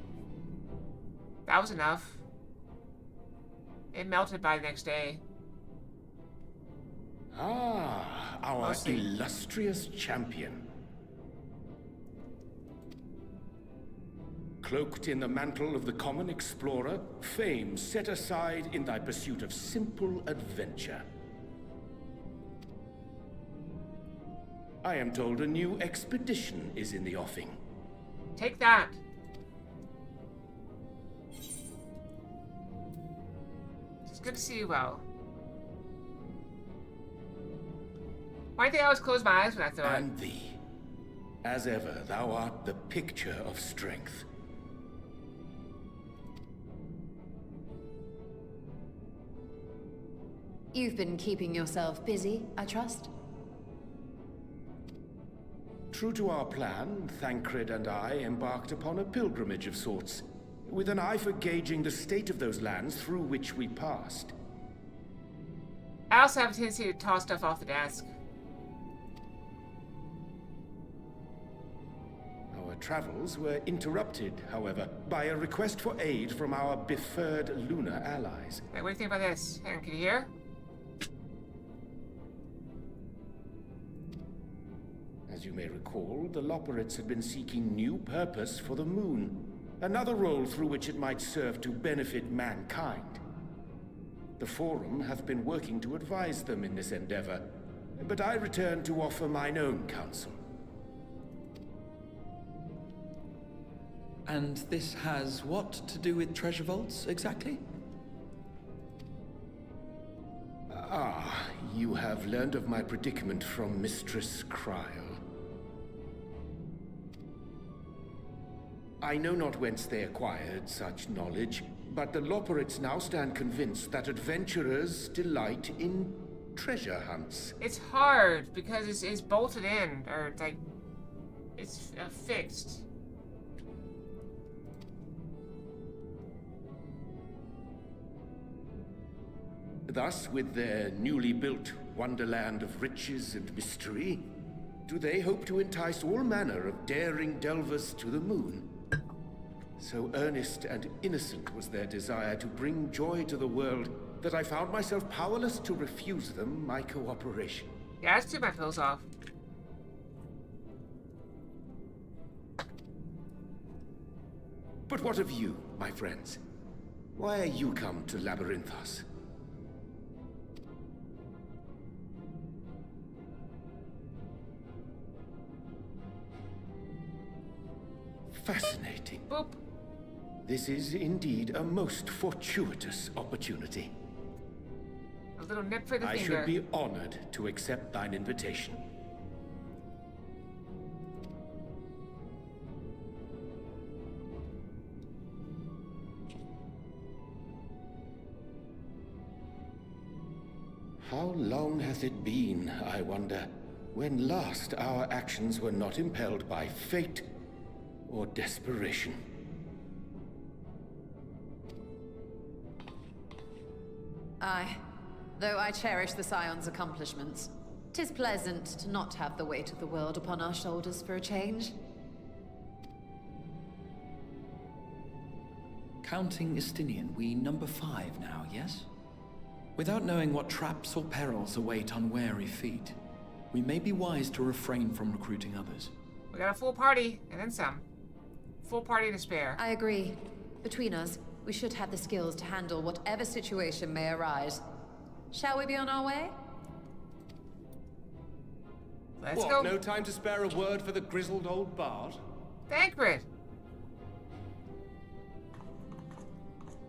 That was enough. It melted by the next day. Ah, our illustrious champion. Cloaked in the mantle of the common explorer, fame set aside in thy pursuit of simple adventure. I am told a new expedition is in the offing. Take that. It's good to see you well. Why do I always close my eyes when I throw it? And thee. As ever, thou art the picture of strength. You've been keeping yourself busy, I trust? True to our plan, Thancred and I embarked upon a pilgrimage of sorts, with an eye for gauging the state of those lands through which we passed. I also have a tendency to toss stuff off the desk. Our travels were interrupted, however, by a request for aid from our befurred lunar allies. Hey, what do you think about this? Hang on, can you hear? As you may recall, the Loperites had been seeking new purpose for the moon, another role through which it might serve to benefit mankind. The Forum hath been working to advise them in this endeavor, but I return to offer mine own counsel. And this has what to do with treasure vaults, exactly? Ah, you have learned of my predicament from Mistress Cryle. I know not whence they acquired such knowledge, but the Loperites now stand convinced that adventurers delight in treasure hunts. It's hard because it's bolted in, or it's like it's fixed. Thus, with their newly built wonderland of riches and mystery, do they hope to entice all manner of daring delvers to the moon? So earnest and innocent was their desire to bring joy to the world that I found myself powerless to refuse them my cooperation. Yeah, let's take my pills off. But what of you, my friends? Why are you come to Labyrinthos? Fascinating. Boop. This is indeed a most fortuitous opportunity. A little nip for the I finger. should be honored to accept thine invitation. How long hath it been, I wonder, when last our actions were not impelled by fate or desperation? Aye. Though I cherish the Scion's accomplishments, 'tis pleasant to not have the weight of the world upon our shoulders for a change. Counting Istinian, we number 5 now, yes? Without knowing what traps or perils await unwary feet, we may be wise to refrain from recruiting others. We got a full party, and then some. Full party to spare. I agree. Between us, we should have the skills to handle whatever situation may arise. Shall we be on our way? Let's what, go. No time to spare a word for the grizzled old bard? Thancred.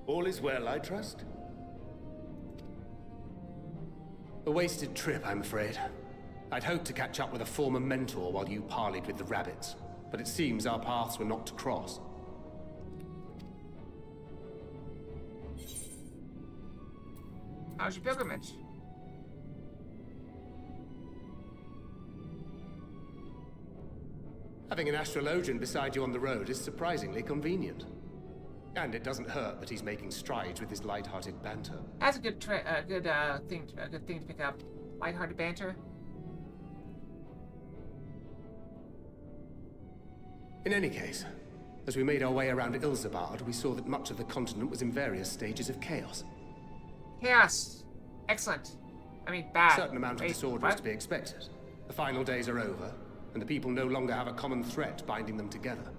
All is well, I trust? A wasted trip, I'm afraid. I'd hoped to catch up with a former mentor while you parleyed with the rabbits, but it seems our paths were not to cross. How's your pilgrimage? Having an astrologian beside you on the road is surprisingly convenient. And it doesn't hurt that he's making strides with his light-hearted banter. That's a good thing to pick up. Lighthearted banter. In any case, as we made our way around Ilzabard, we saw that much of the continent was in various stages of chaos. Chaos. Excellent. I mean, bad. A certain amount of disorder is to be expected. The final days are over, and the people no longer have a common threat binding them together.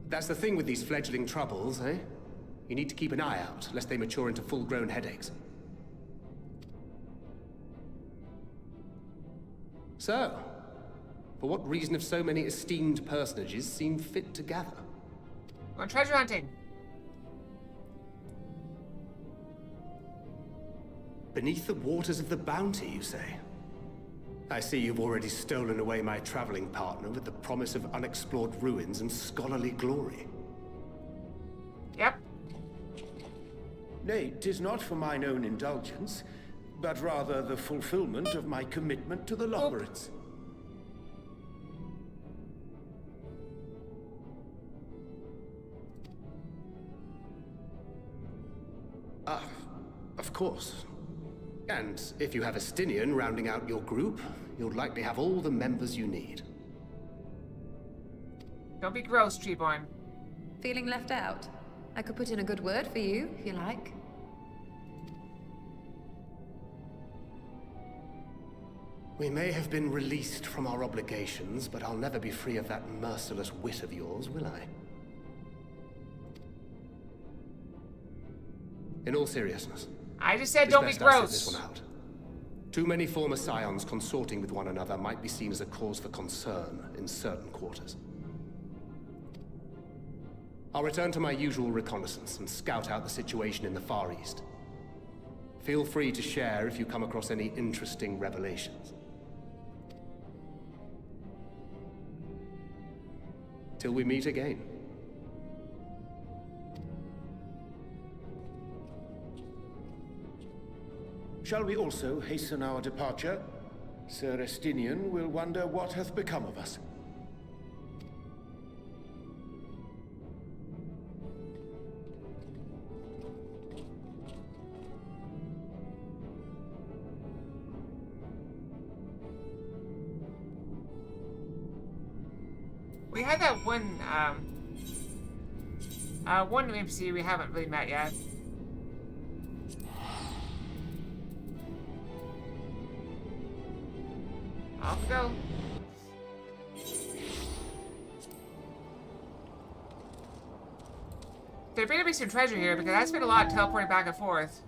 That's the thing with these fledgling troubles, eh? You need to keep an eye out, lest they mature into full-grown headaches. So, for what reason have so many esteemed personages seen fit to gather? We're on treasure hunting. Beneath the waters of the bounty, you say? I see you've already stolen away my traveling partner with the promise of unexplored ruins and scholarly glory. Yep. Nay, 'tis not for mine own indulgence, but rather the fulfillment of my commitment to the Lockerites. Of course. And if you have a Stinian rounding out your group, you'll likely have all the members you need. Don't be gross, Treeborn. Feeling left out? I could put in a good word for you, if you like. We may have been released from our obligations, but I'll never be free of that merciless wit of yours, will I? In all seriousness, I just said don't be gross. This one out. Too many former scions consorting with one another might be seen as a cause for concern in certain quarters. I'll return to my usual reconnaissance and scout out the situation in the Far East. Feel free to share if you come across any interesting revelations. Till we meet again. Shall we also hasten our departure? Sir Estinian will wonder what hath become of us. We had that one NPC we haven't really met yet. Off we go. There better be some treasure here because I spent a lot teleporting back and forth.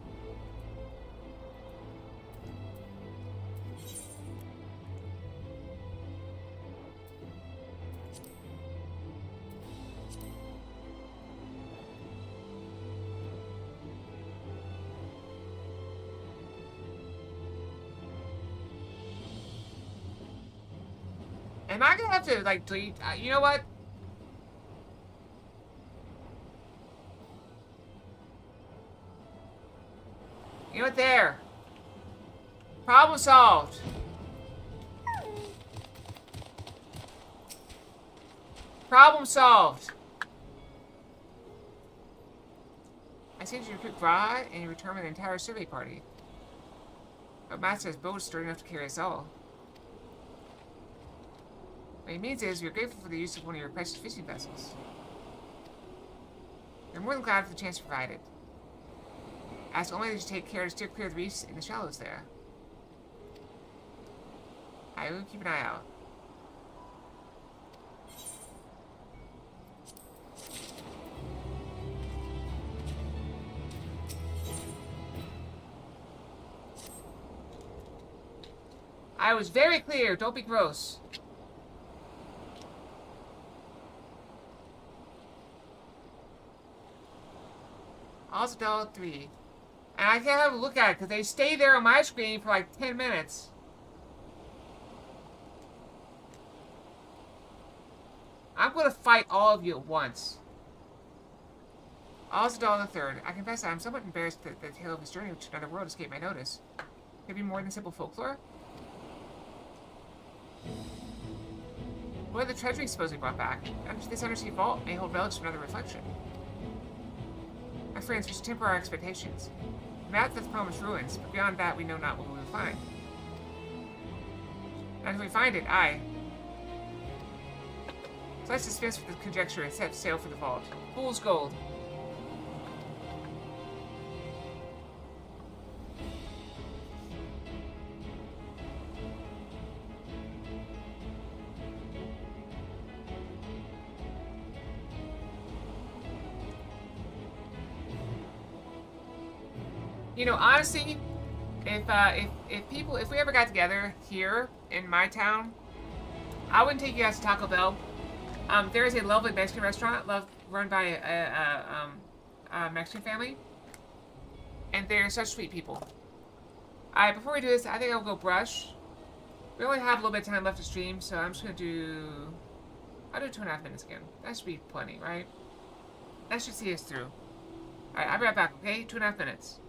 Am I gonna have to, like, delete? You know what? You know what? There. Problem solved. Problem solved. I sent you to recruit Vrod, and you return with the entire survey party. But Master's boat is sturdy enough to carry us all. What it means is, we are grateful for the use of one of your precious fishing vessels. We're more than glad for the chance provided. Ask only that you take care to steer clear of the reefs in the shallows there. I will keep an eye out. I was very clear, don't be gross. Osdell 3. And I can't have a look at it because they stay there on my screen for like 10 minutes. I'm going to fight all of you at once. Osdell the 3rd. I confess I'm somewhat embarrassed that the tale of his journey to another world escaped my notice. Could it be more than simple folklore? What are the treasuries supposedly brought back? This undersea vault may hold relics from another reflection. My friends, we should temper our expectations. The map that's promised ruins, but beyond that we know not what we will find. And if we find it, so let's dispense with the conjecture and set sail for the vault. Fool's gold. You know, honestly, if we ever got together here in my town, I wouldn't take you guys to Taco Bell. There is a lovely Mexican restaurant run by a Mexican family, and they're such sweet people. Alright, before we do this, I think I'll go brush. We only have a little bit of time left to stream, so I'm just gonna do... I'll do 2.5 minutes again. That should be plenty, right? That should see us through. Alright, I'll be right back, okay? 2.5 minutes.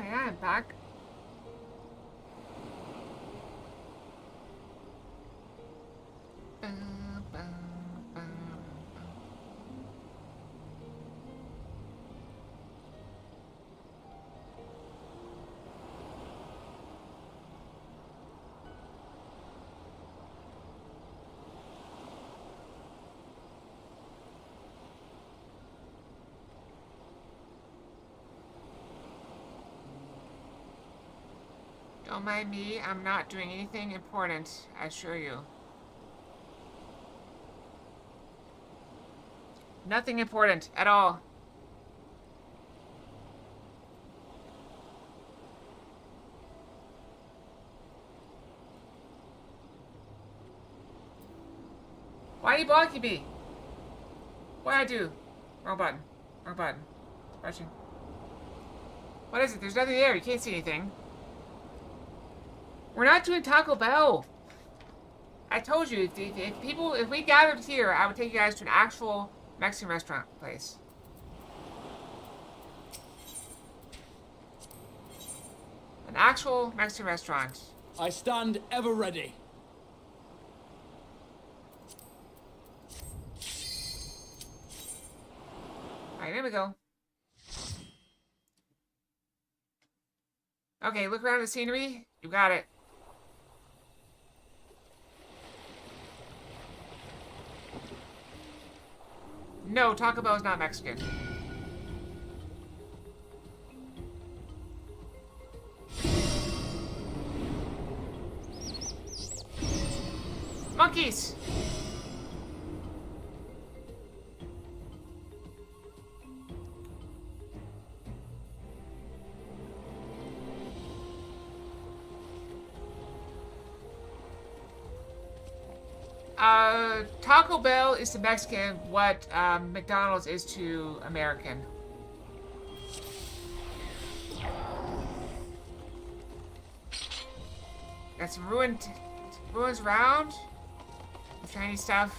I'm back. Don't mind me, I'm not doing anything important, I assure you. Nothing important at all. Why are you blocking me? What I do? Wrong button. Wrong button. Watching. What is it? There's nothing there. You can't see anything. We're not doing Taco Bell. I told you, if we gathered here, I would take you guys to an actual Mexican restaurant place. An actual Mexican restaurant. I stand ever ready. Alright, there we go. Okay, look around the scenery. You got it. No, Taco Bell is not Mexican. Monkeys! Taco Bell is to Mexican what McDonald's is to American. Got some ruins around. Shiny stuff.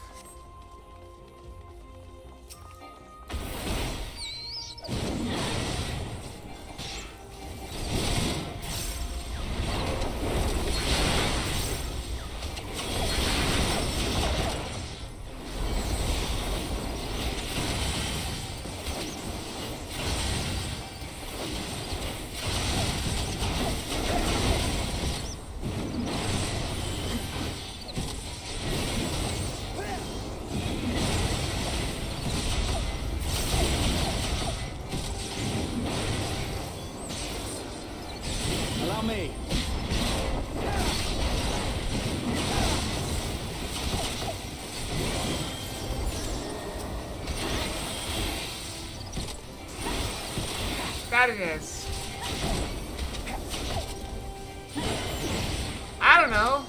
me. That it is. I don't know.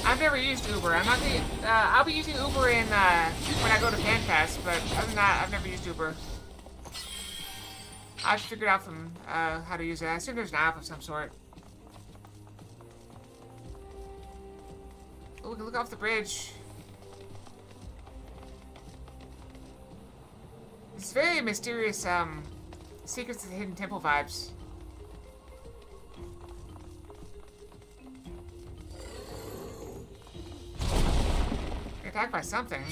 I've never used Uber. I'm not gonna. I'll be using Uber in when I go to FanFest, but other than that, I've never used Uber. I've figured out from how to use it. I assume there's an app of some sort. Oh, we can look off the bridge. It's very mysterious, Secrets of the Hidden Temple vibes. Attacked by something.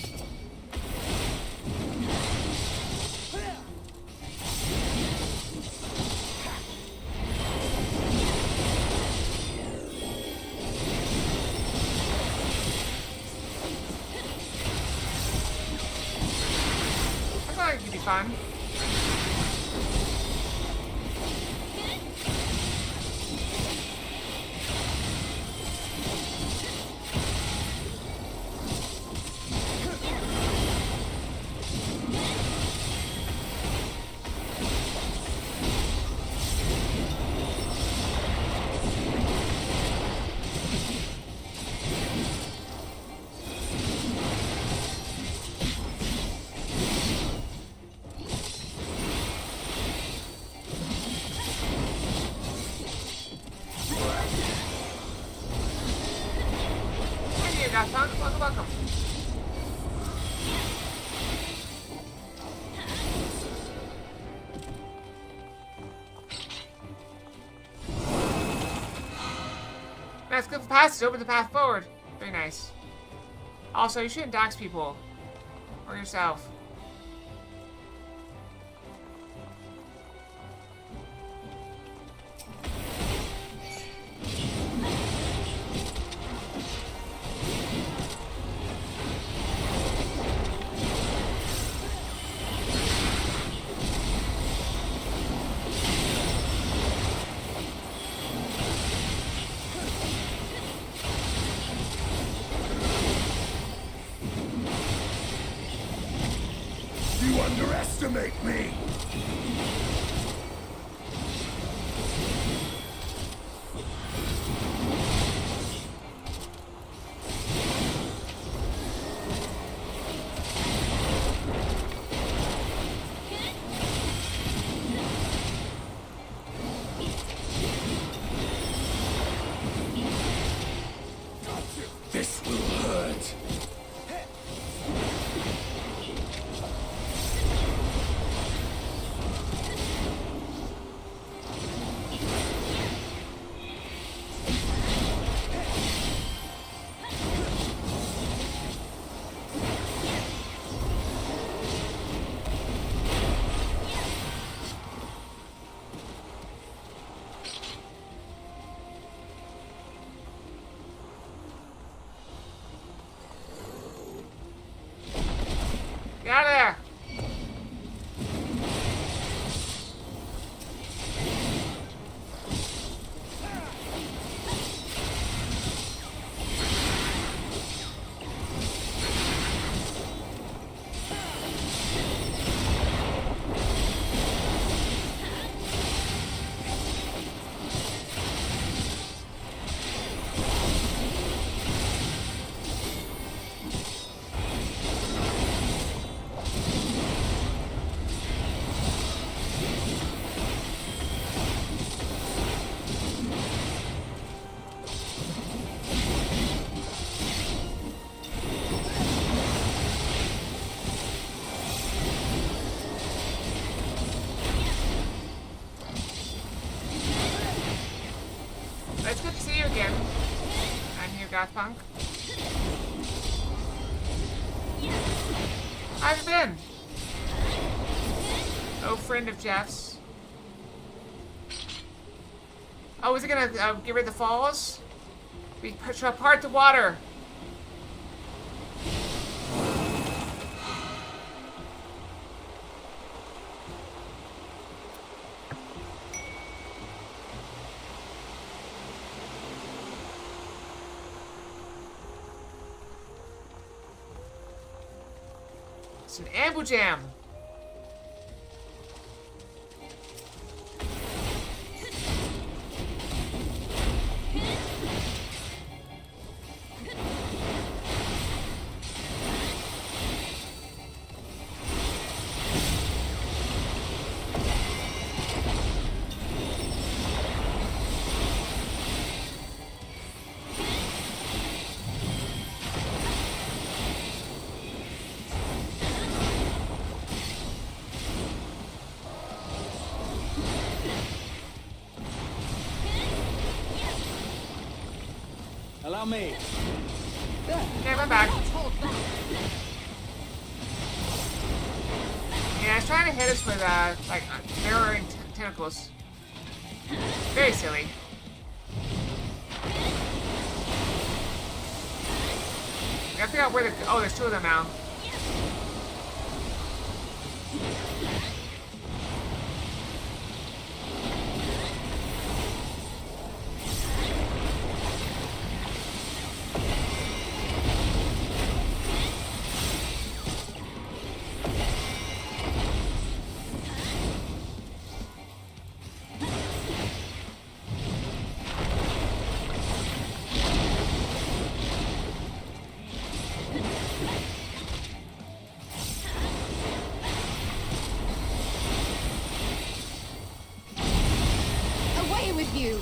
I thought it could be fun. Welcome. That's good for passage. Open the path forward. Very nice. Also, you shouldn't dox people. Or yourself. You underestimate me! This will hurt. Get out of there! It's good to see you again. I'm here, Gothpunk. How have you been? Oh, friend of Jeff's. Oh, is it gonna get rid of the falls? We push apart the water. It's an ambu jam. Allow me. Okay, we're back. Yeah, I was trying to hit us with, like, mirroring tentacles. Very silly. I gotta figure out where the... Oh, there's two of them now. Away with you!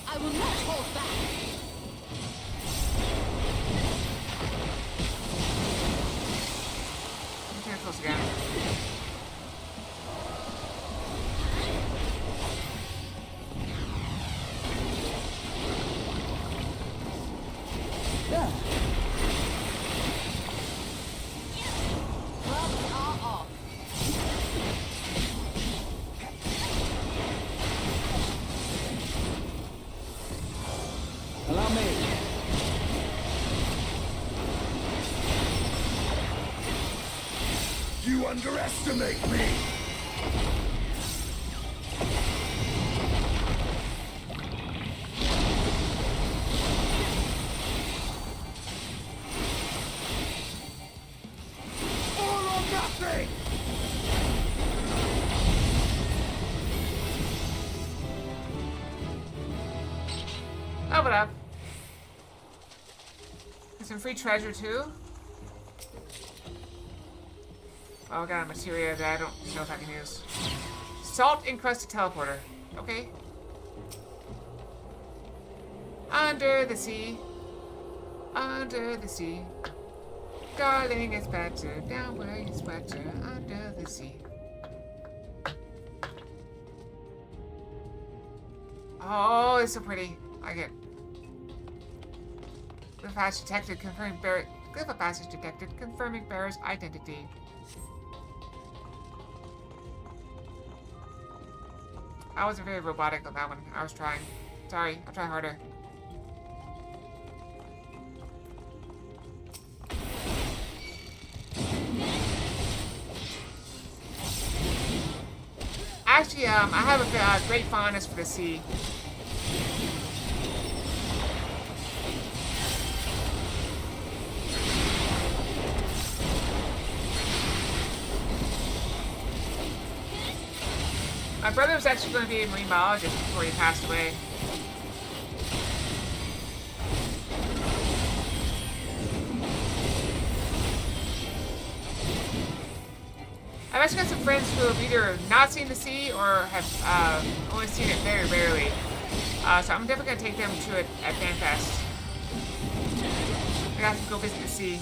I will not hold back! Tentacles again. Allow me. You underestimate me! All or nothing! Oh, what up? There's some free treasure too. Oh, I got a materia that I don't know if I can use. Salt encrusted teleporter. Okay. Under the sea. Under the sea. Darling, it's better down where it's wetter. Under the sea. Oh, it's so pretty. I like it. Glyph passage detected, confirming bearer. Glyph passage detected, confirming bearer's identity. I wasn't very robotic on that one. I was trying. Sorry, I'll try harder. Actually, I have a great fondness for the sea. My brother was actually going to be a marine biologist before he passed away. I've actually got some friends who have either not seen the sea or have only seen it very rarely. So I'm definitely going to take them to it at FanFest. I have to go visit the sea.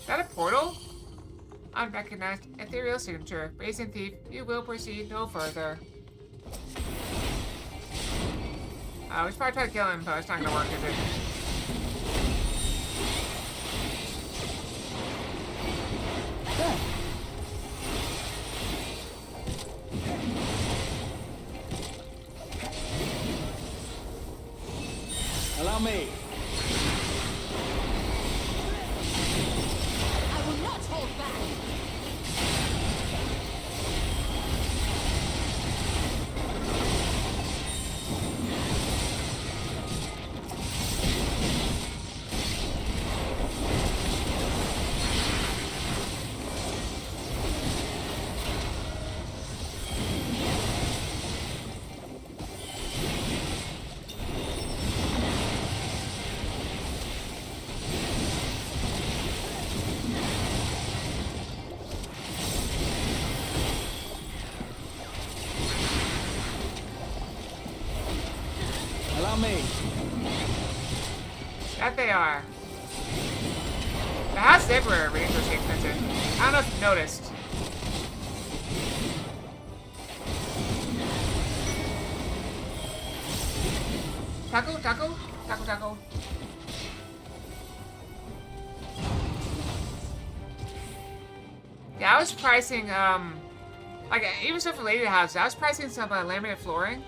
Is that a portal? Unrecognized ethereal signature. Brazen thief, you will proceed no further. We should probably try to kill him, but it's not gonna work, is it? Allow me. I will not hold back. Allow me. That they are. The house is everywhere, ridiculously expensive. I don't know if you've noticed. Taco, taco, taco, taco. Yeah, I was pricing, like, even stuff related to houses, I was pricing some laminate flooring.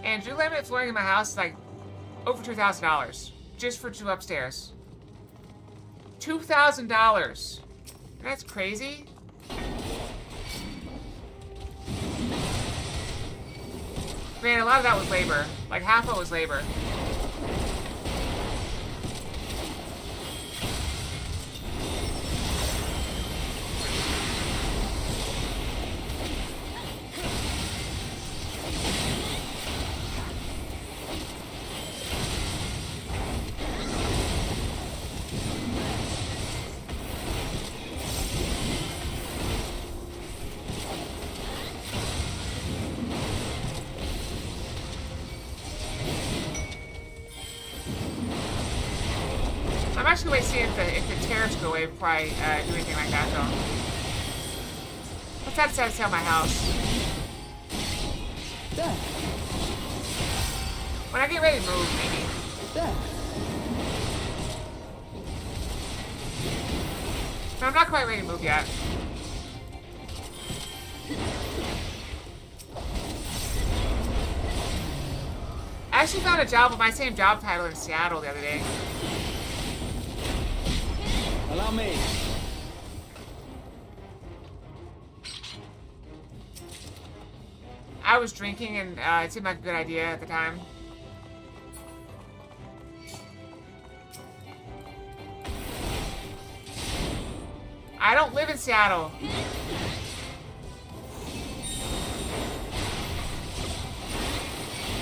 And to do laminate flooring in my house is like over $2,000 just for 2 upstairs. $2,000. That's crazy. Man, a lot of that was labor. Like half of it was labor. I'm actually going to see if the tariffs go away before I do anything like that, though. Let's have to sell my house. When I get ready to move, maybe. No, I'm not quite ready to move yet. I actually found a job with my same job title in Seattle the other day. Allow me. I was drinking and it seemed like a good idea at the time. I don't live in Seattle.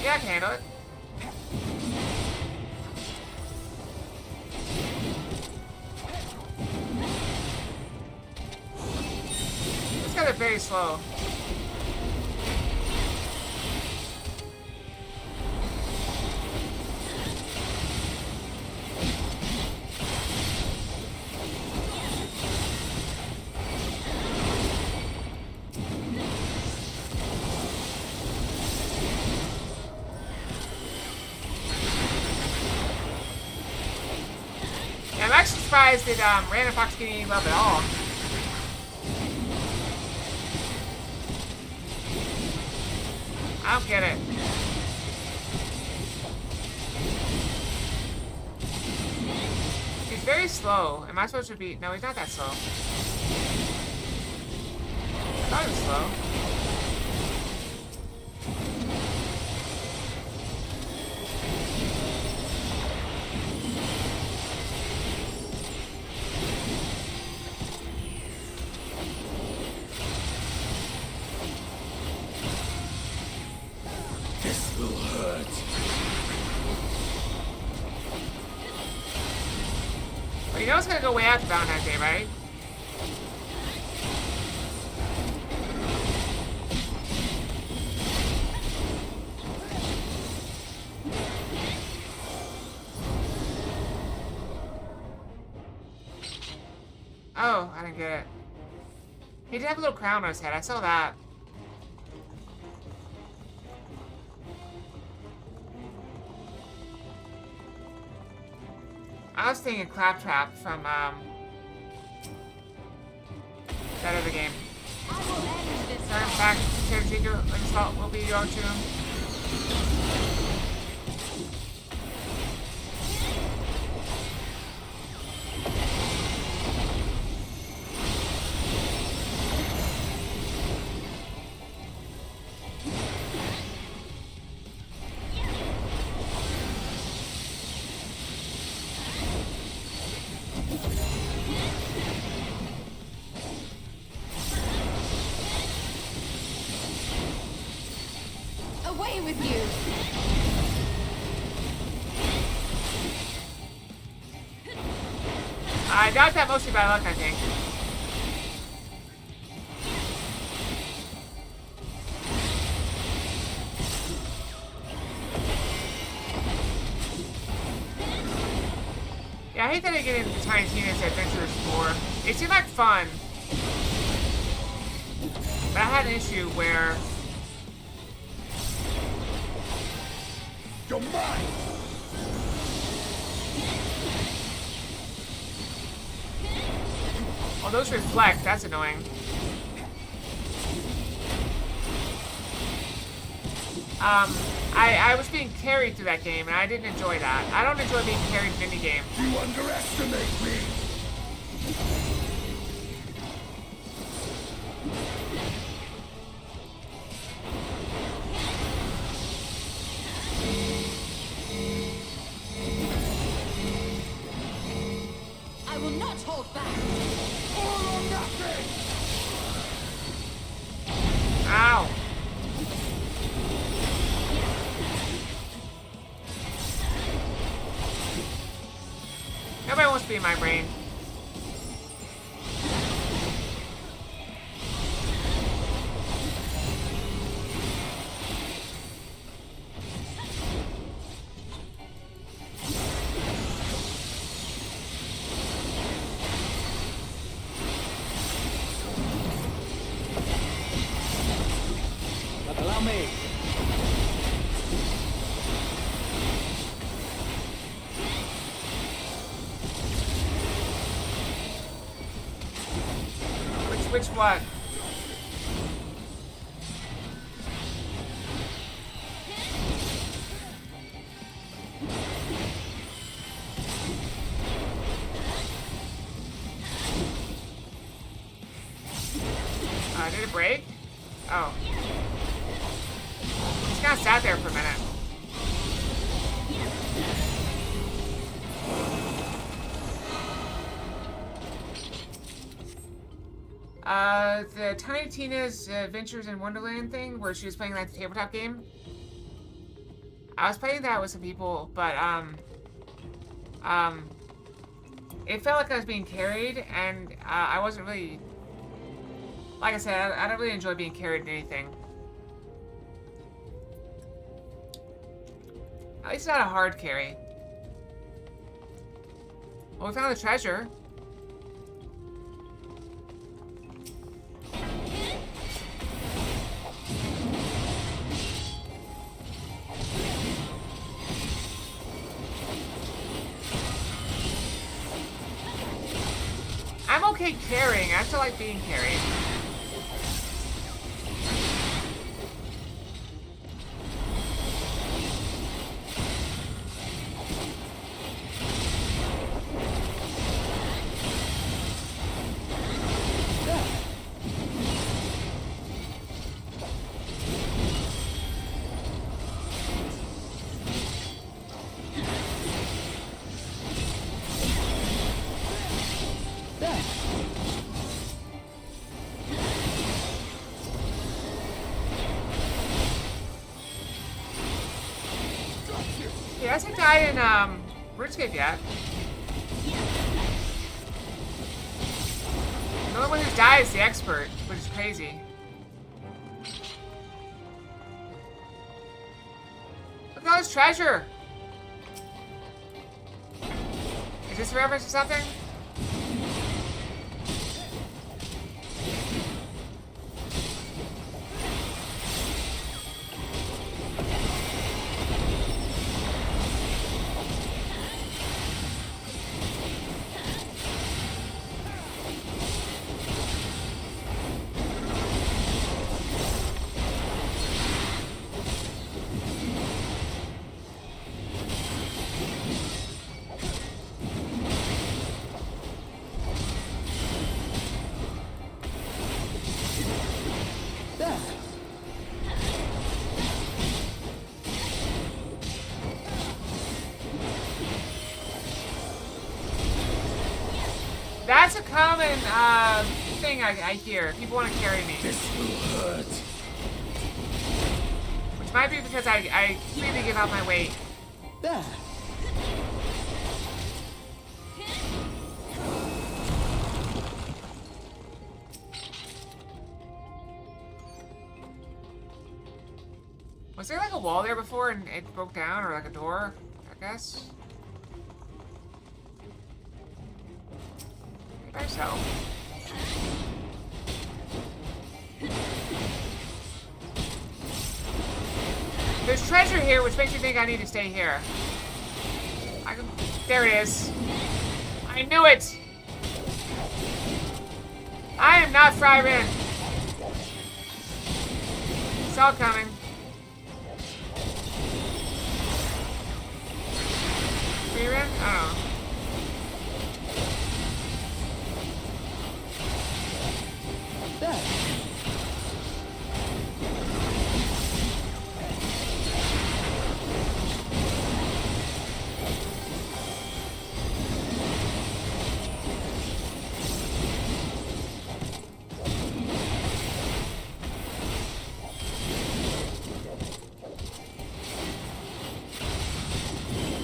Yeah, I can handle it. These guys are very slow. I'm actually surprised that Random Fox getting any love at all. I don't get it. He's very slow. Am I supposed to be? No, he's not that slow. I thought he was slow. This will hurt. Well, you know it's gonna go way after Valentine's Day, right? Oh, I didn't get it. He did have a little crown on his head. I saw that. I was thinking Claptrap from, that other game. So in fact, Caretaker install will be your tomb. Away with you! I got that mostly by luck, I think. Yeah, I hate that I get into Tiny Tina's Adventures 4. It seemed like fun. But I had an issue where... You're mine! Oh, those reflect. That's annoying. I was being carried through that game, and I didn't enjoy that. I don't enjoy being carried in any game. You underestimate me! I will not hold back! All or nothing! Ow. Nobody wants to be in my brain. Allow me. Which what? Did it break? Oh. Just kind of sat there for a minute. The Tiny Tina's Adventures in Wonderland thing, where she was playing like the tabletop game. I was playing that with some people, but it felt like I was being carried, and I wasn't really. Like I said, I don't really enjoy being carried in anything. At least not a hard carry. Well, we found the treasure. I'm okay carrying. I still like being carried. He hasn't died in RuneScape yet. The only one who's died is the expert, which is crazy. Look at all this treasure! Is this a reference to something? common thing I hear. People want to carry me. This will hurt. Which might be because I completely give out my weight. There. Was there like a wall there before and it broke down, or like a door, I guess? Maybe so. There's treasure here, which makes me think I need to stay here. There it is. I knew it! I am not Fryrin. It's all coming. Fryrin? Oh. There.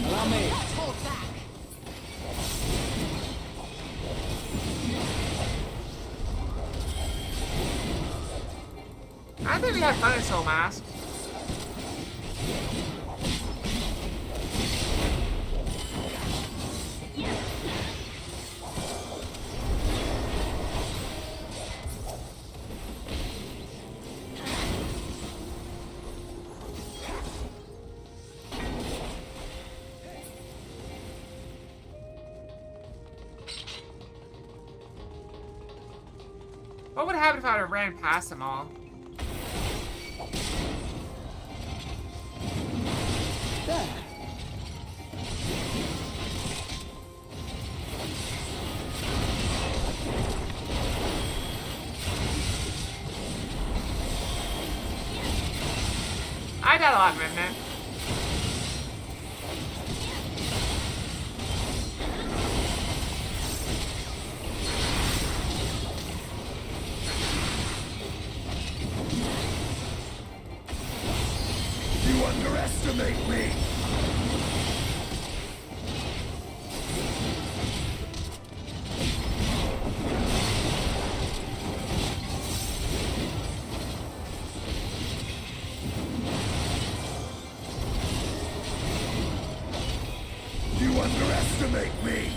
Allow me. I think we had fun in Soul Mask. What would happen if I would have ran past them all? There. I got a lot of movement. You underestimate me. You underestimate me.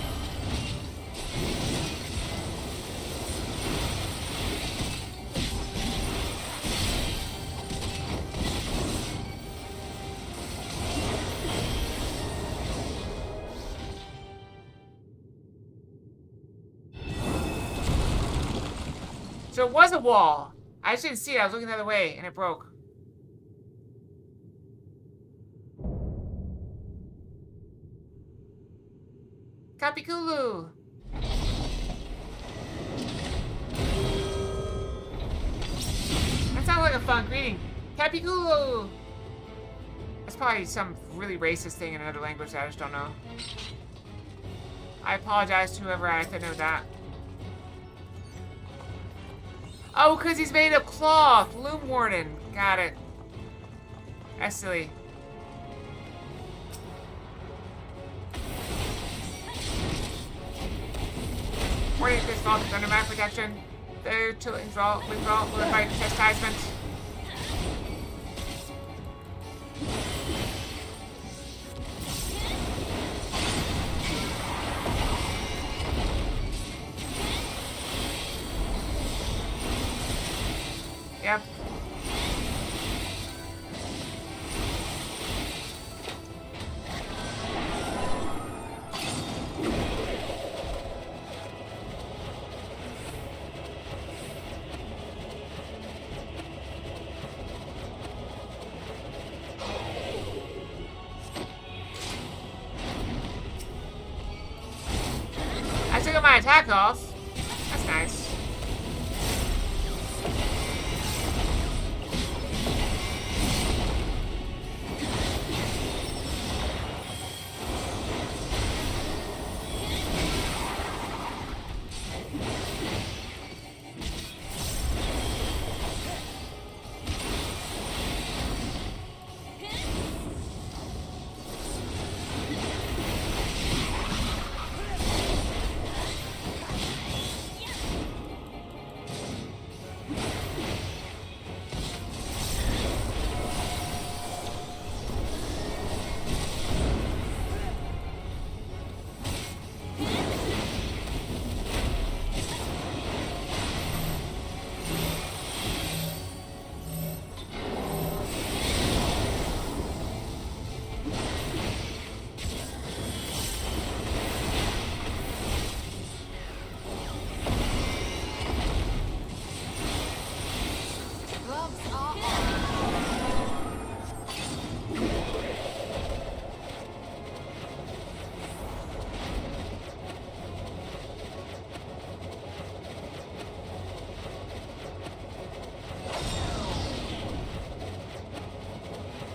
So it was a wall. I just didn't see it. I was looking the other way and it broke. Kapikulu! That sounds like a fun greeting. Kapikulu! That's probably some really racist thing in another language that I just don't know. I apologize to whoever I couldn't know that. Oh, because he's made of cloth. Loom Warden. Got it. That's silly. Warning, this vault is under my protection. Failure to withdraw will invite chastisement. Yep. I took my attack off. That's nice.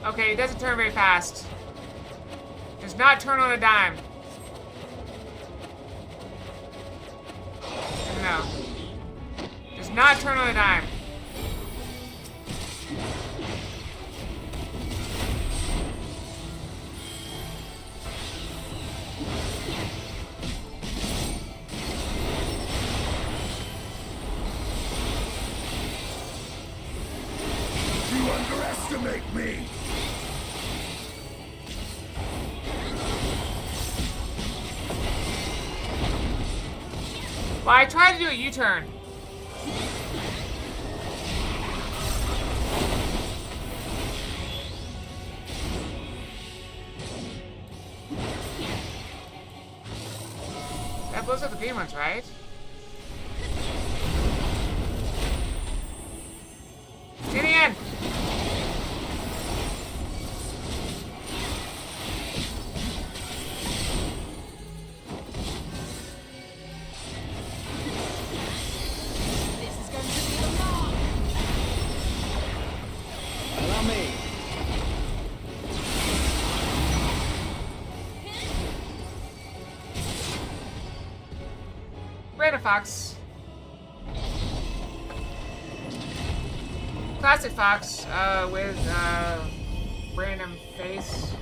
Okay, it doesn't turn very fast. Does not turn on a dime. No. Does not turn on a dime. You underestimate me! Well, I tried to do a U-turn. That blows up the green ones, right? Get in! Allow me. Random Fox. Classic Fox, with, random face.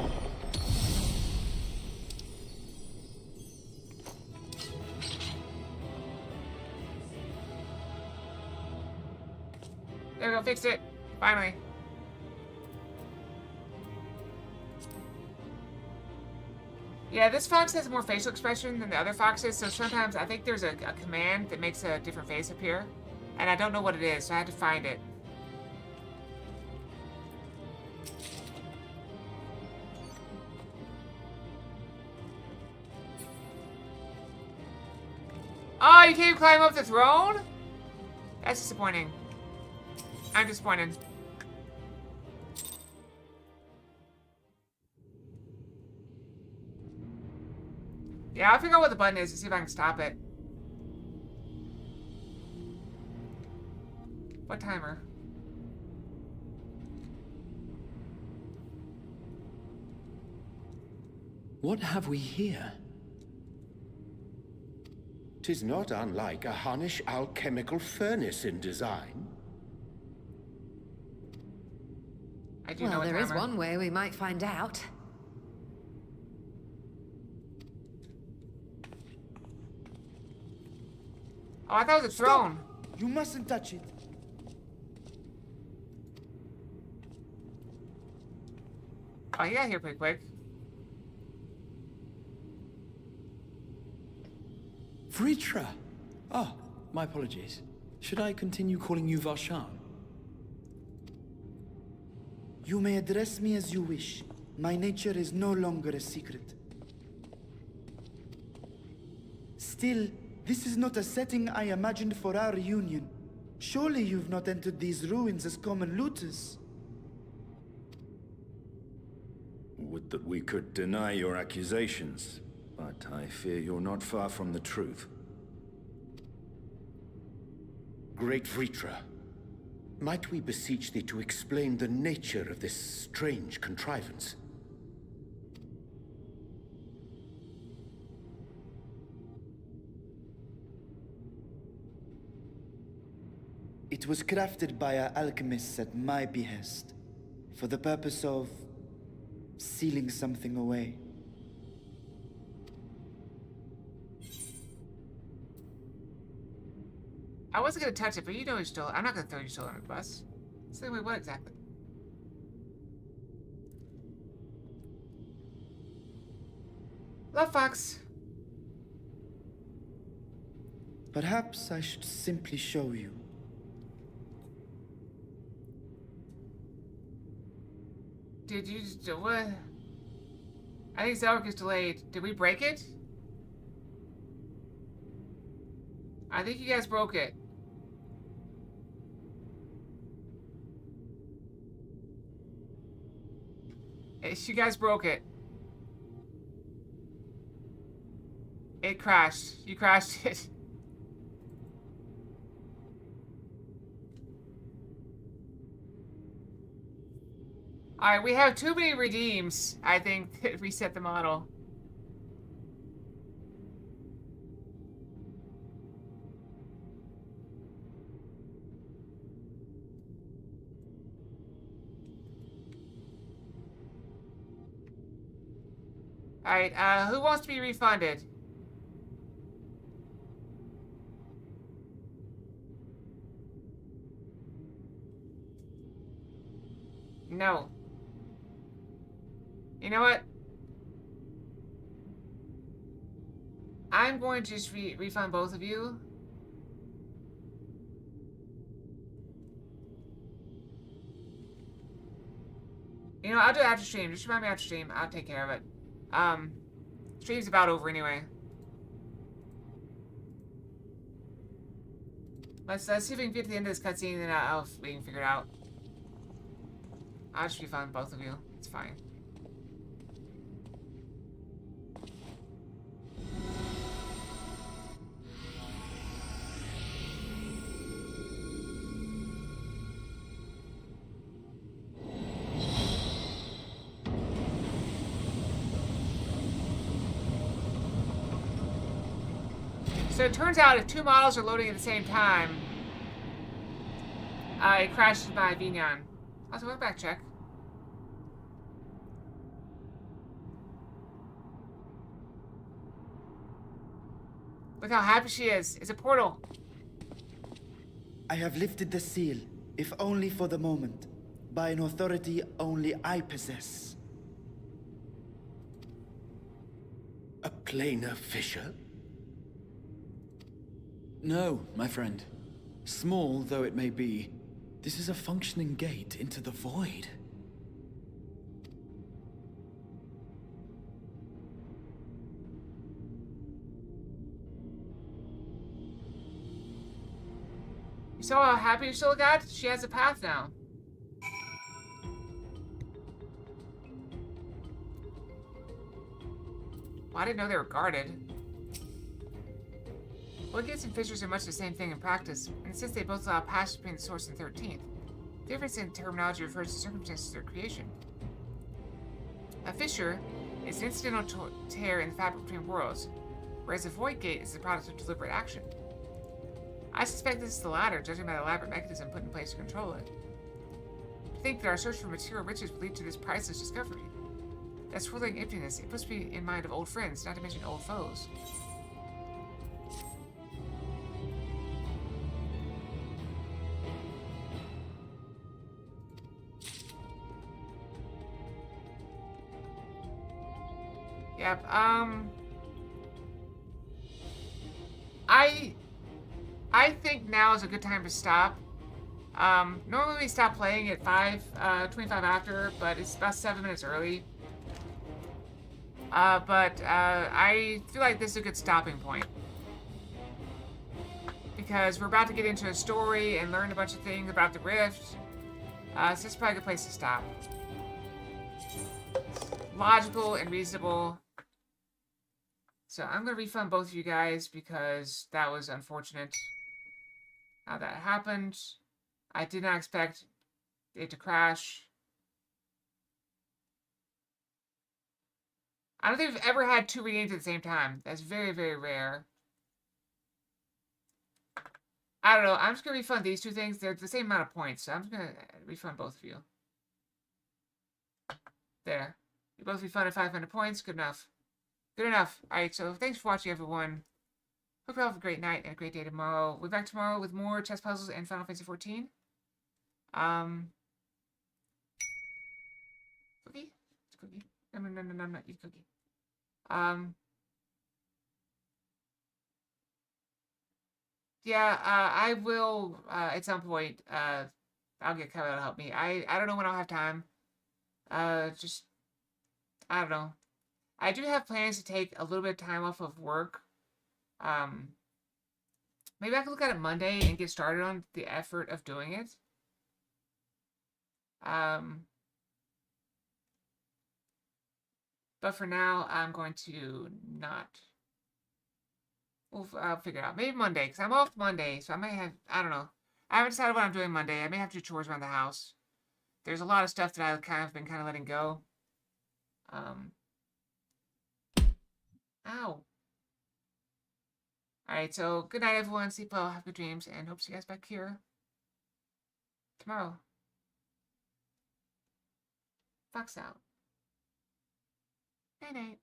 There we go, fixed it. Finally. Yeah, this fox has more facial expression than the other foxes, so sometimes I think there's a command that makes a different face appear. And I don't know what it is, so I had to find it. Oh, you can't climb up the throne? That's disappointing. I'm disappointed. Yeah, I'll figure out what the button is to see if I can stop it. What timer? What have we here? 'Tis not unlike a Hunnish alchemical furnace in design. I do know Well, what there is timer. one way we might find out. Oh, I thought it was a throne. You mustn't touch it. Oh, he got here pretty quick. Vritra! Oh, my apologies. Should I continue calling you Varshan? You may address me as you wish. My nature is no longer a secret. Still, this is not a setting I imagined for our reunion. Surely you've not entered these ruins as common looters. Would that we could deny your accusations, but I fear you're not far from the truth. Great Vritra, might we beseech thee to explain the nature of this strange contrivance? It was crafted by our alchemists at my behest, for the purpose of sealing something away. I wasn't gonna touch it, but you know you stole it. I'm not gonna throw you still under the bus. So wait, what exactly? Love Fox. Perhaps I should simply show you. Did you just do what? I think Zelric is delayed. Did we break it? I think you guys broke it. You guys broke it. It crashed. You crashed it. Alright, we have too many redeems, I think, to reset the model. Alright, who wants to be refunded? No. You know what? I'm going to just refund both of you. You know, I'll do it after stream. Just remind me after stream. I'll take care of it. Stream's about over anyway. Let's see if we can get to the end of this cutscene, and then we can figure it out. I'll just refund both of you. It's fine. So it turns out if two models are loading at the same time, it crashes my Vignon. Also, we'll back check. Look how happy she is. It's a portal. I have lifted the seal, if only for the moment, by an authority only I possess. A planar fissure? No, my friend. Small though it may be, this is a functioning gate into the void. You saw how happy she got? She has a path now. Well, I didn't know they were guarded. Gates and fissures are much the same thing in practice, and since they both allow passage between the source and 13th, the difference in terminology refers to circumstances of their creation. A fissure is an incidental tear in the fabric between worlds, whereas a void gate is the product of deliberate action. I suspect this is the latter, judging by the elaborate mechanism put in place to control it. To think that our search for material riches would lead to this priceless discovery. That swirling emptiness, it puts me in mind of old friends, not to mention old foes. Yep, I think now is a good time to stop. Normally we stop playing at 25 after, but it's about 7 minutes early. I feel like this is a good stopping point. Because we're about to get into a story and learn a bunch of things about the Rift. So this is probably a good place to stop. Logical and reasonable. So I'm going to refund both of you guys because that was unfortunate how that happened. I did not expect it to crash. I don't think we've ever had two redeems at the same time. That's very, very rare. I don't know. I'm just going to refund these two things. They're the same amount of points, so I'm just going to refund both of you. There. You both refunded 500 points. Good enough. Good enough. Alright, so thanks for watching, everyone. Hope you all have a great night and a great day tomorrow. We'll be back tomorrow with more chess puzzles and Final Fantasy XIV. Cookie? It's cookie. No, I'm not eating cookie. Yeah, I will, at some point, I'll get Kyle to help me. I don't know when I'll have time. I don't know. I do have plans to take a little bit of time off of work. Maybe I can look at it Monday and get started on the effort of doing it. But for now, I'm going to not. I'll figure it out. Maybe Monday, because I'm off Monday, so I might have, I don't know. I haven't decided what I'm doing Monday. I may have to do chores around the house. there's a lot of stuff that I've been letting go. Ow. Alright, so good night, everyone. Sleep well, have good dreams, and hope to see you guys back here tomorrow. Fox out. Night night.